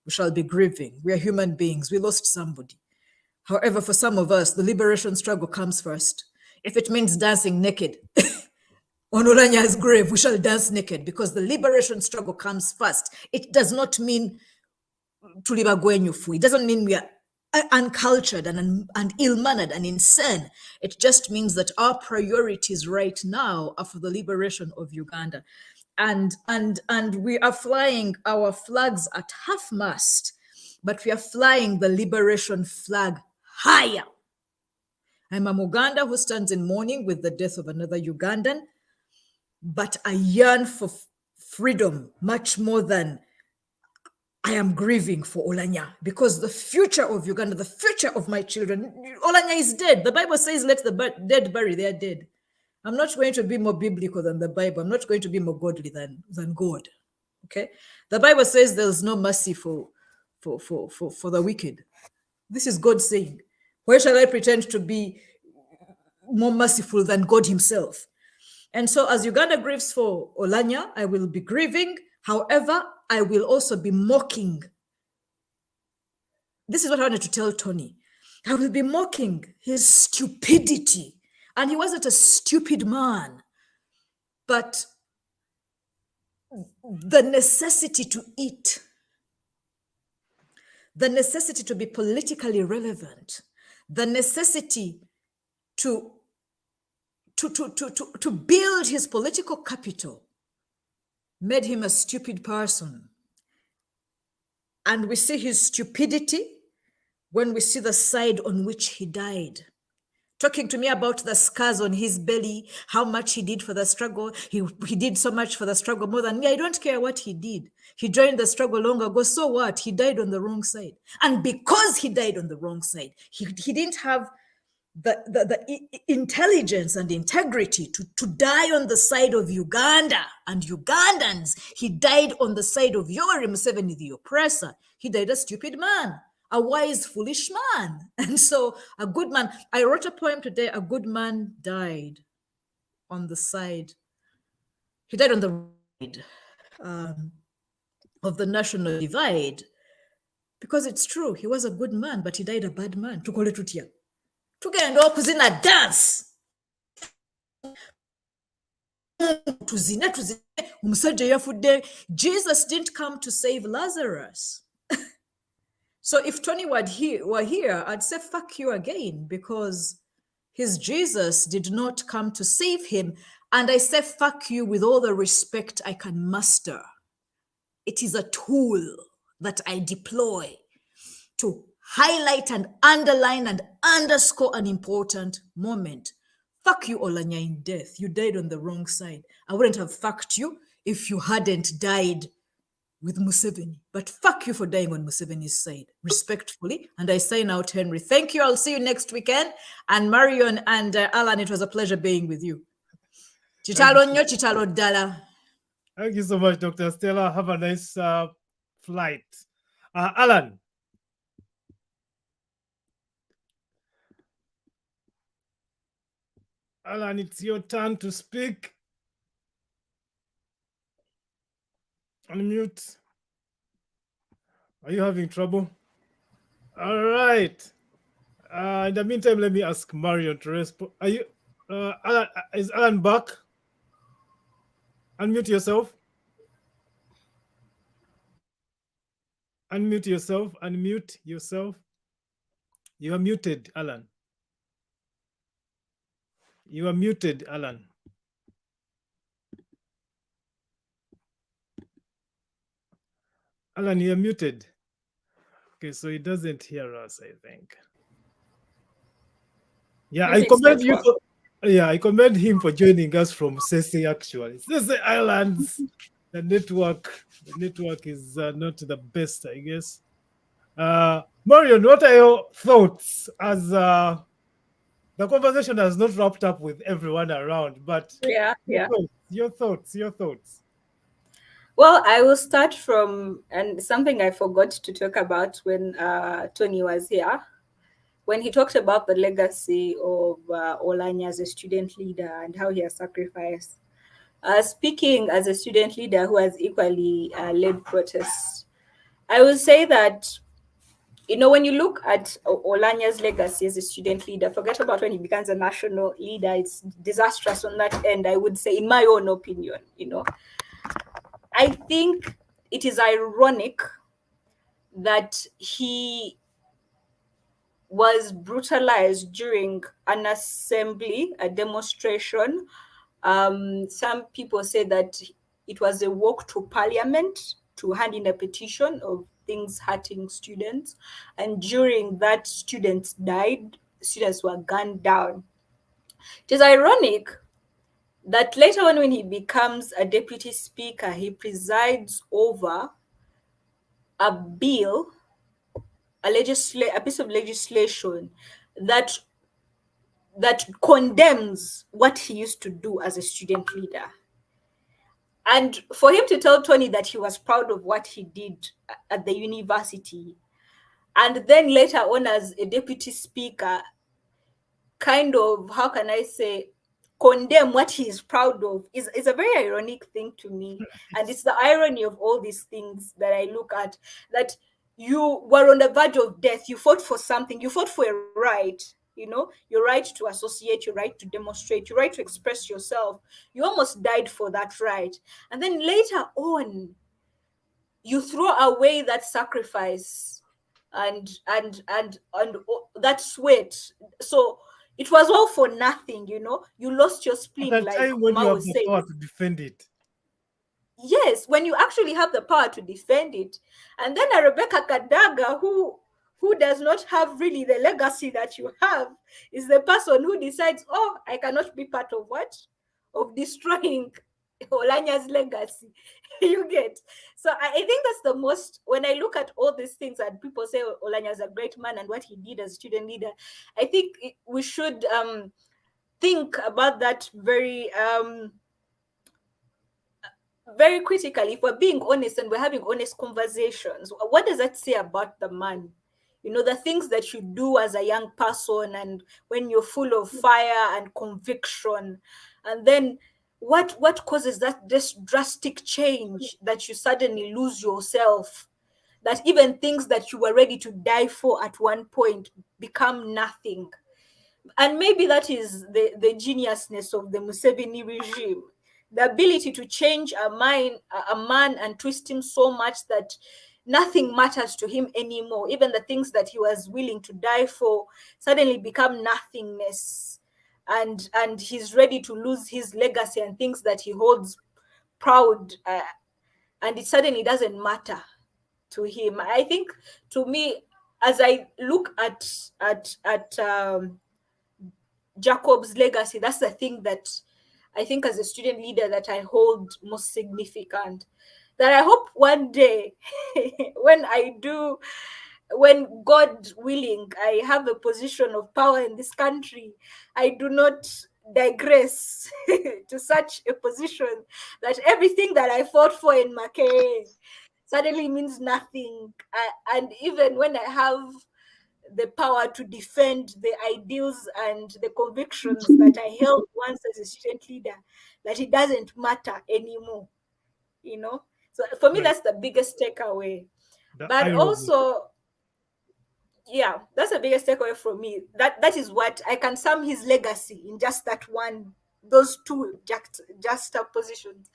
S3: we shall be grieving. We are human beings. We lost somebody. However, for some of us, the liberation struggle comes first. If it means dancing naked on Oulanya's grave, we shall dance naked because the liberation struggle comes first. It does not mean tulibagwenyufu. It doesn't mean we are uncultured and ill-mannered and insane. It just means that our priorities right now are for the liberation of Uganda. And we are flying our flags at half-mast, but we are flying the liberation flag higher. I'm a Muganda who stands in mourning with the death of another Ugandan, but I yearn for freedom much more than I am grieving for Oulanya, because the future of Uganda, the future of my children, Oulanya is dead. The Bible says, let the dead bury their dead. I'm not going to be more biblical than the Bible. I'm not going to be more godly than God. Okay? The Bible says there's no mercy for the wicked. This is God saying, where shall I pretend to be more merciful than God himself? And so as Uganda grieves for Oulanya, I will be grieving. However, I will also be mocking. This is what I wanted to tell Tony. I will be mocking his stupidity. And he wasn't a stupid man, but the necessity to eat, the necessity to be politically relevant, the necessity to build his political capital made him a stupid person. And we see his stupidity when we see the side on which he died. talking to me about the scars on his belly, how much he did for the struggle. He did so much for the struggle more than me. I don't care what he did. He joined the struggle long ago. So what? He died on the wrong side. And because he died on the wrong side, he didn't have the intelligence and integrity to die on the side of Uganda and Ugandans. He died on the side of Yoweri Museveni, the oppressor. He died a stupid man, a wise, foolish man. And so a good man, I wrote a poem today, a good man died on the side. He died on the side of the national divide, because it's true, he was a good man, but he died a bad man. Tukole tutya. Tugenda okuzina dance. Tuzine umusajja yafudde. Jesus didn't come to save Lazarus. So if Tony were here, I'd say fuck you again, because his Jesus did not come to save him. And I say fuck you with all the respect I can muster. It is a tool that I deploy to highlight and underline and underscore an important moment. Fuck you, Oulanya, in death. You died on the wrong side. I wouldn't have fucked you if you hadn't died with Museveni. But fuck you for dying on Museveni's side, respectfully. And I sign out, Henry. Thank you. I'll see you next weekend. And Marion and Allan, it was a pleasure being with you. Chitalo nyo, chitalo dala.
S1: Thank you so much, Dr. Stella. Have a nice flight. Allan. Allan, it's your turn to speak. Unmute. Are you having trouble? All right. In the meantime, let me ask Marion to respond. Are you, Allan, is Allan back? Unmute yourself. Unmute yourself. Unmute yourself. You are muted, Allan. You are muted, Allan. Allan, you are muted. Okay, so he doesn't hear us, I think. Yeah, I commend you for, I commend him for joining us from Sese, actually. Sese Islands, the network is not the best, I guess. Marion, what are your thoughts as the conversation has not wrapped up with everyone around, but your thoughts.
S2: Well, I will start from, and something I forgot to talk about when Tony was here, when he talked about the legacy of Oulanya as a student leader and how he has sacrificed. Speaking as a student leader who has equally led protests, I will say that, when you look at Oulanya's legacy as a student leader, forget about when he becomes a national leader, it's disastrous on that end, I would say, in my own opinion, I think it is ironic that he was brutalized during an assembly, a demonstration. Some people say that it was a walk to parliament to hand in a petition of things hurting students. And during that, students died, students were gunned down. It is ironic that later on, when he becomes a deputy speaker, he presides over a bill, a piece of legislation that condemns what he used to do as a student leader. And for him to tell Tony that he was proud of what he did at the university, and then later on as a deputy speaker, kind of, how can I say, condemn what he is proud of is a very ironic thing to me. And it's the irony of all these things that I look at, that you were on the verge of death, you fought for something, you fought for a right, your right to associate, your right to demonstrate, your right to express yourself. You almost died for that right. And then later on, you throw away that sacrifice and that sweat. So it was all for nothing, You lost your spleen,
S1: at
S2: like
S1: time when you
S2: Mao
S1: have the
S2: said.
S1: power to defend it.
S2: Yes, when you actually have the power to defend it. And then a Rebecca Kadaga, who who does not have really the legacy that you have is the person who decides, oh, I cannot be part of what? Of destroying Oulanyah's legacy. You get? So I think that's the most, when I look at all these things and people say Oulanyah is a great man and what he did as student leader, I think we should think about that very very critically. If we're being honest and we're having honest conversations, what does that say about the man? You know, the things that you do as a young person and when you're full of fire and conviction, and then what causes that this drastic change that you suddenly lose yourself, that even things that you were ready to die for at one point become nothing. And maybe that is the geniusness of the Museveni regime, the ability to change a man and twist him so much that nothing matters to him anymore. Even the things that he was willing to die for suddenly become nothingness, and he's ready to lose his legacy and things that he holds proud, and it suddenly doesn't matter to him. I think, to me, as I look at Jacob's legacy, that's the thing that I think as a student leader that I hold most significant, that I hope one day when God willing, I have a position of power in this country, I do not digress to such a position that everything that I fought for in Makerere suddenly means nothing. And even when I have the power to defend the ideals and the convictions that I held once as a student leader, that it doesn't matter anymore, you know? So for me,
S1: Right.
S2: that's the biggest takeaway.
S1: The
S2: But
S1: irony.
S2: also, yeah, that's the biggest takeaway from me. That is what I can sum his legacy in just that one, those two juxtapositions.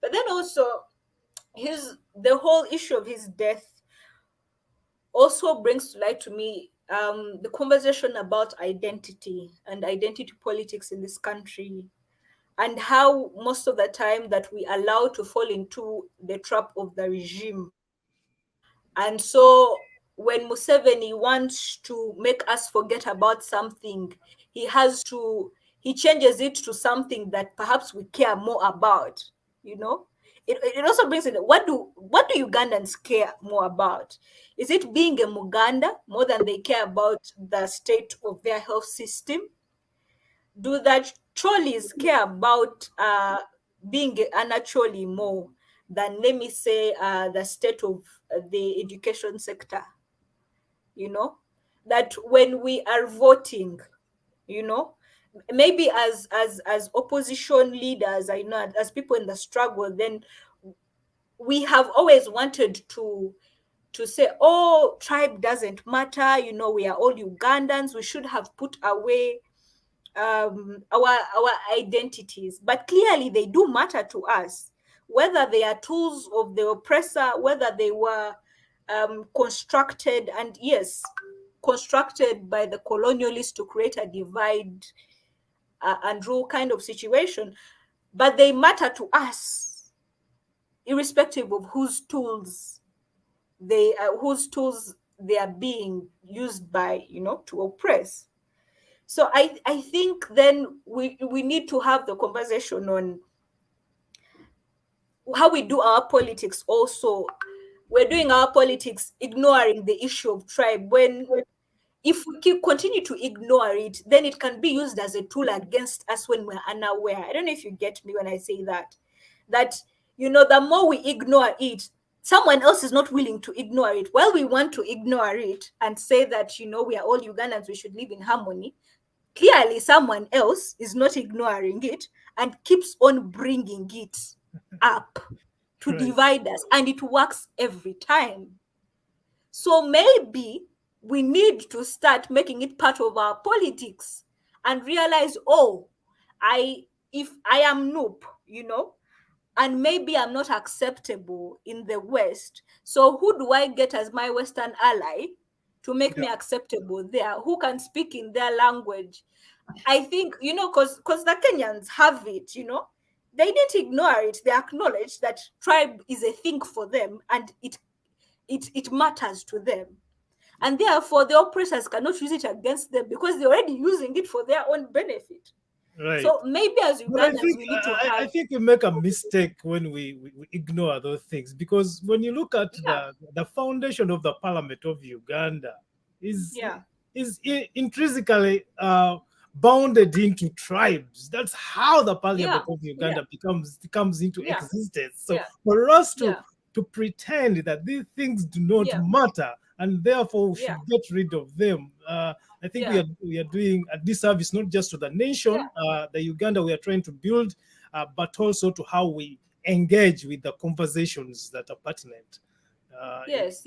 S2: But then also, the whole issue of his death also brings to light to me the conversation about identity and identity politics in this country, and how most of the time that we allow to fall into the trap of the regime. And so when Museveni wants to make us forget about something, he changes it to something that perhaps we care more about, you know? It also brings in, what do Ugandans care more about? Is it being a Muganda more than they care about the state of their health system? Do the Cholis care about being an Acholi more than, let me say, the state of the education sector? You know, that when we are voting, you know, maybe as opposition leaders, I know, as people in the struggle, then we have always wanted to say, oh, tribe doesn't matter, you know, we are all Ugandans, we should have put away our identities. But clearly they do matter to us, whether they are tools of the oppressor, whether they were constructed by the colonialists to create a divide and rule kind of situation. But they matter to us, irrespective of whose tools they are being used by, you know, to oppress. So I think then we need to have the conversation on how we do our politics. Also, we're doing our politics ignoring the issue of tribe. When if we continue to ignore it, then it can be used as a tool against us when we're unaware. I don't know if you get me when I say that. That, you know, the more we ignore it, someone else is not willing to ignore it. While we want to ignore it and say that, you know, we are all Ugandans, we should live in harmony, clearly someone else is not ignoring it and keeps on bringing it up to divide us, and it works every time. So maybe we need to start making it part of our politics and realize, oh, if I am Noop, you know, and maybe I'm not acceptable in the West, so who do I get as my Western ally to make me acceptable there? Who can speak in their language? I think, you know, because the Kenyans have it, you know, they didn't ignore it. They acknowledge that tribe is a thing for them and it matters to them. And therefore, the oppressors cannot use it against them because they're already using it for their own benefit.
S1: Right.
S2: So maybe as
S1: But I
S2: Ugandans,
S1: think
S2: we need to have.
S1: I think we make a mistake when we ignore those things, because when you look at the foundation of the Parliament of Uganda is intrinsically bounded into tribes. That's how the Parliament of Uganda comes into existence. So for us to pretend that these things do not matter and therefore we should get rid of them, I think we are doing a disservice not just to the nation, the Uganda we are trying to build, but also to how we engage with the conversations that are pertinent.
S2: Yes.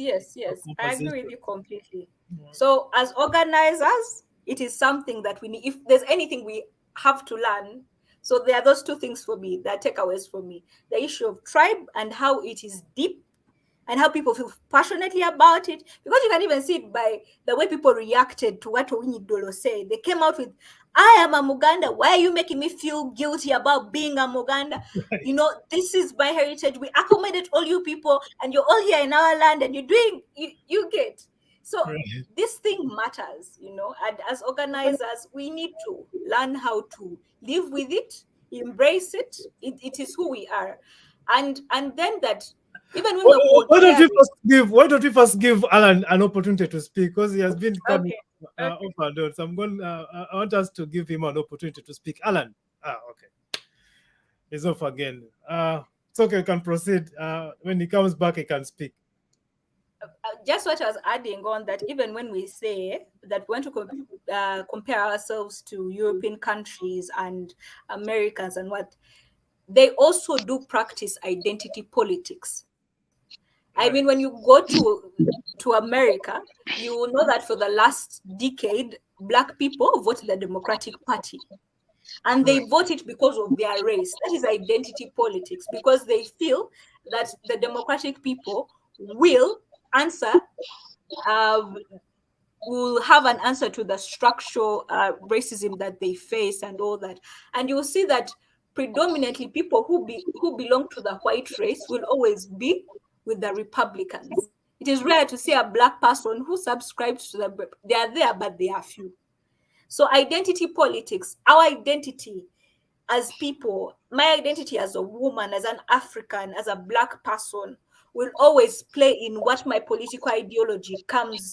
S2: I agree with you completely. So as organizers, it is something that we need. If there's anything we have to learn, so there are those two things for me, that takeaways for me: the issue of tribe and how it is deep, and how people feel passionately about it. Because you can even see it by the way people reacted to what Owinyi Dolo said. They came out with, "I am a Muganda. Why are you making me feel guilty about being a Muganda? Right. You know, this is my heritage. We accommodate all you people, and you're all here in our land, and you're doing, you get." So this thing matters, you know, and as organizers, we need to learn how to live with it, embrace it. It is who we are. And then that, even when
S1: why don't we first give Allan an opportunity to speak, because he has been coming off and on. So I want us to give him an opportunity to speak. Allan, okay, he's off again. It's okay, you can proceed. When he comes back, he can speak.
S2: Just what I was adding on, that even when we say that we want to compare ourselves to European countries and Americans and what, they also do practice identity politics. I mean, when you go to America, you will know that for the last decade, Black people vote the Democratic Party. And they vote it because of their race. That is identity politics, because they feel that the Democratic people will will have an answer to the structural racism that they face and all that. And you'll see that predominantly people who belong to the white race will always be with the Republicans. It is rare to see a Black person who subscribes to they are there, but they are few. So identity politics, our identity as people, my identity as a woman, as an African, as a Black person, will always play in what my political ideology becomes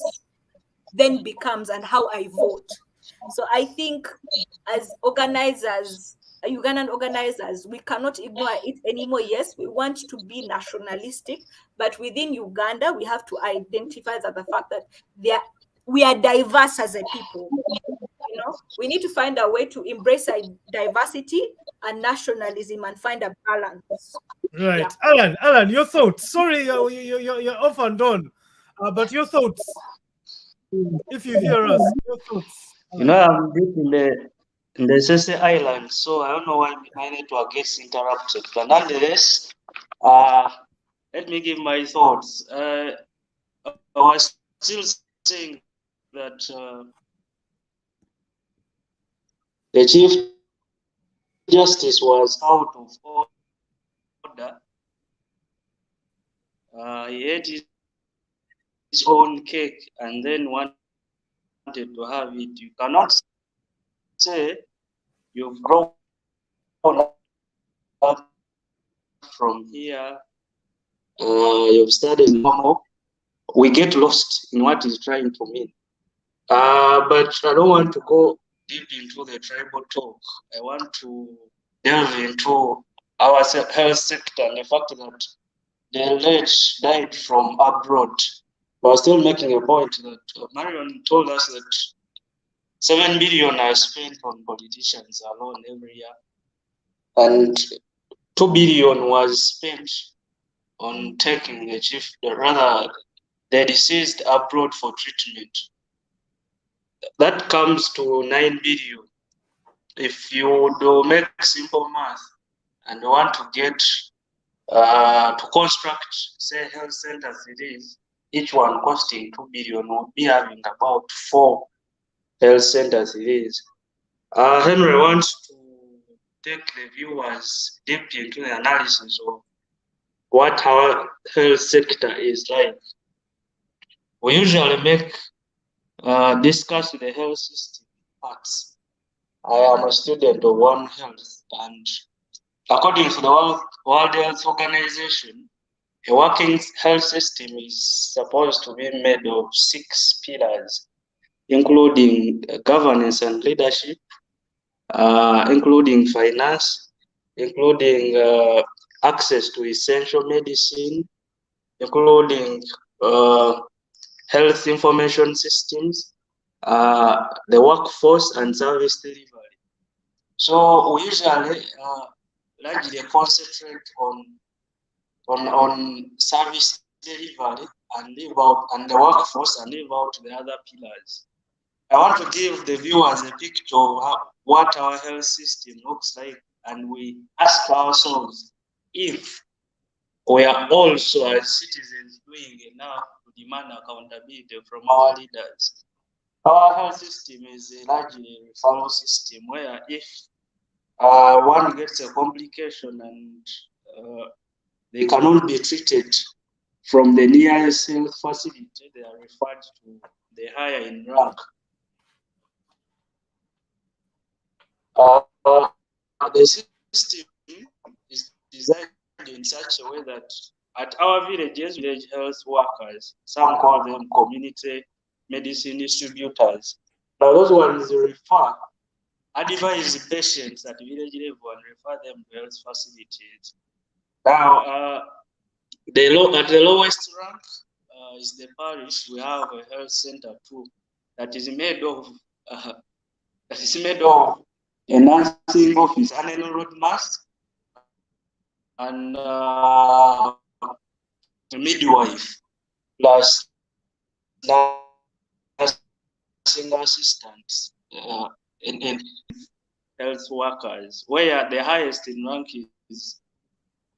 S2: and how I vote. So I think as organizers, Ugandan organizers, we cannot ignore it anymore. Yes, we want to be nationalistic, but within Uganda, we have to identify the fact that we are diverse as a people. You know, we need to find a way to embrace diversity and nationalism and find a balance.
S1: Right. Yeah. Allan, your thoughts. Sorry, you're off and on, but your thoughts. If you hear us, your thoughts.
S5: You know, I'm deep in the Ssali Island, so I don't know why my network gets interrupted. But nonetheless, let me give my thoughts. I was still saying that the Chief Justice was out of order. He ate his own cake and then wanted to have it. You cannot say you've grown up from here, you've studied normal. We get lost in what he's trying to mean. But I don't want to go deep into the tribal talk. I want to delve into our health sector and the fact that the late died from abroad. But still making a point that Marion told us that 7 billion are spent on politicians alone every year, and 2 billion was spent on taking the deceased abroad for treatment. That comes to 9 billion. If you do make simple math and want to get to construct, say, health centers, each one costing 2 billion, will be having about 4 health centers. Henry wants to take the viewers deep into the analysis of what our health sector is like. we usually discuss the health system parts. I am a student of One Health, and according to the World Health Organization, a working health system is supposed to be made of 6 pillars, including governance and leadership, including finance, including access to essential medicine, including health information systems, the workforce, and service delivery. So we usually largely concentrate on service delivery and leave out, and the workforce, and leave out the other pillars. I want to give the viewers a picture of what our health system looks like, and we ask ourselves if we are also as citizens doing enough to demand accountability from our leaders. Our health system is a largely referral system where if one gets a complication and they cannot be treated from the nearest health facility, they are referred to the higher in rank. The system is designed in such a way that at our villages, village health workers, some call them community medicine distributors. Now those ones advise patients at village level and refer them to health facilities. Now, at the lowest rank is the parish. We have a health center too that is made of a nursing office, an enrolled nurse, and a midwife, plus nursing assistants and health workers, where the highest in rank is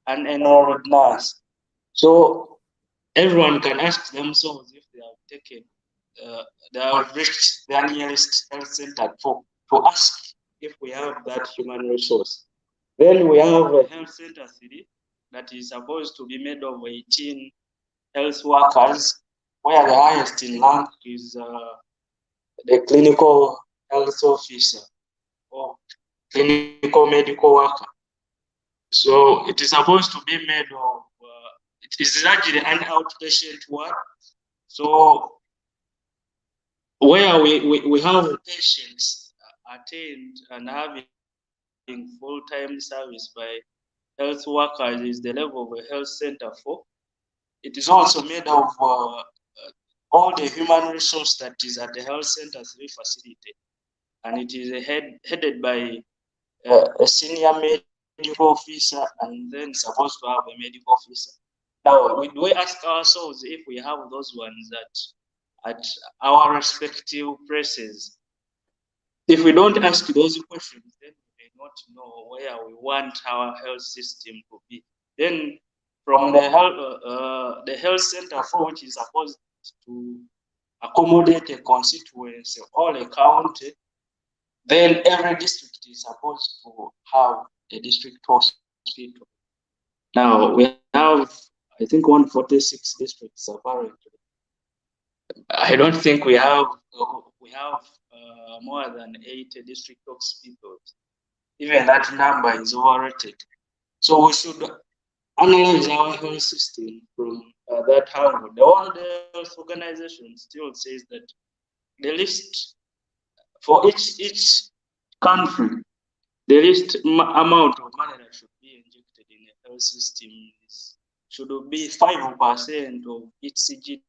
S5: an enrolled nurse. So everyone can ask themselves if they have taken, they have reached their nearest health center to ask if we have that human resource. Then we have a health center 3 that is supposed to be made of 18 health workers, where the highest in rank is the clinical health officer or clinical medical worker. So it is supposed to be made of, it is largely an outpatient work. So where we have patients attend and having full-time service by health workers is the level of a health center 4. It is also made of all the human resource that is at the health center 3 facility, and it is headed by a senior medical officer, and then supposed to have a medical officer. Now, we ask ourselves if we have those ones at our respective places. If we don't ask those questions, then we may not know where we want our health system to be. Then, from the health center 4, which is supposed to accommodate a constituency or a county, then every district is supposed to have a district hospital. Now we have, I think, 146 districts apparently. I don't think we have more than 80 district hospitals. Even that number is overrated. So we should analyze our health system from that angle. The World Health Organization still says that the list for each country, the least amount of money that should be injected in a health system should be 5% of its GDP.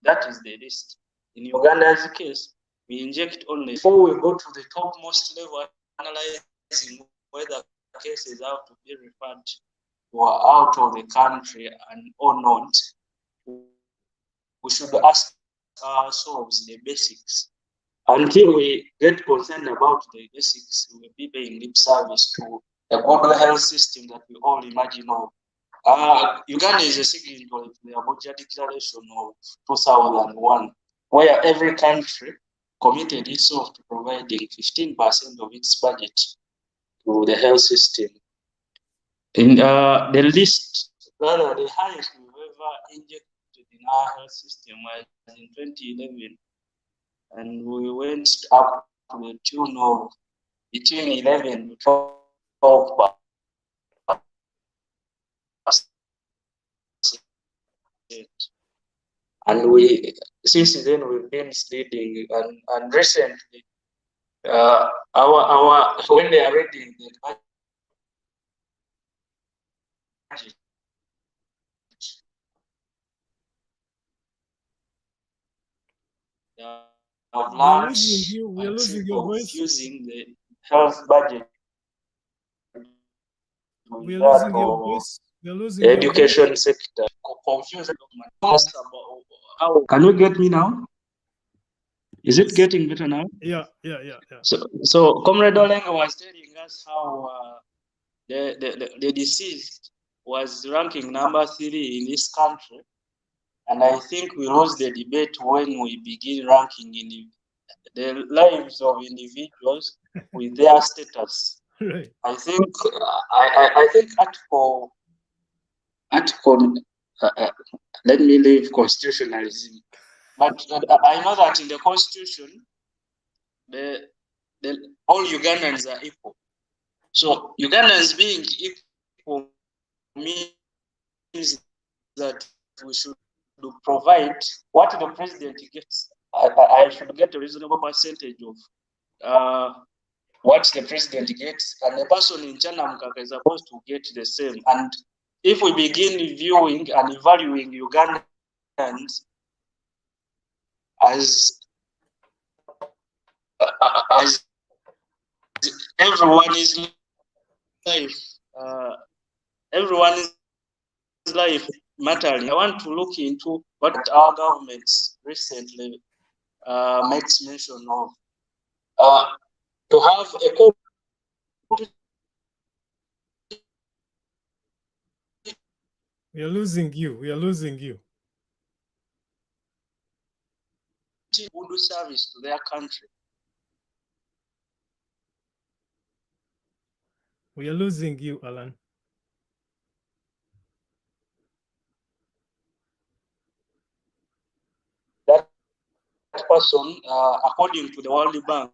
S5: That is the list. In Uganda's case, we inject only, before we go to the topmost level, analyzing whether cases have to be referred or out of the country and or not, we should ask ourselves the basics. Until we get concerned about the basics, we will be paying lip service to a global health system that we all imagine of. Uganda is a signatory to the Abuja Declaration of 2001, where every country committed itself to providing 15% of its budget to the health system. In the list rather the highest we've ever injected in our health system was in 2011, and we went up to the tune of between 11 to 12%. And we, since then, we've been sleeping, and recently, when they are reading the budget, of large
S1: we are losing your voice.
S5: Using the health budget.
S1: We are losing your voice. We are losing
S5: the education sector. Confused about how. Can you get me now? Is it getting better now?
S1: Yeah.
S5: So Comrade Olenge was telling us how the deceased was ranking number 3 in this country, and I think we lost the debate when we begin ranking in the lives of individuals with their status.
S1: Right.
S5: I think I think article let me leave constitutionalism, but I know that in the constitution, all Ugandans are equal. So Ugandans being equal means that we should provide what the president gets. I should get a reasonable percentage of what the president gets, and the person in Chanamkaka is supposed to get the same. And if we begin viewing and evaluating Ugandans as everyone's life mattering, I want to look into what our governments recently makes mention of. To have a
S1: We are losing you. We are losing you.
S5: Who do service to their country.
S1: We are losing you, Allan.
S5: That person, according to the World Bank,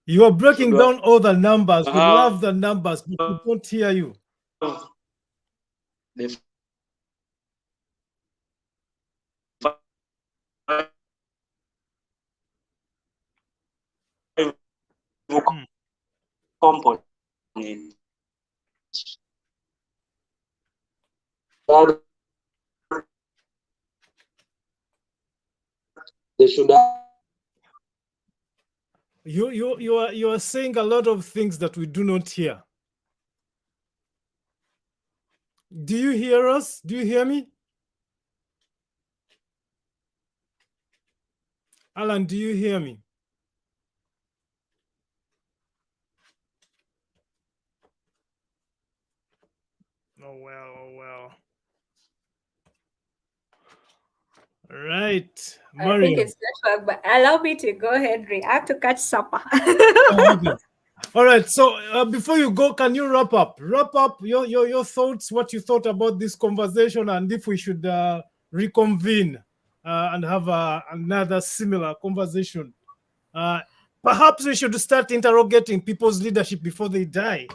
S1: you are breaking down all the numbers. We love the numbers, but we don't hear you.
S5: The component. They should have.
S1: You are saying a lot of things that we do not hear. Do you hear us? Do you hear me? Allan, do you hear me? Oh well. Right, Marion.
S2: I think it's network, but allow me to go, Henry. I have to catch supper.
S1: Okay. All right. So before you go, can you wrap up your thoughts, what you thought about this conversation, and if we should reconvene and have another similar conversation? Perhaps we should start interrogating people's leadership before they die.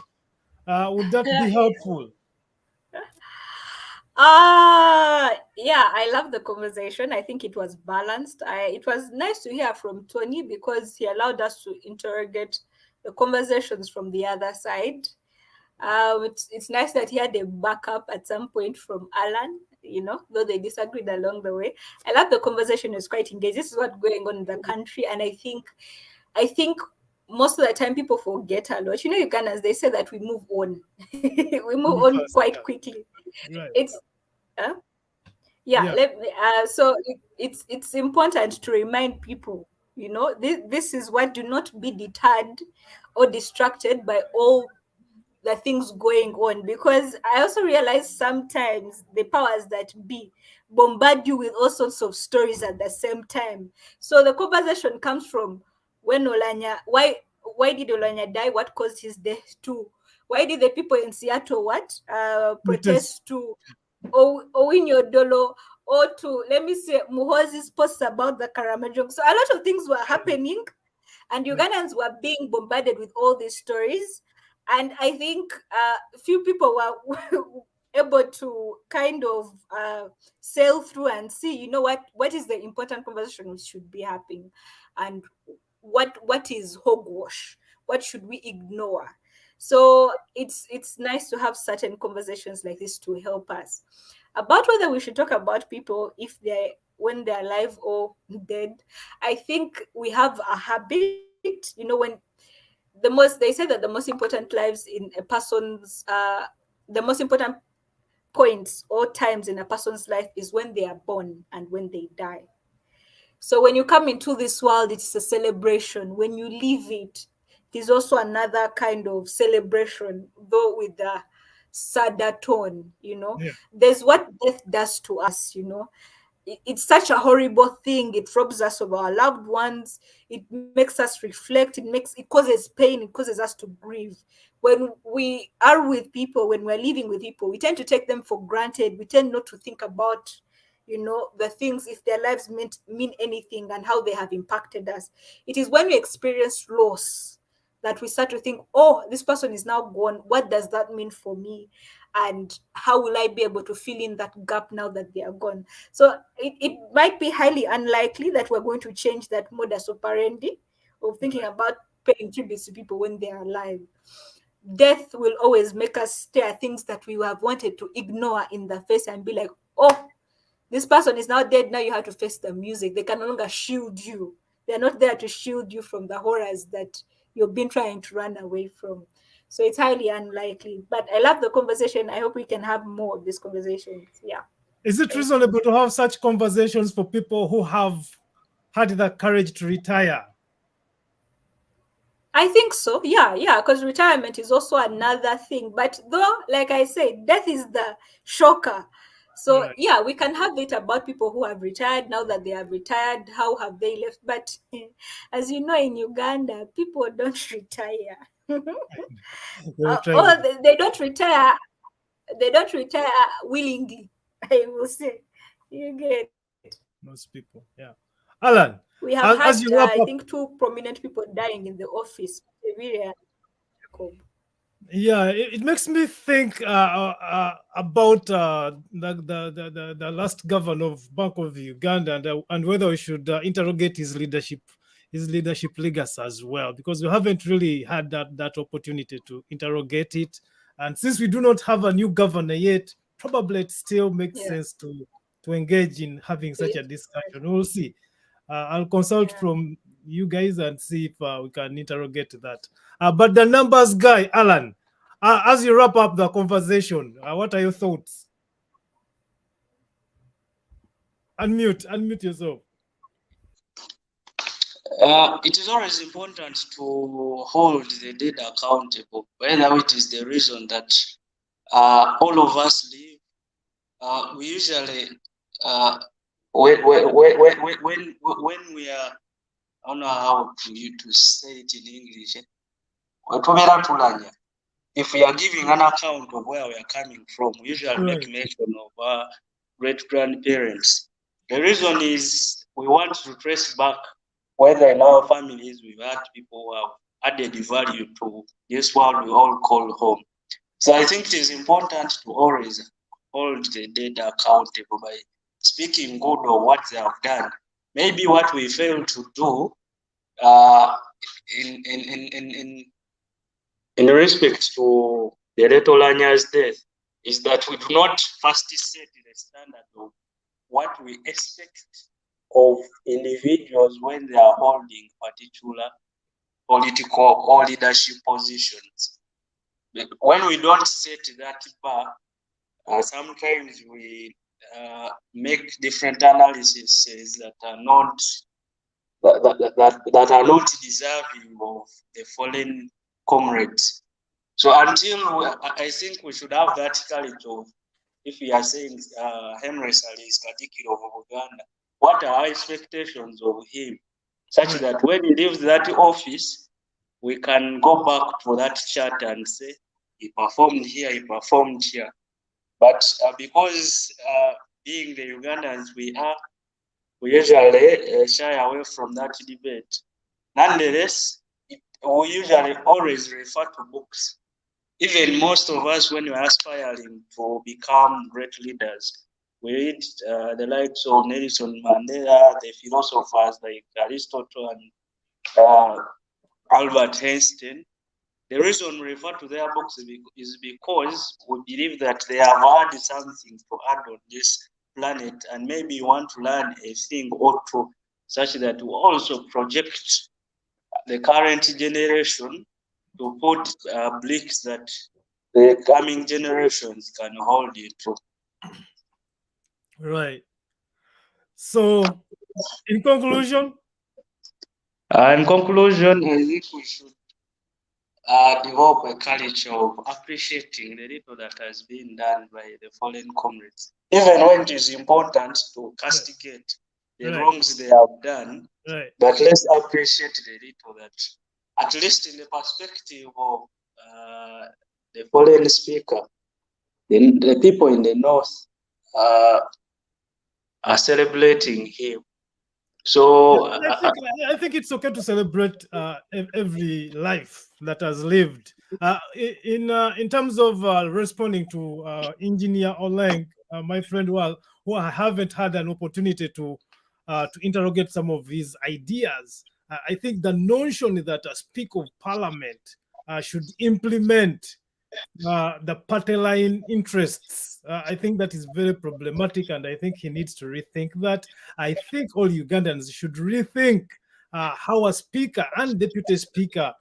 S1: Would that be helpful?
S2: Yeah, I love the conversation. I think it was balanced. It was nice to hear from Tony because he allowed us to interrogate the conversations from the other side. It's nice that he had a backup at some point from Allan, though they disagreed along the way. I love the conversation. It was quite engaged. This is what's going on in the country, and I think most of the time people forget a lot. Ugandans, they say that we move on. We move on quite quickly.
S1: Right.
S2: So it's important to remind people, this is what, do not be deterred or distracted by all the things going on, because I also realize sometimes the powers that be bombard you with all sorts of stories at the same time. So the conversation comes from when Oulanyah, why why did Oulanyah die? What caused his death too? Why did the people in Seattle protest to Owinyo Dolo, or to, let me say, Muhozi's posts about the Karamajong? So a lot of things were happening, and Ugandans were being bombarded with all these stories. And I think few people were able to kind of sail through and see, you know, what is the important conversation which should be happening, and what is hogwash, what should we ignore. So it's nice to have certain conversations like this to help us about whether we should talk about people if they're when they're alive or dead. I think we have a habit, you know, when they say that the most important lives in a person's the most important points or times in a person's life is when they are born and when they die. So when you come into this world, it's a celebration. When you leave it, it is also another kind of celebration, though with a sadder tone, you know.
S1: Yeah.
S2: There's what death does to us, you know. It's such a horrible thing. It robs us of our loved ones. It makes us reflect. It causes pain. It causes us to grieve. When we are with people, when we're living with people, we tend to take them for granted. We tend not to think about, you know, the things, if their lives mean anything and how they have impacted us. It is when we experience loss that we start to think, oh, this person is now gone. What does that mean for me? And how will I be able to fill in that gap now that they are gone? So it might be highly unlikely that we're going to change that modus operandi of thinking about paying tributes to people when they are alive. Death will always make us stare at things that we have wanted to ignore in the face and be like, oh, this person is now dead. Now you have to face the music. They can no longer shield you. They're not there to shield you from the horrors that you've been trying to run away from. So it's highly unlikely. But I love the conversation. I hope we can have more of these conversations. Yeah.
S1: Is it reasonable to have such conversations for people who have had the courage to retire?
S2: I think so. Yeah, because retirement is also another thing. But though, like I said, death is the shocker. So
S1: Right.
S2: yeah, we can have it about people who have retired. Now that they have retired, how have they left? But as you know, in Uganda, people don't retire. Or they don't retire. They don't retire willingly. I will say, you get.
S1: Most people, yeah. Allan,
S2: We have
S1: as
S2: had,
S1: you wrap
S2: I
S1: up,
S2: think, 2 prominent people dying in the office.
S1: yeah, it makes me think about the last governor of Bank of Uganda, and whether we should interrogate his leadership legacy as well, because we haven't really had that opportunity to interrogate it. And since we do not have a new governor yet, probably it still makes sense to engage in having such a discussion. We'll see. I'll consult from you guys and see if we can interrogate that. But the numbers guy, Allan, as you wrap up the conversation, what are your thoughts? Unmute yourself.
S5: It is always important to hold the dead accountable, whether it is the reason that all of us live. We usually, when we are, I don't know how to say it in English. If we are giving an account of where we are coming from, we usually make mention of our great grandparents. The reason is we want to trace back whether in our families we've had people who have added value to this world we all call home. So I think it is important to always hold the dead accountable by speaking good of what they have done. Maybe what we fail to do in respect to the late Oulanyah's death is that we do not first set the standard of what we expect of individuals when they are holding particular political or leadership positions. When we don't set that bar, sometimes we make different analyses that are not deserving of the fallen comrades. So until I think we should have that courage of, if we are saying Henry Ssali is Speaker of Uganda, what are our expectations of him, such that when he leaves that office, we can go back to that chart and say, he performed here, he performed here. But because being the Ugandans we usually shy away from that debate. Nonetheless, we usually always refer to books. Even most of us, when we're aspiring to become great leaders, we read the likes of Nelson Mandela, the philosophers like Aristotle and Albert Einstein. The reason we refer to their books is because we believe that they have had something to add on this planet, and maybe you want to learn a thing or two, such that we also project the current generation to put bricks that the coming generations can hold you to.
S1: Right. So, in conclusion?
S5: In conclusion, I think we should develop a culture of appreciating the little that has been done by the fallen comrades. Even when it is important to castigate the wrongs they have done, but let's appreciate the little that, at least in the perspective of the fallen speaker, the people in the north are celebrating him. So
S1: I think it's okay to celebrate every life that has lived. In terms of responding to Engineer Oleng, my friend, who I haven't had an opportunity to interrogate some of his ideas. I think the notion that a Speaker of Parliament should implement the party line interests. I think that is very problematic, and I think he needs to rethink that. I think all Ugandans should rethink how a speaker and deputy speaker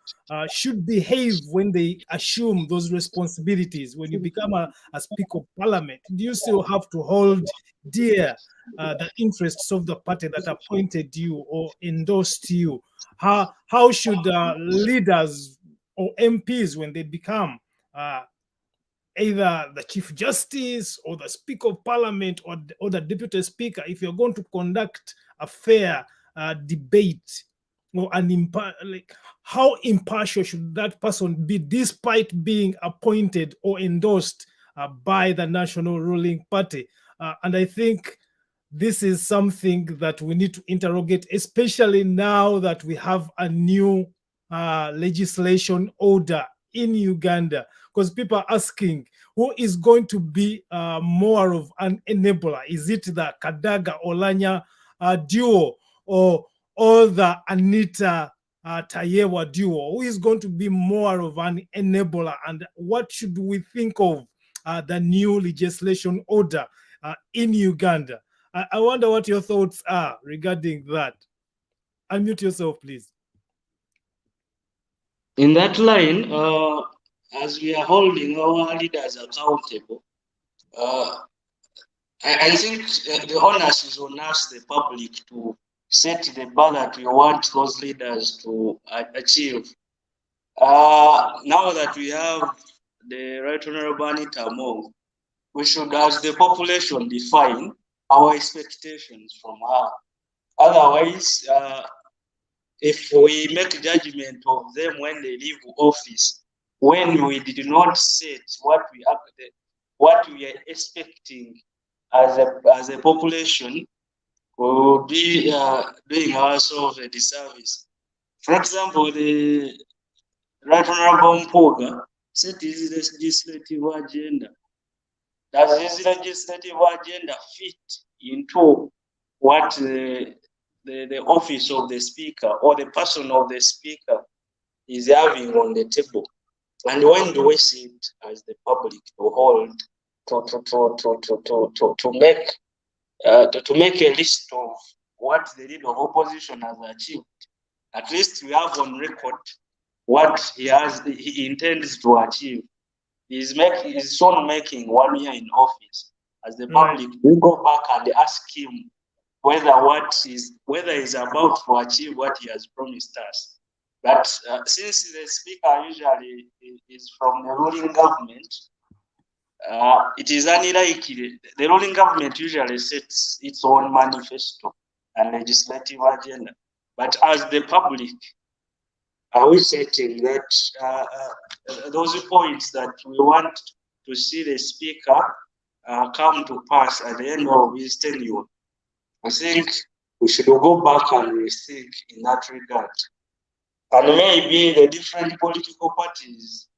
S1: should behave when they assume those responsibilities. When you become a Speaker of Parliament, do you still have to hold dear the interests of the party that appointed you or endorsed you? How should leaders or MPs, when they become either the Chief Justice or the Speaker of Parliament or the Deputy Speaker, if you're going to conduct a fair debate, or how impartial should that person be, despite being appointed or endorsed by the national ruling party? And I think this is something that we need to interrogate, especially now that we have a new legislation order in Uganda, because people are asking who is going to be more of an enabler. Is it the Kadaga Oulanya duo or the Anita Tayewa duo? Who is going to be more of an enabler, and what should we think of the new legislation order in Uganda? I wonder what your thoughts are regarding that. Unmute yourself, please.
S5: In that line, as we are holding our leaders accountable, I think the onus is on us, the public, to set the bar that we want those leaders to achieve. Now that we have the Right Honorable Anita Among, we should, as the population, define our expectations from her. Otherwise, if we make judgment of them when they leave office, when we did not set what we are expecting as a population, we will be doing ourselves a disservice. For example, the Right Honorable Mpuga set his legislative agenda. Does his legislative agenda fit into what the office of the speaker or the person of the speaker is having on the table? And when do we see it as the public to hold to make a list of what the leader of opposition has achieved? At least we have on record what he intends to achieve. He's soon making 1 year in office. As the public, we go back and ask him whether he's about to achieve what he has promised us. But since the speaker usually is from the ruling government, it is unlikely. The ruling government usually sets its own manifesto and legislative agenda. But as the public, are we setting that those points that we want to see the speaker come to pass at the end of his tenure? I think we should go back and rethink in that regard. And maybe the different political parties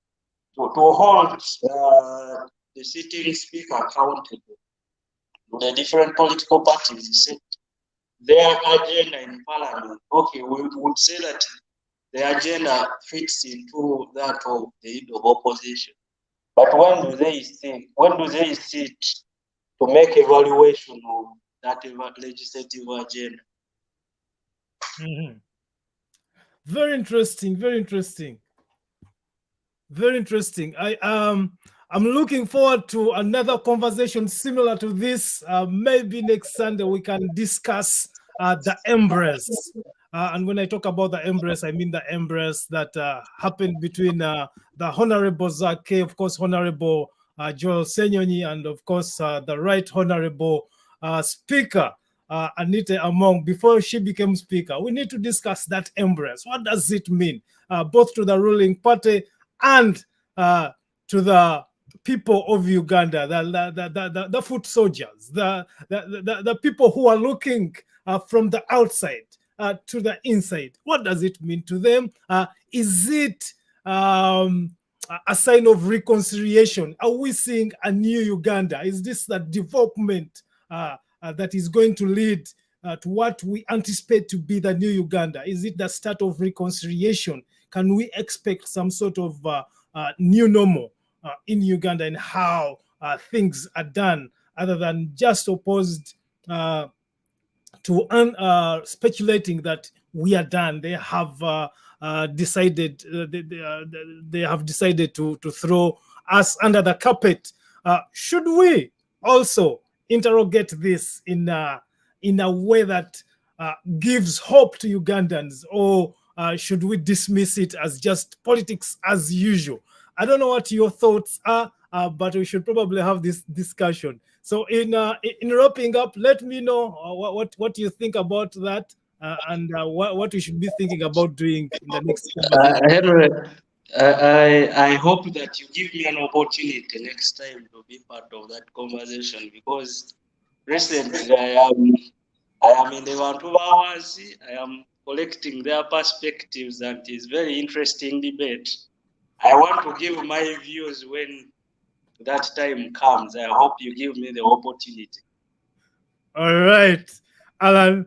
S5: to hold the sitting speaker accountable. The different political parties set their agenda in parliament. Okay, we would say that the agenda fits into that of the leader of opposition. But when do they think? When do they sit to make evaluation of that legislative agenda?
S1: Mm-hmm. Very interesting. Very interesting. Very interesting. I'm looking forward to another conversation similar to this. Maybe next Sunday we can discuss the embrace. And when I talk about the embrace, I mean the embrace that happened between the Honorable Zake, of course, Honorable Joel Senyonyi, and of course, the Right Honorable Speaker, Anita Among, before she became Speaker. We need to discuss that embrace. What does it mean, both to the ruling party and to the people of Uganda, the foot soldiers, the people who are looking from the outside to the inside? What does it mean to them? Is it a sign of reconciliation? Are we seeing a new Uganda? Is this the development that is going to lead to what we anticipate to be the new Uganda? Is it the start of reconciliation? Can we expect some sort of new normal in Uganda and how things are done, other than just opposed to speculating that we are done? They have decided they have decided to throw us under the carpet. Should we also interrogate this in a way that gives hope to Ugandans, or should we dismiss it as just politics as usual? I don't know what your thoughts are, but we should probably have this discussion. So in wrapping up, let me know what you think about that, and what we should be thinking about doing in the next
S5: Henry, I hope that you give me an opportunity next time to be part of that conversation, because recently I am in the Bantu hours. I am collecting their perspectives, and it's very interesting debate. I want to give my views when that time comes. I hope you give me the opportunity.
S1: All right, Alan.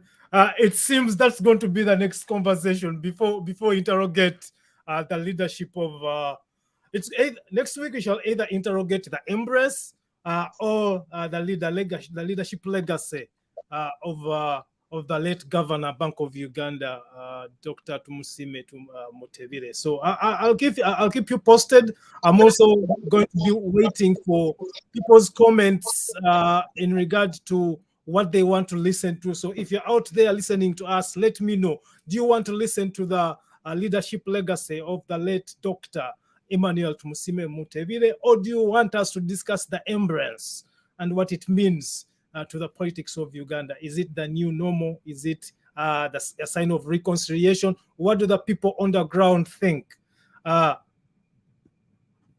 S1: It seems that's going to be the next conversation before interrogate the leadership of. Next week we shall either interrogate the embrace or the leadership legacy of the late Governor, Bank of Uganda, Dr. Tumusiime Mutebire. So I'll keep you posted. I'm also going to be waiting for people's comments in regard to what they want to listen to. So if you're out there listening to us, let me know. Do you want to listen to the leadership legacy of the late Dr. Emmanuel Tumusiime Mutebire, or do you want us to discuss the embrace and what it means to the politics of Uganda? Is it the new normal? Is it a sign of reconciliation? What do the people on the ground think?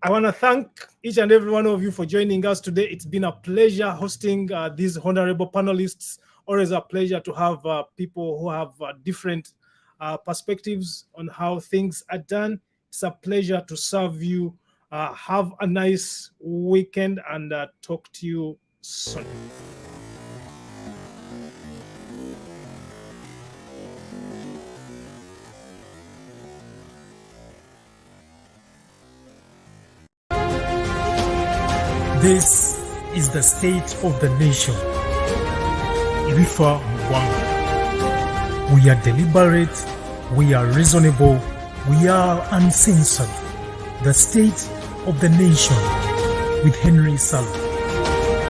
S1: I want to thank each and every one of you for joining us today. It's been a pleasure hosting these honorable panelists. Always a pleasure to have people who have different perspectives on how things are done. It's a pleasure to serve you. Have a nice weekend, and talk to you soon. This is the state of the nation. Ibifa Mwanga. We are deliberate, we are reasonable, we are uncensored. The state of the nation with Henry Ssali.